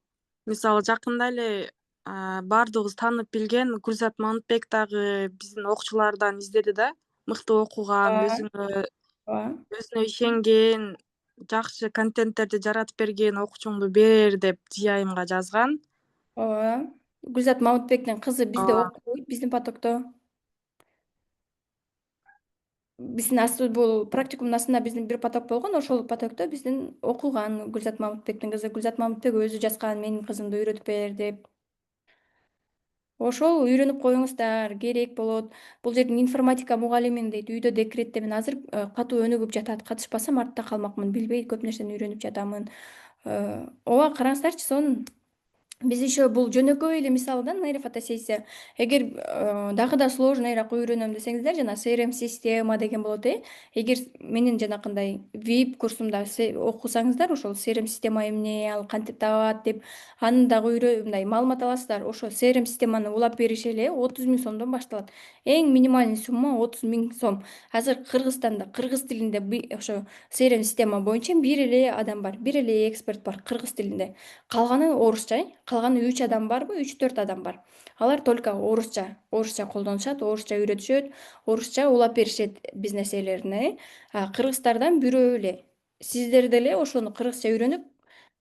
Мисалы жакында эле баардыгыбыз таанып билген Гүлзат Мамытбек дагы биздин окуучулардан издеди да. Мыкты окуган, Ооба, ооба, өзүнө ишенген, жакшы контенттерди жаратып берген окуучуңду бер деп Дия айымга жазган. ооба. Гүлзат Мамытбектин кызы бизде Ооба. окуйт, биздин потокто. Биздин бул практикумдун астында биздин бир поток болгон, ошол потокто биздин окуган Гүлзат Мамытбектин кызы. Гүлзат Мамытбек өзү жазган, менин кызымды үйрөтүп бер деп. Ошол үйрөнүп коюңуздар, керек болот. Бул жердин информатика мугалимим дейт, үйдө декреттемин азыр, катуу өнүгүп жатат. Катышпасам артта калмакмын, билбей көп нерсени үйрөнүп жатамын. Ооба караңыздарчы, сонун биз еще бул жөнөкөй эле мисалы да нейрофотосессия. Эгер дагы да сложныйраак үйрөнөм десеңиздер, жана CRM система деген болот. Эгер менин жанакындай VIP курсумда окусаңыздар, ошол CRM система эмне, ал кантип табат деп, аны дагы мындай маалымат аласыздар. Ошо CRM системаны улап бериши эле 30 000 сомдон башталат. Эң минимальный сумма 30 000 сом. Азыр Кыргызстанда кыргыз тилинде ошо CRM система боюнча бир эле адам бар, бир эле эксперт бар кыргыз тилинде. Калганы орусча, калганы 3 адам барбы, 3-4 адам бар. Алар только орусча колдонушат, орусча үйрөтүшөт, орусча улап беришет бизнес ээлерине. Кыргыздардан бирөө эле. Сиздер деле ошону кыргызча үйрөнүп,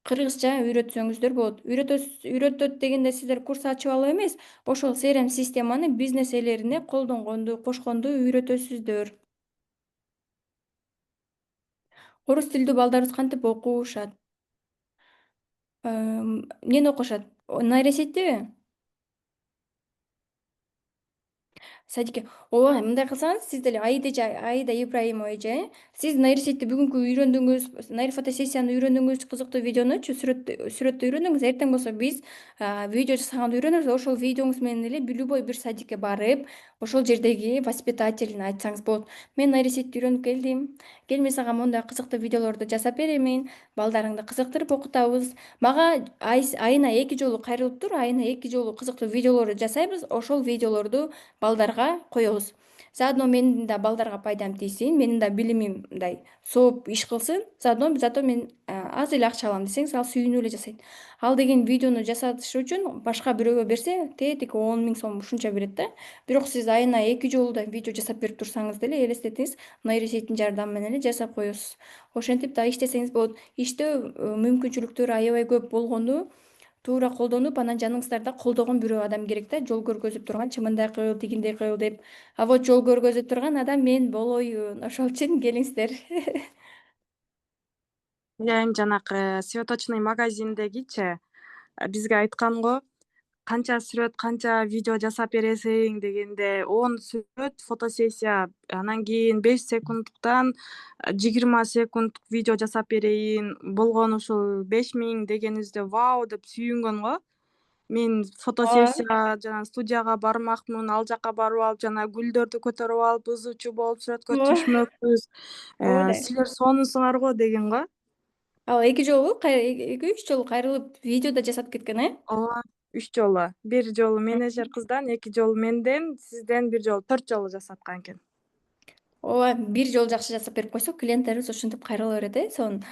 кыргызча үйрөтсөңүздөр болот. Үйрөтөт дегенде сиздер курс ачып алып эмес, ошол CRM системаны бизнес ээлерине колдонгонду, кошконду үйрөтөсүздөр. Орус тилдүү балдарыбыз кантип окушат? Эмнени окушат? Нейросетиби? Садике, ооба, мындай кылсаңыз, сиз деле Аида Ибраимович, сиз нейросетти бүгүнкү үйрөндүңүз, нейрофотосессияны үйрөндүңүз, кызыктуу видеонучу, сүрөттү үйрөндүңүз. Эртең болсо биз видео жасаганды үйрөнөбүз. Ошол видеоңуз менен эле любой бир садикке барып, ошол жердеги воспитательине айтсаңыз болот. Мен нейросетти үйрөнүп келдим. Кел, мен сага мондай кызыктуу видеолорду жасап беремин. Балдарыңды кызыктырып окутабыз. Мага айына 2 жолу кайрылып тур, айына 2 жолу кызыктуу видеолорду жасайбыз. Ошол видеолорду балдарга коебуз. Заодно менин да балдарга пайдам тийсин, менин да билимим мындай сооп иш кылсын. Зато мен аз эле акча алам десеңиз, ал сүйүнүп эле жасайт. Ал деген видеону жасатыш үчүн башка бирөөгө берсе, тетиги 10 000 сом ушунча берет да. Бирок сиз айына 2 жолу да видео жасап берип турсаңыз деле, элестетиңиз, нейросеттин жардамы менен эле жасап коесуз. Ошентип да иштесеңиз болот. Иштөө мүмкүнчүлүктөрү аябай көп болгону туура колдонуп, анан жаныңыздарда колдогон бирөө адам керек да, жол көргөзүп турган, чымындай кыл, тигиндей кыл деп. А вот жол көргөзүп турган адам мен болоюн. Ошол үчүн келиңиздер. Эми жанакы цветочный магазиндегичи бизге айткан го, канча сүрөт, канча видео жасап бересиң дегенде, 10 сүрөт, фотосессия, анан кийин 5 секундтуктан 20 секунддук видео жасап берейин, болгону ушул 5 000 дегенибизде вау деп сүйүнгөн го. Мен Ооба, фотосессия жана студияга бармакмын, ал жака барып алып, жана гүлдөрдү көтөрүп алып, ызычуу болуп сүрөткө ооба, түшмөкпүз. ооба да. Силер сонусуңар го деген го. Ал 2 жолу, 2-3 жолу кайрылып видео да жасап кеткен, Ооба, 3 жолу. Бир жолу менеджер Мгм. кыздан, 2 жолу менден, сизден бир жолу, 4 жолу жасаткан экен. Ооба, бир жолу жакшы жасап берип койсок, клиенттерибиз ушинтип кайрыла берет, сонун.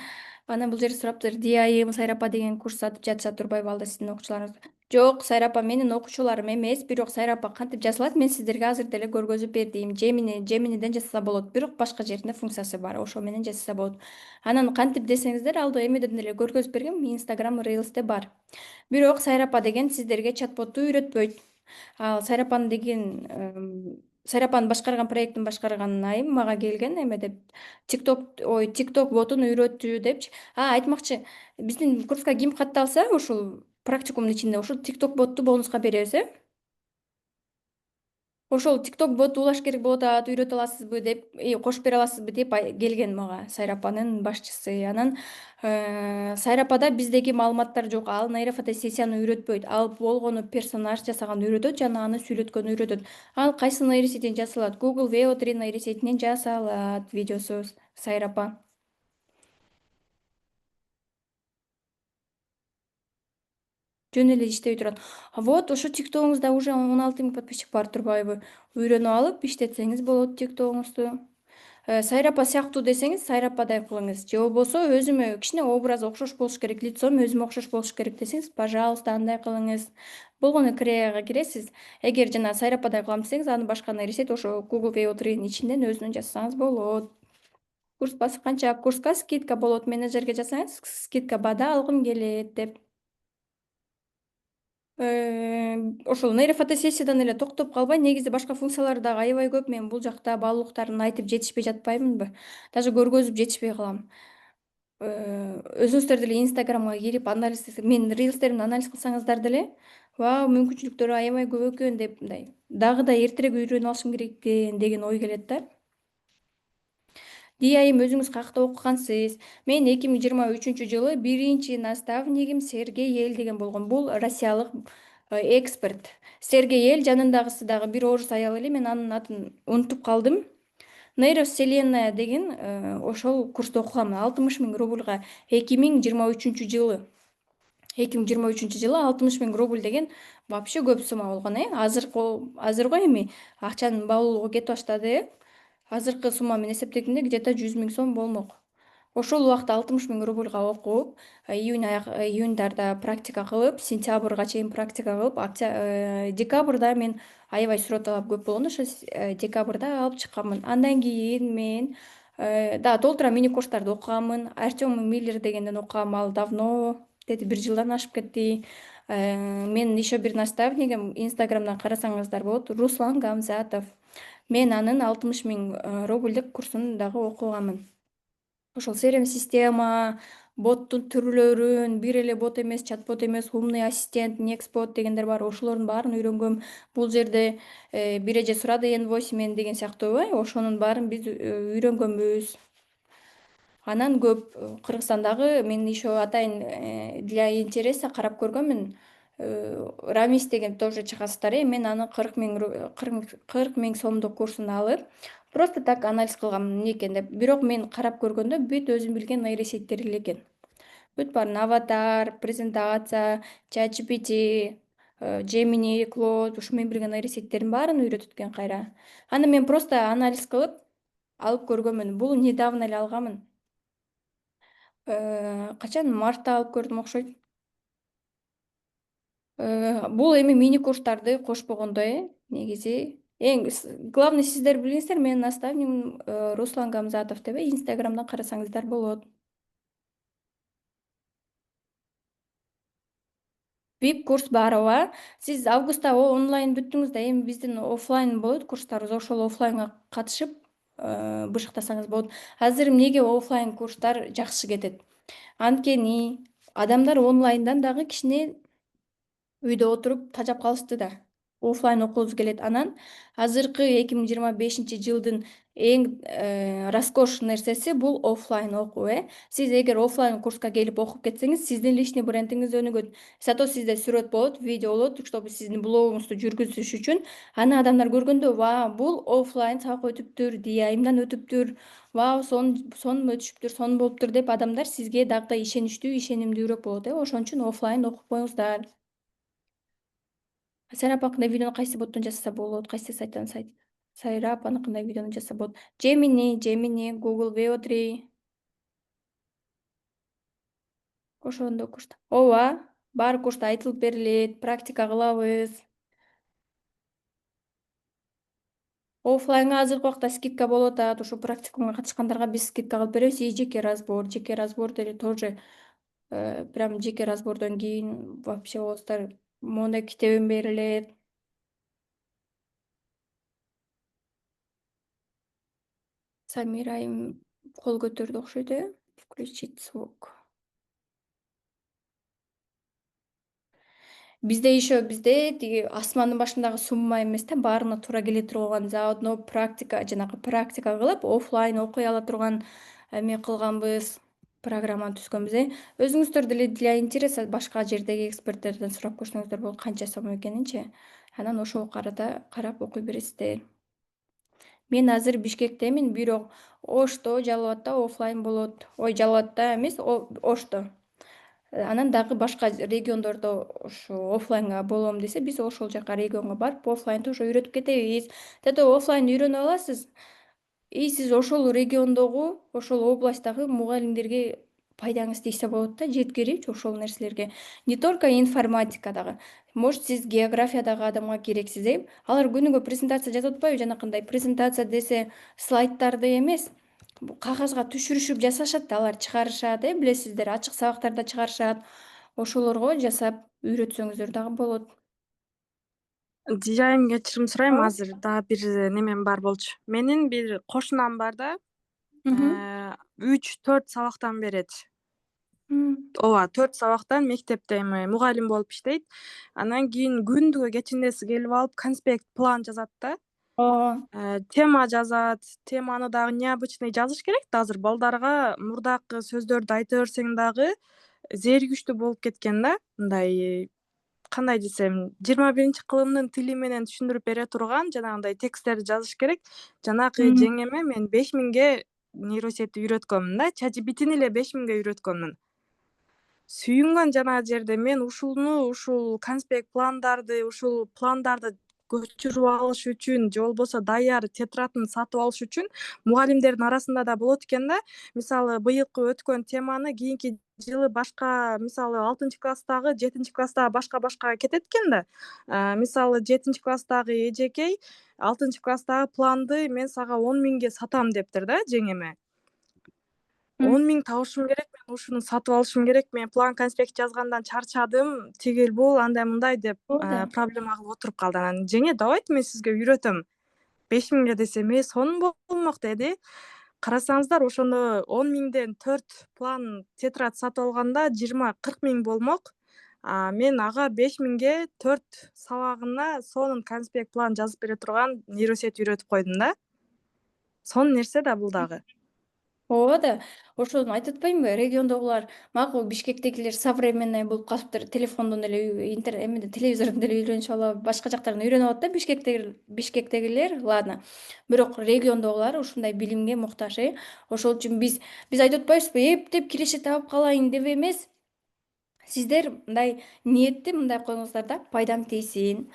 Анан бул жерде сураптыр, DIM Сайрапа деген курс сатып жатышат турбайбы алда сиздин окуучуларыңыз? Жок, Сайрапа менин окуучуларым эмес, бирок Сайрапа кантип жасалат, мен сиздерге азыр деле көргөзүп бердим. Gemini'ден жасаса болот, бирок башка жеринде функциясы бар, ошол менен жасаса болот. Анан кантип десеңиздер, алды эмеден деле көргөзүп бергем, Instagram Reels'те бар. Бирок Сайрапа деген сиздерге чат-ботту үйрөтпөйт. Ал Сайрапаны башкарган, проекттин башкарган айым мага келген эме деп, TikTok ботун үйрөтүү депчи. Айтмакчы, биздин курска ким катталса, ушул практикумдун ичинде ушул TikTok ботту бонуска беребиз, Ошол TikTok боту улаш керек болуп атат, үйрөтө аласызбы деп, кошуп бере аласызбы деп келген мага Сайрапанын башчысы. Анан Сайрапада биздеги маалыматтар жок. Ал нейрофотосессияны үйрөтпөйт. Ал болгону персонаж жасаганды үйрөтөт жана аны сүйлөткөнү үйрөтөт. Ал кайсы нейросетинен жасалат? Google VO3 нейросетинен жасалат видеосу Сайрапа. Жөн эле иштебей турат. Вот ошо тиктогуңузда уже 16 000 подписчик бар турбайбы? Үйрөнүп алып иштетсеңиз болот тиктогуңузду. Сайрапа сыяктуу десеңиз, Сайрападай кылыңыз. Же болбосо өзүмө кичине образ окшош болуш керек, лицом өзүмө окшош болуш керек десеңиз, пожалуйста, андай кылыңыз. Болгону Кореяга киресиз. Эгер жана Сайрападай кылам десеңиз, аны башка нерсет ошо Google VO3'нин ичинен өзүнөн жасасаңыз болот. Курс басканча курска скидка болот. Менеджерге жазсаңыз, скидка бада алгым келет деп. Ошол нейрофотосессиядан эле токтоп калбай, негизи башка функциялар дагы аябай көп. Мен бул жакта баалуулуктарын айтып жетишпей жатпаймынбы? Даже көргөзүп жетишпей калам. өзүңүздөр деле инстаграмга кирип анализ, менин рилстеримди анализ кылсаңыздар деле, вау, мүмкүнчүлүктөрү аябай көп экен деп, мындай дагы да эртерээк үйрөнүп алышым керек экен деген ой келет да. Дия айым, өзүңүз каякта окугансыз? Мен 2023 жылы биринчи наставнигим Сергей Эль деген болгон. Бул россиялык эксперт. Сергей Эль, жанындагысы дагы бир орус аял эле, мен анын атын унутуп калдым. Нейровселенная деген ошол курсту окугам 60 000 рубльга 2023 жылы. 2023 жылы 60 000 рубль деген вообще көп сумма болгон. Азыркы эми акчанын баалуулугу кетип баштады. Азыркы сумма менен эсептегенде где-то 100 000 сом болмок. Ошол убакта 60 000 рубльга окуп, июндарда практика кылып, сентябрга чейин практика кылып, декабрда мен аябай суроо талап көп болгондо, ошо декабрда алып чыкканмын. Андан кийин мен дагы толтура мини курстарды окуганмын. Артем Миллер дегенден окугам, ал давно, деди 1 жылдан ашып кетти. Менин еще бир наставнигим, инстаграмдан карасаңыздар болот, Руслан Гамзатов. Мен анын 60 000 рубльдик курсун дагы окуганмын. Ошол CRM система, боттун түрлөрүн, бир эле бот эмес, чат-бот эмес, умный ассистент, Nextbot дегендер бар. Ошолордун баарын үйрөнгөм. Бул жерде бир эже сурады, Envoyment деген сыяктуу, ошонун баарын биз үйрөнгөнбүз. Анан көп Кыргызстандагы мен еще атайын для интереса карап көргөнмүн. Рамис деген тоже чыгасыздар. Мен аны 40 000 сомдук курсун алып, просто так анализ кылгам эмне экен деп. Бирок мен карап көргөндө бүт өзүм билген нейросеттер эле экен. Бүт баарын аватар, презентация, ChatGPT, Gemini, Claude, ушу мен билген нейросеттердин баарын үйрөтүп экен кайра. Аны мен просто анализ кылып алып көргөнмүн. Бул недавно эле алганмын. Качан мартта алып көрдүм окшойт. Бул эми мини курстарды кошпогондо негизи эң главный сиздер билиңиздер, менин наставнигим Руслан Гамзатов деп инстаграмдан карасаңыздар болот. VIP курс бар, ооба. Сиз августта онлайн бүттүңүз да, эми биздин оффлайн болот курстарыбыз, ошол оффлайнга катышып бышыктасаңыз болот. Азыр эмнеге оффлайн курстар жакшы кетет? Анткени адамдар онлайндан дагы кичине үйдө отуруп тажап калышты да. Оффлайн окугубуз келет. Анан азыркы 2025 жылдын эң роскош нерсеси бул оффлайн окуу. Сиз эгер оффлайн курска келип окуп кетсеңиз, сиздин личный брендиңиз өнүгөт. Зато сизде сүрөт болот, видео болот, чтобы сиздин блогуңузду жүргүзүш үчүн. Аны адамдар көргөндө, вау, бул оффлайн сабак өтүптүр, DI-имдан өтүптүр, вау, сонун өтүшүптүр, сонун болуптур деп адамдар сизге дагы да ишеничтүү, ишенимдүүрөөк болот. Ошон үчүн оффлайн окуп коюңуздар. Сайрап аныкындай видеону кайсы боттон жасаса болот, кайсы сайттан сайрап аныкындай видеону жасаса болот. Gemini, Google VO3. Ошондо курс. Ооба, баары курста айтылып берилет, практика кылабыз. Оффлайнга азыркы убакта скидка болуп атат. Ошо практикумга катышкандарга биз скидка кылып беребиз. И жеке разбор деле тоже прям жеке разбордон кийин вообще болсуздар, мондай китебим берилет. Самира айым кол көтөрдү окшойт, Включить звук. Бизде тиги асмандын башындагы сумма эмес да, баарына туура келе турган, заодно жанагы практика кылып, оффлайн окуй ала турган эме кылганбыз, программаны түзгөнбүз. Өзүңүздөр деле для интереса башка жердеги эксперттерден сурап көрсөңүздөр болот, канча сом экенинчи. Анан ошого карап окуй бересиздер. Мен азыр Бишкектемин, бирок Ошто, Жалал абадда оффлайн болот. Ой, Жалал абадда эмес, Ошто. Анан дагы башка региондордо ошо оффлайнга болом десе, биз ошол жака регионго барып, оффлайн тоже үйрөтүп кетебиз. Зато оффлайн үйрөнүп аласыз. И сиз ошол региондогу, ошол областтагы мугалимдерге пайдаңыз тийсе болот да, жеткирип ошол нерселерге. Не только информатикадагы. Может, сиз географиядагы адамга керексиз, Алар күнүгө презентация жазып атпайбы? Жанакындай презентация десе, слайдтарды эмес, кагазга түшүрүшүп жасашат да, алар чыгарышат, билесиздер, ачык сабактарда чыгарышат. Ошолорго жасап үйрөтсөңүздөр дагы болот. Дияйым, кечирим сурайм, Ооба. азыр дагы бир немем бар болчу. Менин бир кошунам бар да, Мгм. 3-4 сабактан берет. ооба 4 сабактан мектепте эми мугалим болуп иштейт. Анан кийин күндүгү кечинеси келип алып конспект план жазат да. Ооба. Тема жазат. Теманы дагы необычный жазыш керек да, азыр балдарга мурдакы сөздөрдү айта берсең дагы зеригиштүү болуп кеткен да. Мындай, кандай десем, 21-кылымдын тили менен түшүндүрүп бере турган жанагындай тексттерди жазыш керек. Жанакы жеңеме мен 5000ге нейросетти үйрөткөнмүн да. ChatGPT'ни эле 5000ге үйрөткөнмүн. Сүйүнгөн жана жерде мен ушул конспект пландарды, ушул пландарды көчүрүп алыш үчүн же болбосо даяр тетрадын сатып алыш үчүн мугалимдердин арасында да болот экен да. Мисалы, быйылкы өткөн теманы кийинки жылы башка, мисалы, 6-класстагы, 7-класстагы башка кетет экен да. Мисалы, 7-класстагы эжекей 6-класстагы планды мен сага 10.000ге сатам дептир да жеңеме. 10.000 табышым керек, мен ушуну сатып алышым керек, мен план конспект жазгандан чарчадым, тигил бул, андай мындай деп Ооба. проблема кылып отуруп калды. Анан жеңе, давайте мен сизге үйрөтөм. 5000ге десем, сонун болмок деди. Карасаңыздар, ошондо 10.000ден 4 план тетрад сатып алганда 20-40 миң болмок. Мен ага 5000ге 4 сабагына сонун конспект план жазып бере турган нейросет үйрөтүп койдум да. Сонун нерсе да бул дагы. Ооба да. Ошону айтып атпаймынбы? Региондогулар макул Бишкектегилер современный болуп калыптыр. Телефондон эле эмеден телевизордон деле үйрөнүшүп алып, башка жактардан үйрөнүп алат да Бишкектегилер. Ладно. Бирок региондогулар ушундай билимге муктаж. Ошол үчүн биз айтып атпайбызбы? Эптеп киреше таап калайын деп эмес. Сиздер мындай ниетти мындай коюңуздар да, пайдам тийсин.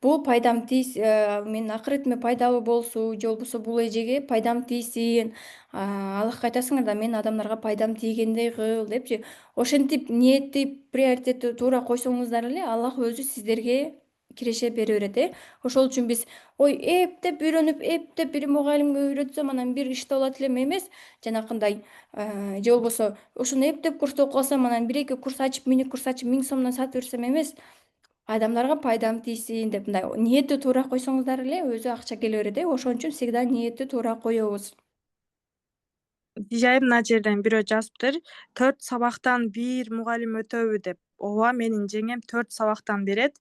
Бул пайдам менин акыретиме пайдалуу болсун, же болбосо бул эжеге пайдам тийсин. Аллахка айтасыңар да, мен адамдарга пайдам тийгендей кыл депчи. Ошентип ниетти, приоритетти туура койсоңуздар эле Аллах өзү сиздерге киреше бере берет. Ошол үчүн биз ой эптеп үйрөнүп, эптеп бир мугалимге үйрөтсөм анан бир иште болот элем эмес, жанакындай же болбосо ушуну эптеп курста окуп алсам анан 1-2 курс ачып, мини-курс ачып 1000 сомдон сатып берсем эмес, адамдарга пайдам тийсин деп мындай ниетти туура койсоңуздар эле өзү акча келе берет. Ошон үчүн всегда ниетти туура коебуз. Дижайын мына жерден бирөө жазыптыр. 4 сабактан бир мугалим өтөбү деп. Ооба, менин жеңем 4 сабактан берет.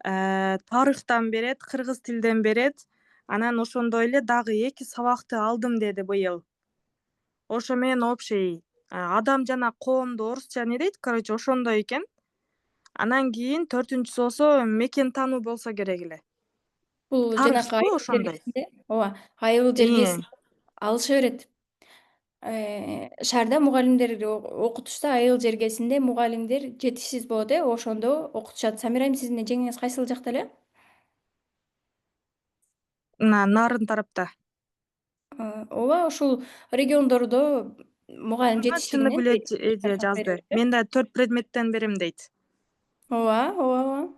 Тарыхтан берет, кыргыз тилден берет. Анан ошондой эле дагы 2 сабакты алдым деди быйыл. Ошо менен общий адам жана коомду орусча не дейт, короче, ошондой экен. Анан кийин 4-сүсү болсо мекен таануу болсо керек эле. Бул жанакы Тарыхпы айыл ошондой. жергесинде, ооба, айыл жергесин Ии. алыша берет. Шаарда мугалимдер окутушса, айыл жергесинде мугалимдер жетишсиз болот. Ошондо окутушат. Самира айым, сиздин жеңеңиз кайсыл жакта эле? Мына нарын тарапта. Ооба, ушул региондордо мугалим Чындык жетиштигинен эле таркап бере жазды. берет. Мен да 4 предметтен берем дейт. Ооба, ооба, ооба.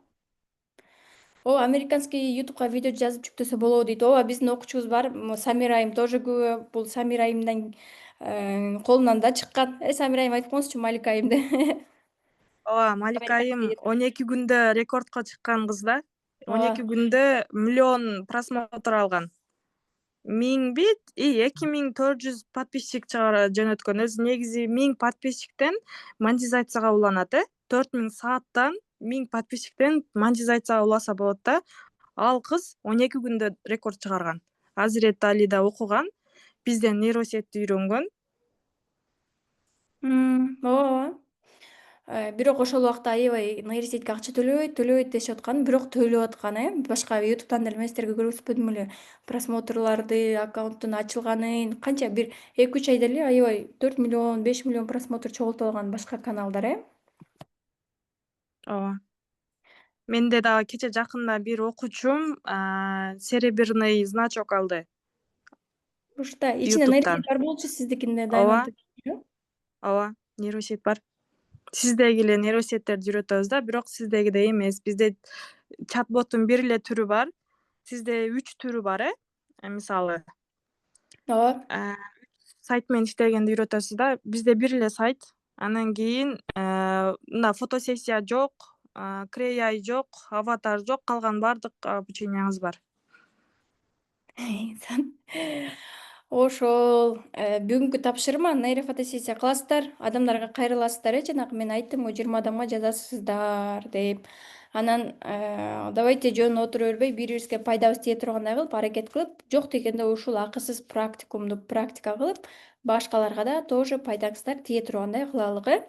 Ооба, американский "Ютубка" видео жазып жүктөсө болобу дейт. Ооба, биздин окуучубуз бар. Самира айым тоже күбө. Бул Самира айымдын колунан да чыккан. Самира айым айтып коюңузчу, Малика айымды. Ооба, Малика айым Американский YouTube. 12 күндө рекордко чыккан кыз да. 12 Ооба. күндө миллион просмотр алган. 2400 подписчик жөнөткөн. Өзү негизи 1000 подписчиктен монетизацияга уланат. 4000 сааттан 1000 подписчиктен монетизацияга уласа болот да. Ал кыз 12 күндө рекорд чыгарган. Азирет Алида окуган, бизден нейросетти үйрөнгөн. Ооба. Бирок ошол убакта аябай нейросетке акча төлөбөйт дешип аткан. Бирок төлөп аткан. Башка YouTube'дан деле эместерге көргөзбөдүм эле. Просмотрларды, аккаунттун ачылганын, канча бир 2-3 айда эле аябай 4 миллион, 5 миллион просмотр чогултуп алган башка каналдар. Ооба. Менде дагы кече жакында бир окуучум серебряный значок алды Ушта ичинде YouTube'дан. нейросет бар болчу, сиздикинде Ооба, Diamond. ооба, нейросет бар. Сиздеги эле нейросеттерди үйрөтөбүз да, бирок сиздегидей эмес. Бизде чат-боттун бир эле түрү бар. Сизде 3 түрү бар, мисалы, Ооба. э, сайт менен иштегенди үйрөтөсүз да. Бизде бир эле сайт. Анан кийин мына фотосессия жок, Крей жок, аватар жок, калган бардык обучениябыз бар. Ошол бүгүнкү тапшырма нейрофотосессия кыласыздар, адамдарга кайрыласыздар, жанагы мен айттым го 20 адамга жазасыздар деп. Анан давайте жөн отура бербей бири бирибизге пайдабыз тие тургандай кылып аракет кылып, жок дегенде ушул акысыз практикумду практика кылып, башкаларга да тоже пайдаңыздар тие тургандай кылалык.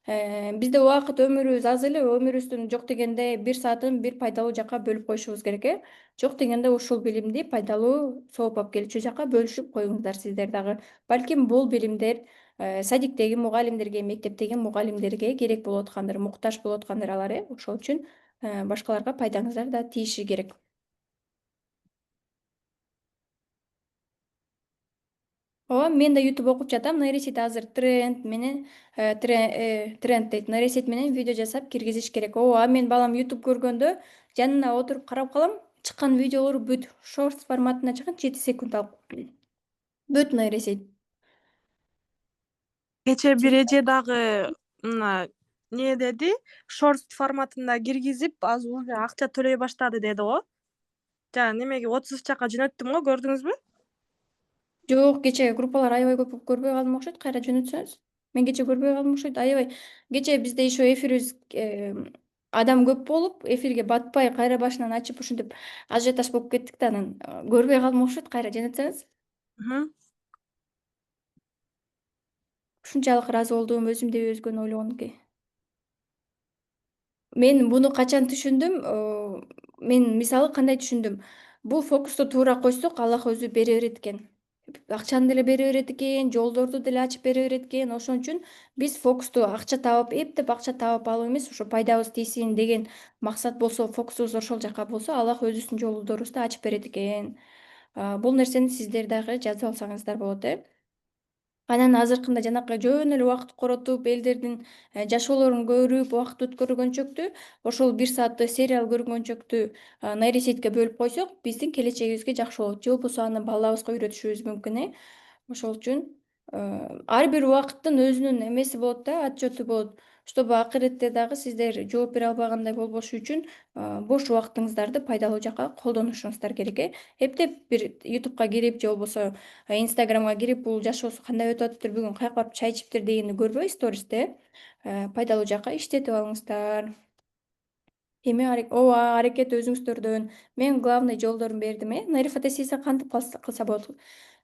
Бизде убакыт өмүрүбүз аз эле, өмүрүбүздүн жок дегенде 1 саатын бир пайдалуу жакка бөлүп коюшубуз керек. Жок дегенде ушул билимди пайдалуу, сооп алып келүүчү жакка бөлүшүп коюңуздар сиздер дагы. Балким бул билимдер садиктеги мугалимдерге, мектептеги мугалимдерге керек болуп аткандыр, муктаж болуп аткандыр алар, ошол үчүн башкаларга пайдаңыздар да тийиши керек. Ооба, мен да YouTube окуп жатам. Нейросет азыр тренд менен тренд дейт. Нейросет менен видео жасап киргизиш керек. Ооба, мен балам YouTube көргөндө жанына отуруп карап калам. Чыккан видеолор бүт шортс форматына чыккан 7 секунд алып. Бүт нейросет. Кечээ бир эже дагы мына эмне деди, шорт форматында киргизип азыр уже акча төлөй баштады деди го. Жана немеге 30 жакка жөнөттүм го, көрдүңүзбү? Жок, кечээ группалар аябай көп болуп көрбөй калдым окшойт. Кайра жөнөтсөңүз. Мен кечээ көрбөй калдым окшойт. Аябай. Кечээ бизде еще эфирибиз адам көп болуп, эфирге батпай, кайра башынан ачып ушинтип ажиотаж болуп кеттик да анан көрбөй калдым окшойт. Кайра жөнөтсөңүз. Ушунчалык ыраазы болдум, өзүм деп өзгөнү ойлогонуки. Мен буну качан түшүндүм? Мен мисалы кандай түшүндүм? Бул фокусту туура койсок, Аллах өзү бере берет экен. Акчаны деле бере берет экен, жолдорду деле ачып бере берет экен. Ошон үчүн биз фокусту акча табып, эптеп акча табып алуу эмес, ошо пайдабыз тийсин деген максат болсо, фокусубуз ошол жака болсо, Аллах өзүбүздүн жолдорубузду ачып берет экен. Бул нерсени сиздер дагы жазып алсаңыздар болот, Анан азыркында жанакы жөн эле убакыт коротуп, элдердин жашоолорун көрүп, убакыт өткөргөнчөктү, ошол 1 саатты сериал көргөнчөктү нейросетке бөлүп койсок, биздин келечегибизге жакшы болот. Же болбосо аны балабызга үйрөтүшүбүз мүмкүн, Ошол үчүн ар бир убакыттын өзүнүн эмеси болот да, отчёту болот. Чтобы акыретте дагы сиздер жооп бере албагандай болбош үчүн бош убактыңыздарды пайдалуу жакка колдонушуңуздар керек, Эптеп бир "Ютубка" кирип, же болбосо "Инстаграмга" кирип, бул жашоосу кандай өтүп атыптыр, бүгүн каяка барып чай ичиптир дегенди көрбөй стористе, пайдалуу жакка иштетип алыңыздар. Эми ооба, аракет өзүңүздөрдөн. Мен главный жолдорун бердим, Нейрофотосессия кантип кылса болот?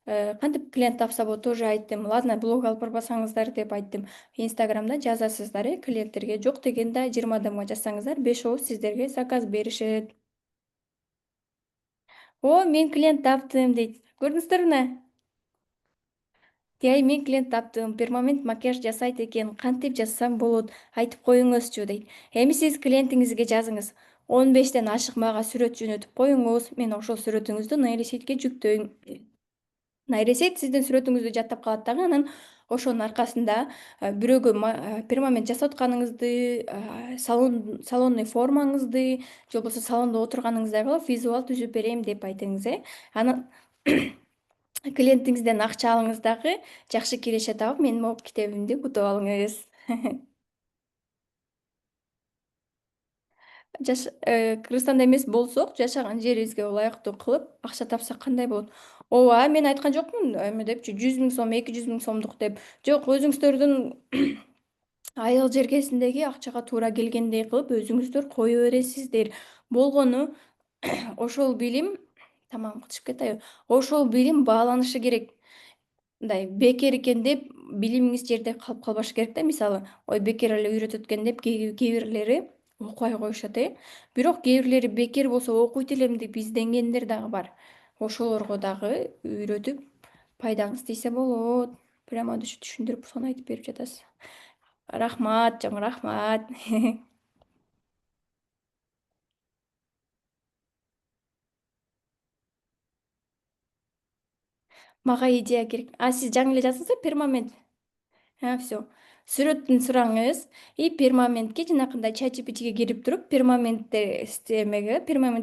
Кантип клиент тапса болот тоже айттым. Ладно, блог алып барбасаңыздар деп айттым. Инстаграмда жазасыздар, клиенттерге. Жок дегенде 20 адамга жазсаңыздар, 5 сиздерге заказ беришет. Мен клиент таптым дейт. Көрдүңүздөрбү? Тияй мен клиент таптым, перманент макияж жасайт экен, кантип жазсам болот, айтып коюңузчу дейт. Эми сиз клиентиңизге жазыңыз. 15ден ашык мага сүрөт жөнөтүп коюңуз, мен ошол сүрөтүңүздү нейросетке жүктөйм. Нейросет сиздин сүрөтүңүздү жаттап калат дагы, анан ошонун аркасында бирөөгө перманент жасап атканыңызды, салонный формаңызды, же болбосо салондо отурганыңыздай кылып визуал түзүп берем деп айтыңыз, Анан клиентиңизден акча алыңыз дагы, жакшы киреше таап, менин могу китебимди кутуп алыңыз. Кыргызстанда эмес болсок, жашаган жерибизге ылайыктуу кылып, акча тапсак кандай болот? Ооба, мен айткан жокмун эме депчи, 100 000 сом, 200 000 сомдук деп. Жок, өзүңүздөрдүн айыл жергесиндеги акчага туура келгендей кылып өзүңүздөр кое бересиздер. Болгону ошол билим тамагым кытышып кетти атайбы. Ошол билим бааланышы керек. Мындай бекер экен деп билимиңиз жерде калып калбаш керек да. Мисалы, ой бекер эле үйрөтөт экен деп кээ бирлери окубай коюшат, Бирок кээ бирлери бекер болсо окуйт элем деп изденгендер дагы бар. Ошолорго дагы үйрөтүп пайдаңыз тийсе болот. Прямо түшүндүрүп сону айтып берип жатасыз. Рахмат, чоң рахмат. Мага идея керек. Сиз жаңы эле жаздыңызбы? Пермамент. Всё. Сүрөтүн сураңыз и пермаментке жанакындай ChatGPTге кирип туруп, пермамент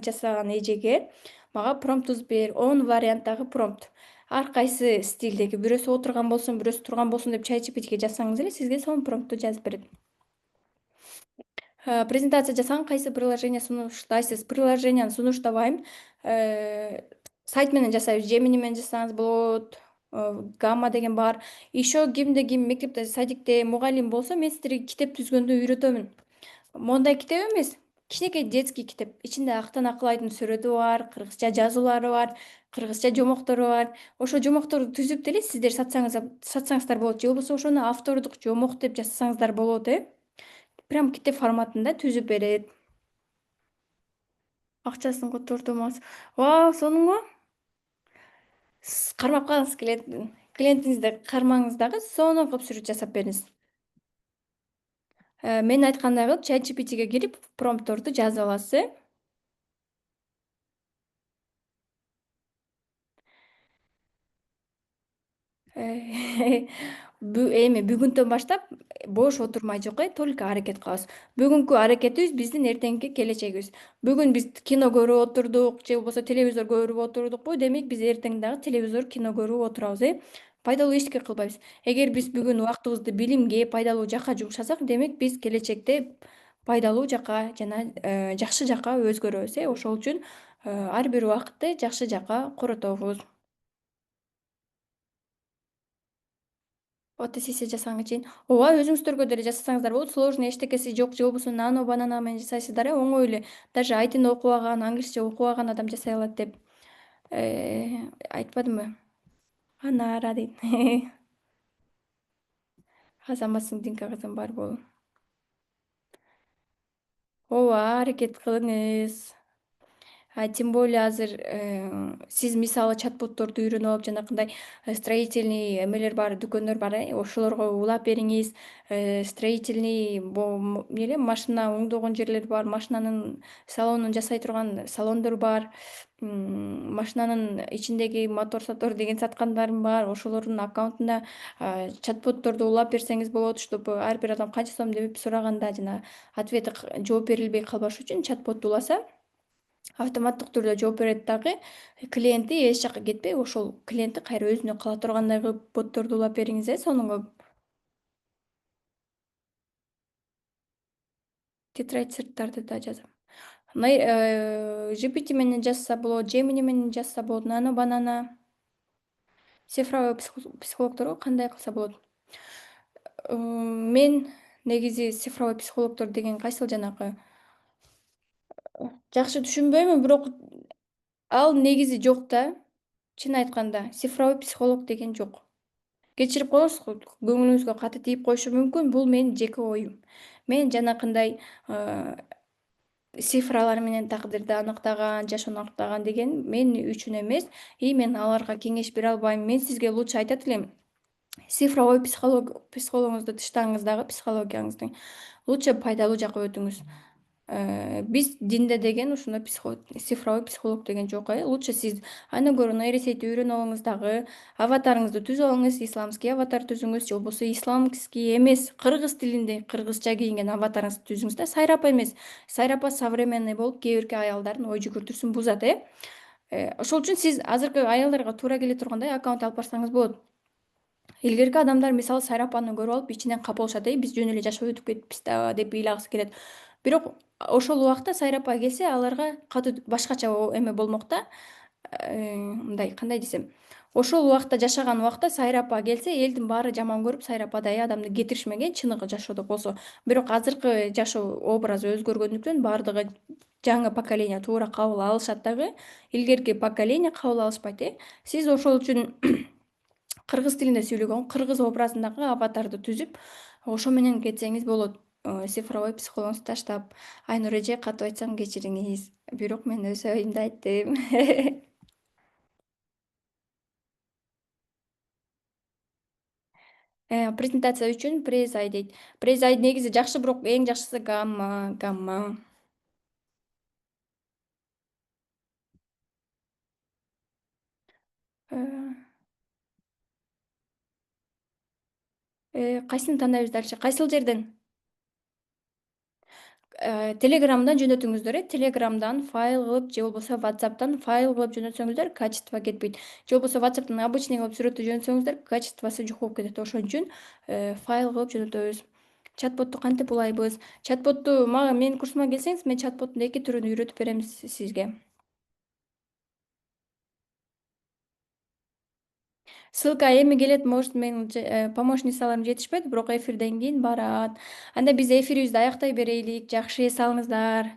жасаган эжеге мага промптуз бер, 10 варианттагы промпт. Ар кайсы стилдеги, бирөөсү отурган болсун, бирөөсү турган болсун деп ChatGPTге жазсаңыз эле сизге сонун промпту жазып берет. Презентация жасаган кайсы приложение сунуштайсыз? Приложенияны сунуштабайм. сайт менен жасайбыз. Gemini менен жасасаңыз болот. Gamma деген бар. Еще кимде ким мектепте, садикте мугалим болсо, мен сиздерге китеп түзгөндү үйрөтөмүн. Мондай китеп эмес, кичинекей детский китеп. Ичинде актан акылайдын сүрөтү бар, кыргызча жазуулары бар, кыргызча жомоктору бар. Ошо жомокторду түзүп деле сиздер сатсаңыздар болот. Же болбосо ошону автордук жомок деп жазсаңыздар болот, Прям китеп форматында түзүп берет. Акчасын котордумас. Вау, сонунго кармап калгыңыз келет. Клиентиңизди кармаңыз дагы, сонун кылып сүрөт жасап бериңиз. Мен айткандай кылып ChatGPT'ге кирип промпторду жазып аласыз, Эми бүгүнтөн баштап бош отурмай жок, только аракет кылабыз. Бүгүнкү аракетибиз биздин эртеңки келечегибиз. Бүгүн биз кино көрүп отурдук, же болбосо телевизор көрүп отурдукпу, демек биз эртең дагы телевизор, кино көрүп отурабыз, Пайдалуу ишке кылбайбыз. Эгер биз бүгүн убактыбызды билимге, пайдалуу жакка жумшасак, демек биз келечекте пайдалуу жакка жана жакшы жакка өзгөрөбүз, Ошол үчүн ар бир убакытты жакшы жакка коротобуз. Фотосессия жасаганга чейин. Ооба, өзүңүздөргө деле жасасаңыздар болот. Сложный эчтекеси жок, же болбосо нано банана менен жасайсыздар, Оңой эле. Даже айтын окубаган, англисче окубаган адам жасай алат деп. Айтпадымбы? Анара дейт. Казанбасын динка казан бар болу. Ооба, аракет кылыңыз. Тем более азыр сиз мисалы чат-ботторду үйрөнүп алып, жанакындай строительный эмелер бар, дүкөндөр бар, ошолорго улап бериңиз. Строительный эле машина оңдогон жерлер бар, машинанын салонун жасай турган салондор бар. Машинанын ичиндеги мотор деген саткандар бар. Ошолордун аккаунтуна чат-ботторду улап берсеңиз болот, чтобы ар бир адам канча сом деп сураганда жана ответи жооп берилбей калбаш үчүн чат-ботту уласа автоматтык түрдө жооп берет дагы, клиенти эч жакка кетпей, ошол клиентти кайра өзүнө кыла тургандай кылып ботторду улап бериңиз, сонун кылып. Тетрадь сырттарды да жазам. GPT менен жазса болот, Gemini менен жазса болот, Nano Banana. Цифровой психологдорго кандай кылса болот? Мен негизи цифровой психологдор деген кайсыл жанагы жакшы түшүнбөймүн, бирок ал негизи жок да. Чын айтканда, цифровой психолог деген жок. Кечирип коесуз, көңүлүңүзгө каты тийип коюшу мүмкүн. Бул менин жеке оюм. Мен жанакындай цифралар менен тагдырды аныктаган, жашоону аныктаган деген мен үчүн эмес. И мен аларга кеңеш бере албайм. Мен сизге лучше айтат элем. Цифровой психологуңузду тыштаңыз дагы, психологияңыздын. Лучше пайдалуу жакка өтүңүз. Биз динде деген ушундай цифровой психолог деген жок, Лучше сиз андан көрө нейросеть үйрөнүп алыңыз дагы, аватарыңызды түзүп алыңыз, исламский аватар түзүңүз, же болбосо исламский эмес, кыргыз тилинде, кыргызча кийинген аватарыңызды түзүңүз да. Сайрапа эмес. Сайрапа современный болуп, кээ бирки аялдардын ой жүгүртүүсүн бузат, Ошол үчүн сиз азыркы аялдарга туура келе тургандай аккаунт алып барсаңыз болот. Илгерки адамдар мисалы Сайрапаны көрүп алып ичинен капа болушат, биз жөн эле жашоо өтүп кетипиз да деп ыйлагысы келет. Бирок ошол убакта Сайрапа келсе, аларга катуу башкача эме болмок да. Мындай, кандай десем, ошол убакта жашаган убакта Сайрапа келсе, элдин баары жаман көрүп, Сайрападай адамды кетиришмеген чыныгы жашоодо болсо. Бирок азыркы жашоо образы өзгөргөндүктөн баардыгы жаңы поколение туура кабыл алышат дагы, илгерки поколение кабыл алышпайт, Сиз ошол үчүн кыргыз тилинде сүйлөгөн, кыргыз образындагы аватарды түзүп, ошо менен кетсеңиз болот. Цифровой психологуңузду таштап. Айнур эже, катуу айтсам кечириңиз. Бирок мен өз оюмду айттым. Презентация үчүн Презай дейт. Презай негизи жакшы, бирок эң жакшысы гамма. Кайсыны тандайбыз дальше? Кайсыл жерден? Телеграмдан жөнөтүңүздөр, Телеграмдан файл кылып, же болбосо WhatsApp'тан файл кылып жөнөтсөңүздөр качество кетпейт. Же болбосо WhatsApp'тан обычный кылып сүрөттү жөнөтсөңүздөр качествосу жок болуп кетет. Ошон үчүн файл кылып жөнөтөбүз. Чат-ботту кантип улайбыз? Чат-ботту менин курсума келсеңиз, мен чат-боттун эки түрүн үйрөтүп берем сизге. Ссылка эми келет, может менин помощницаларым жетишпейт, бирок эфирден кийин барат. Анда биз эфирибизди аяктай берелик. Жакшы эс алыңыздар.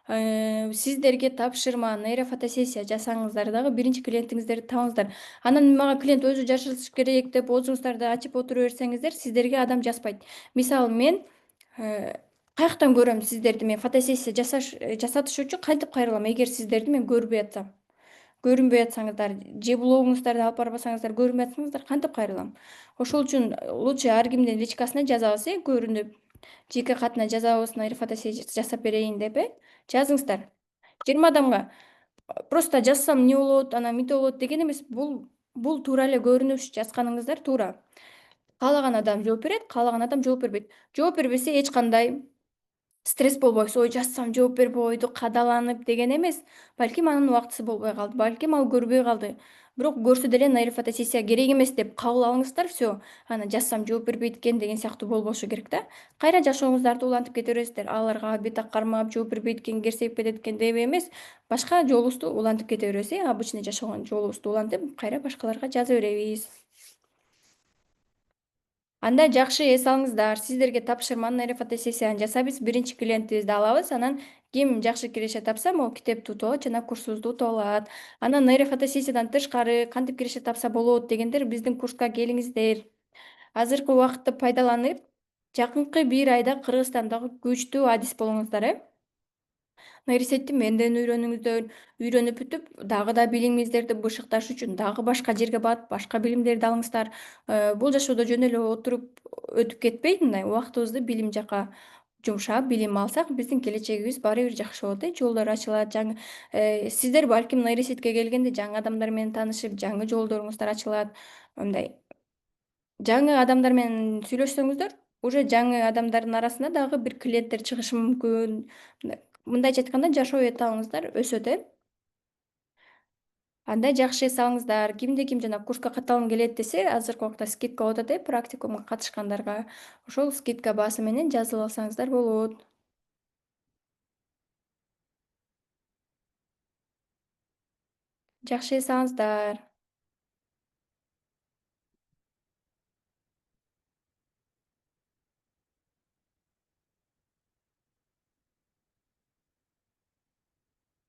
Сиздерге тапшырма нейрофотосессия жасаңыздар дагы биринчи клиентиңиздерди табыңыздар. Анан мага клиент өзү жашырыш керек деп оозуңуздарды ачып отура берсеңиздер, сиздерге адам жазбайт. Мисалы мен каяктан көрөм сиздерди, мен фотосессия жасатыш үчүн кантип кайрылам эгер сиздерди мен көрбөй атсам? Көрүнбөй атсаңыздар, же блогуңуздарды алып барбасаңыздар, көрүнбөй атсаңыздар кантип кайрылам? Ошол үчүн лучше ар кимдин личкасына жазабыз, көрүнүп, жеке катына жазабыз, нейрофотосессия жасап берейин деп, жазыңыздар. 20 адамга просто жазсам эмне болот, анан мынтип болот деген эмес. Бул туура эле көрүнүш, жазганыңыздар туура. Каалаган адам жооп берет, каалаган адам жооп бербейт. Жооп бербесе эч кандай стресс болбойсуз. Ой, жазсам жооп бербей койду, кадаланып деген эмес. Балким анын убактысы болбой калды, балким ал көрбөй калды. Бирок көрсө деле нейрофотосессия керек эмес деп кабыл алыңыздар, всё. Анан жазсам жооп бербейт экен деген сыяктуу болбошу керек да. Кайра жашооңуздарды улантып кете бересиздер. Аларга бет кармап жооп бербейт экен, керсейип кетет экен деп эмес, башка жолубузду улантып кете беребиз, обычный жашаган жолубузду улантып, кайра башкаларга жаза беребиз. Анда жакшы эс алыңыздар. Сиздерге тапшырма нейрофотосессияны жасайбыз. Биринчи клиентибизди алабыз. Анан ким жакшы киреше тапса, могу китепти утуп алат жана курсубузду утуп алат. Анан нейрофотосессиядан тышкары кантип киреше тапса болот дегендер биздин курска келиңиздер. Азыркы убакытты пайдаланып, жакынкы 1 айда Кыргызстандагы күчтүү адис болуңуздар, нейросетти менден үйрөнүңүздөр. Үйрөнүп бүтүп, дагы да билимиңиздерди бышыкташ үчүн дагы башка жерге барып, башка билимдерди алыңыздар. Бул жашоодо жөн эле отуруп өтүп кетпейт, мындай убактыбызды билим жака жумшап, билим алсак, биздин келечегибиз баары бир жакшы болот, жолдор ачылат. Сиздер балким нейросетке келгенде жаңы адамдар менен таанышып, жаңы жолдоруңуздар ачылат. Мындай жаңы адамдар менен сүйлөшсөңүздөр, уже жаңы адамдардын арасында дагы бир клиенттер чыгышы мүмкүн. Мындайча айтканда, жашоо этабыңыздар өсөт, Андай жакшы эс алыңыздар. Кимде-ким жана курска катталгым келет десе, азыркы убакта скидка болуп атат, практикумга катышкандарга. Ошол скидка баасы менен жазылып алсаңыздар болот. Жакшы эс алыңыздар.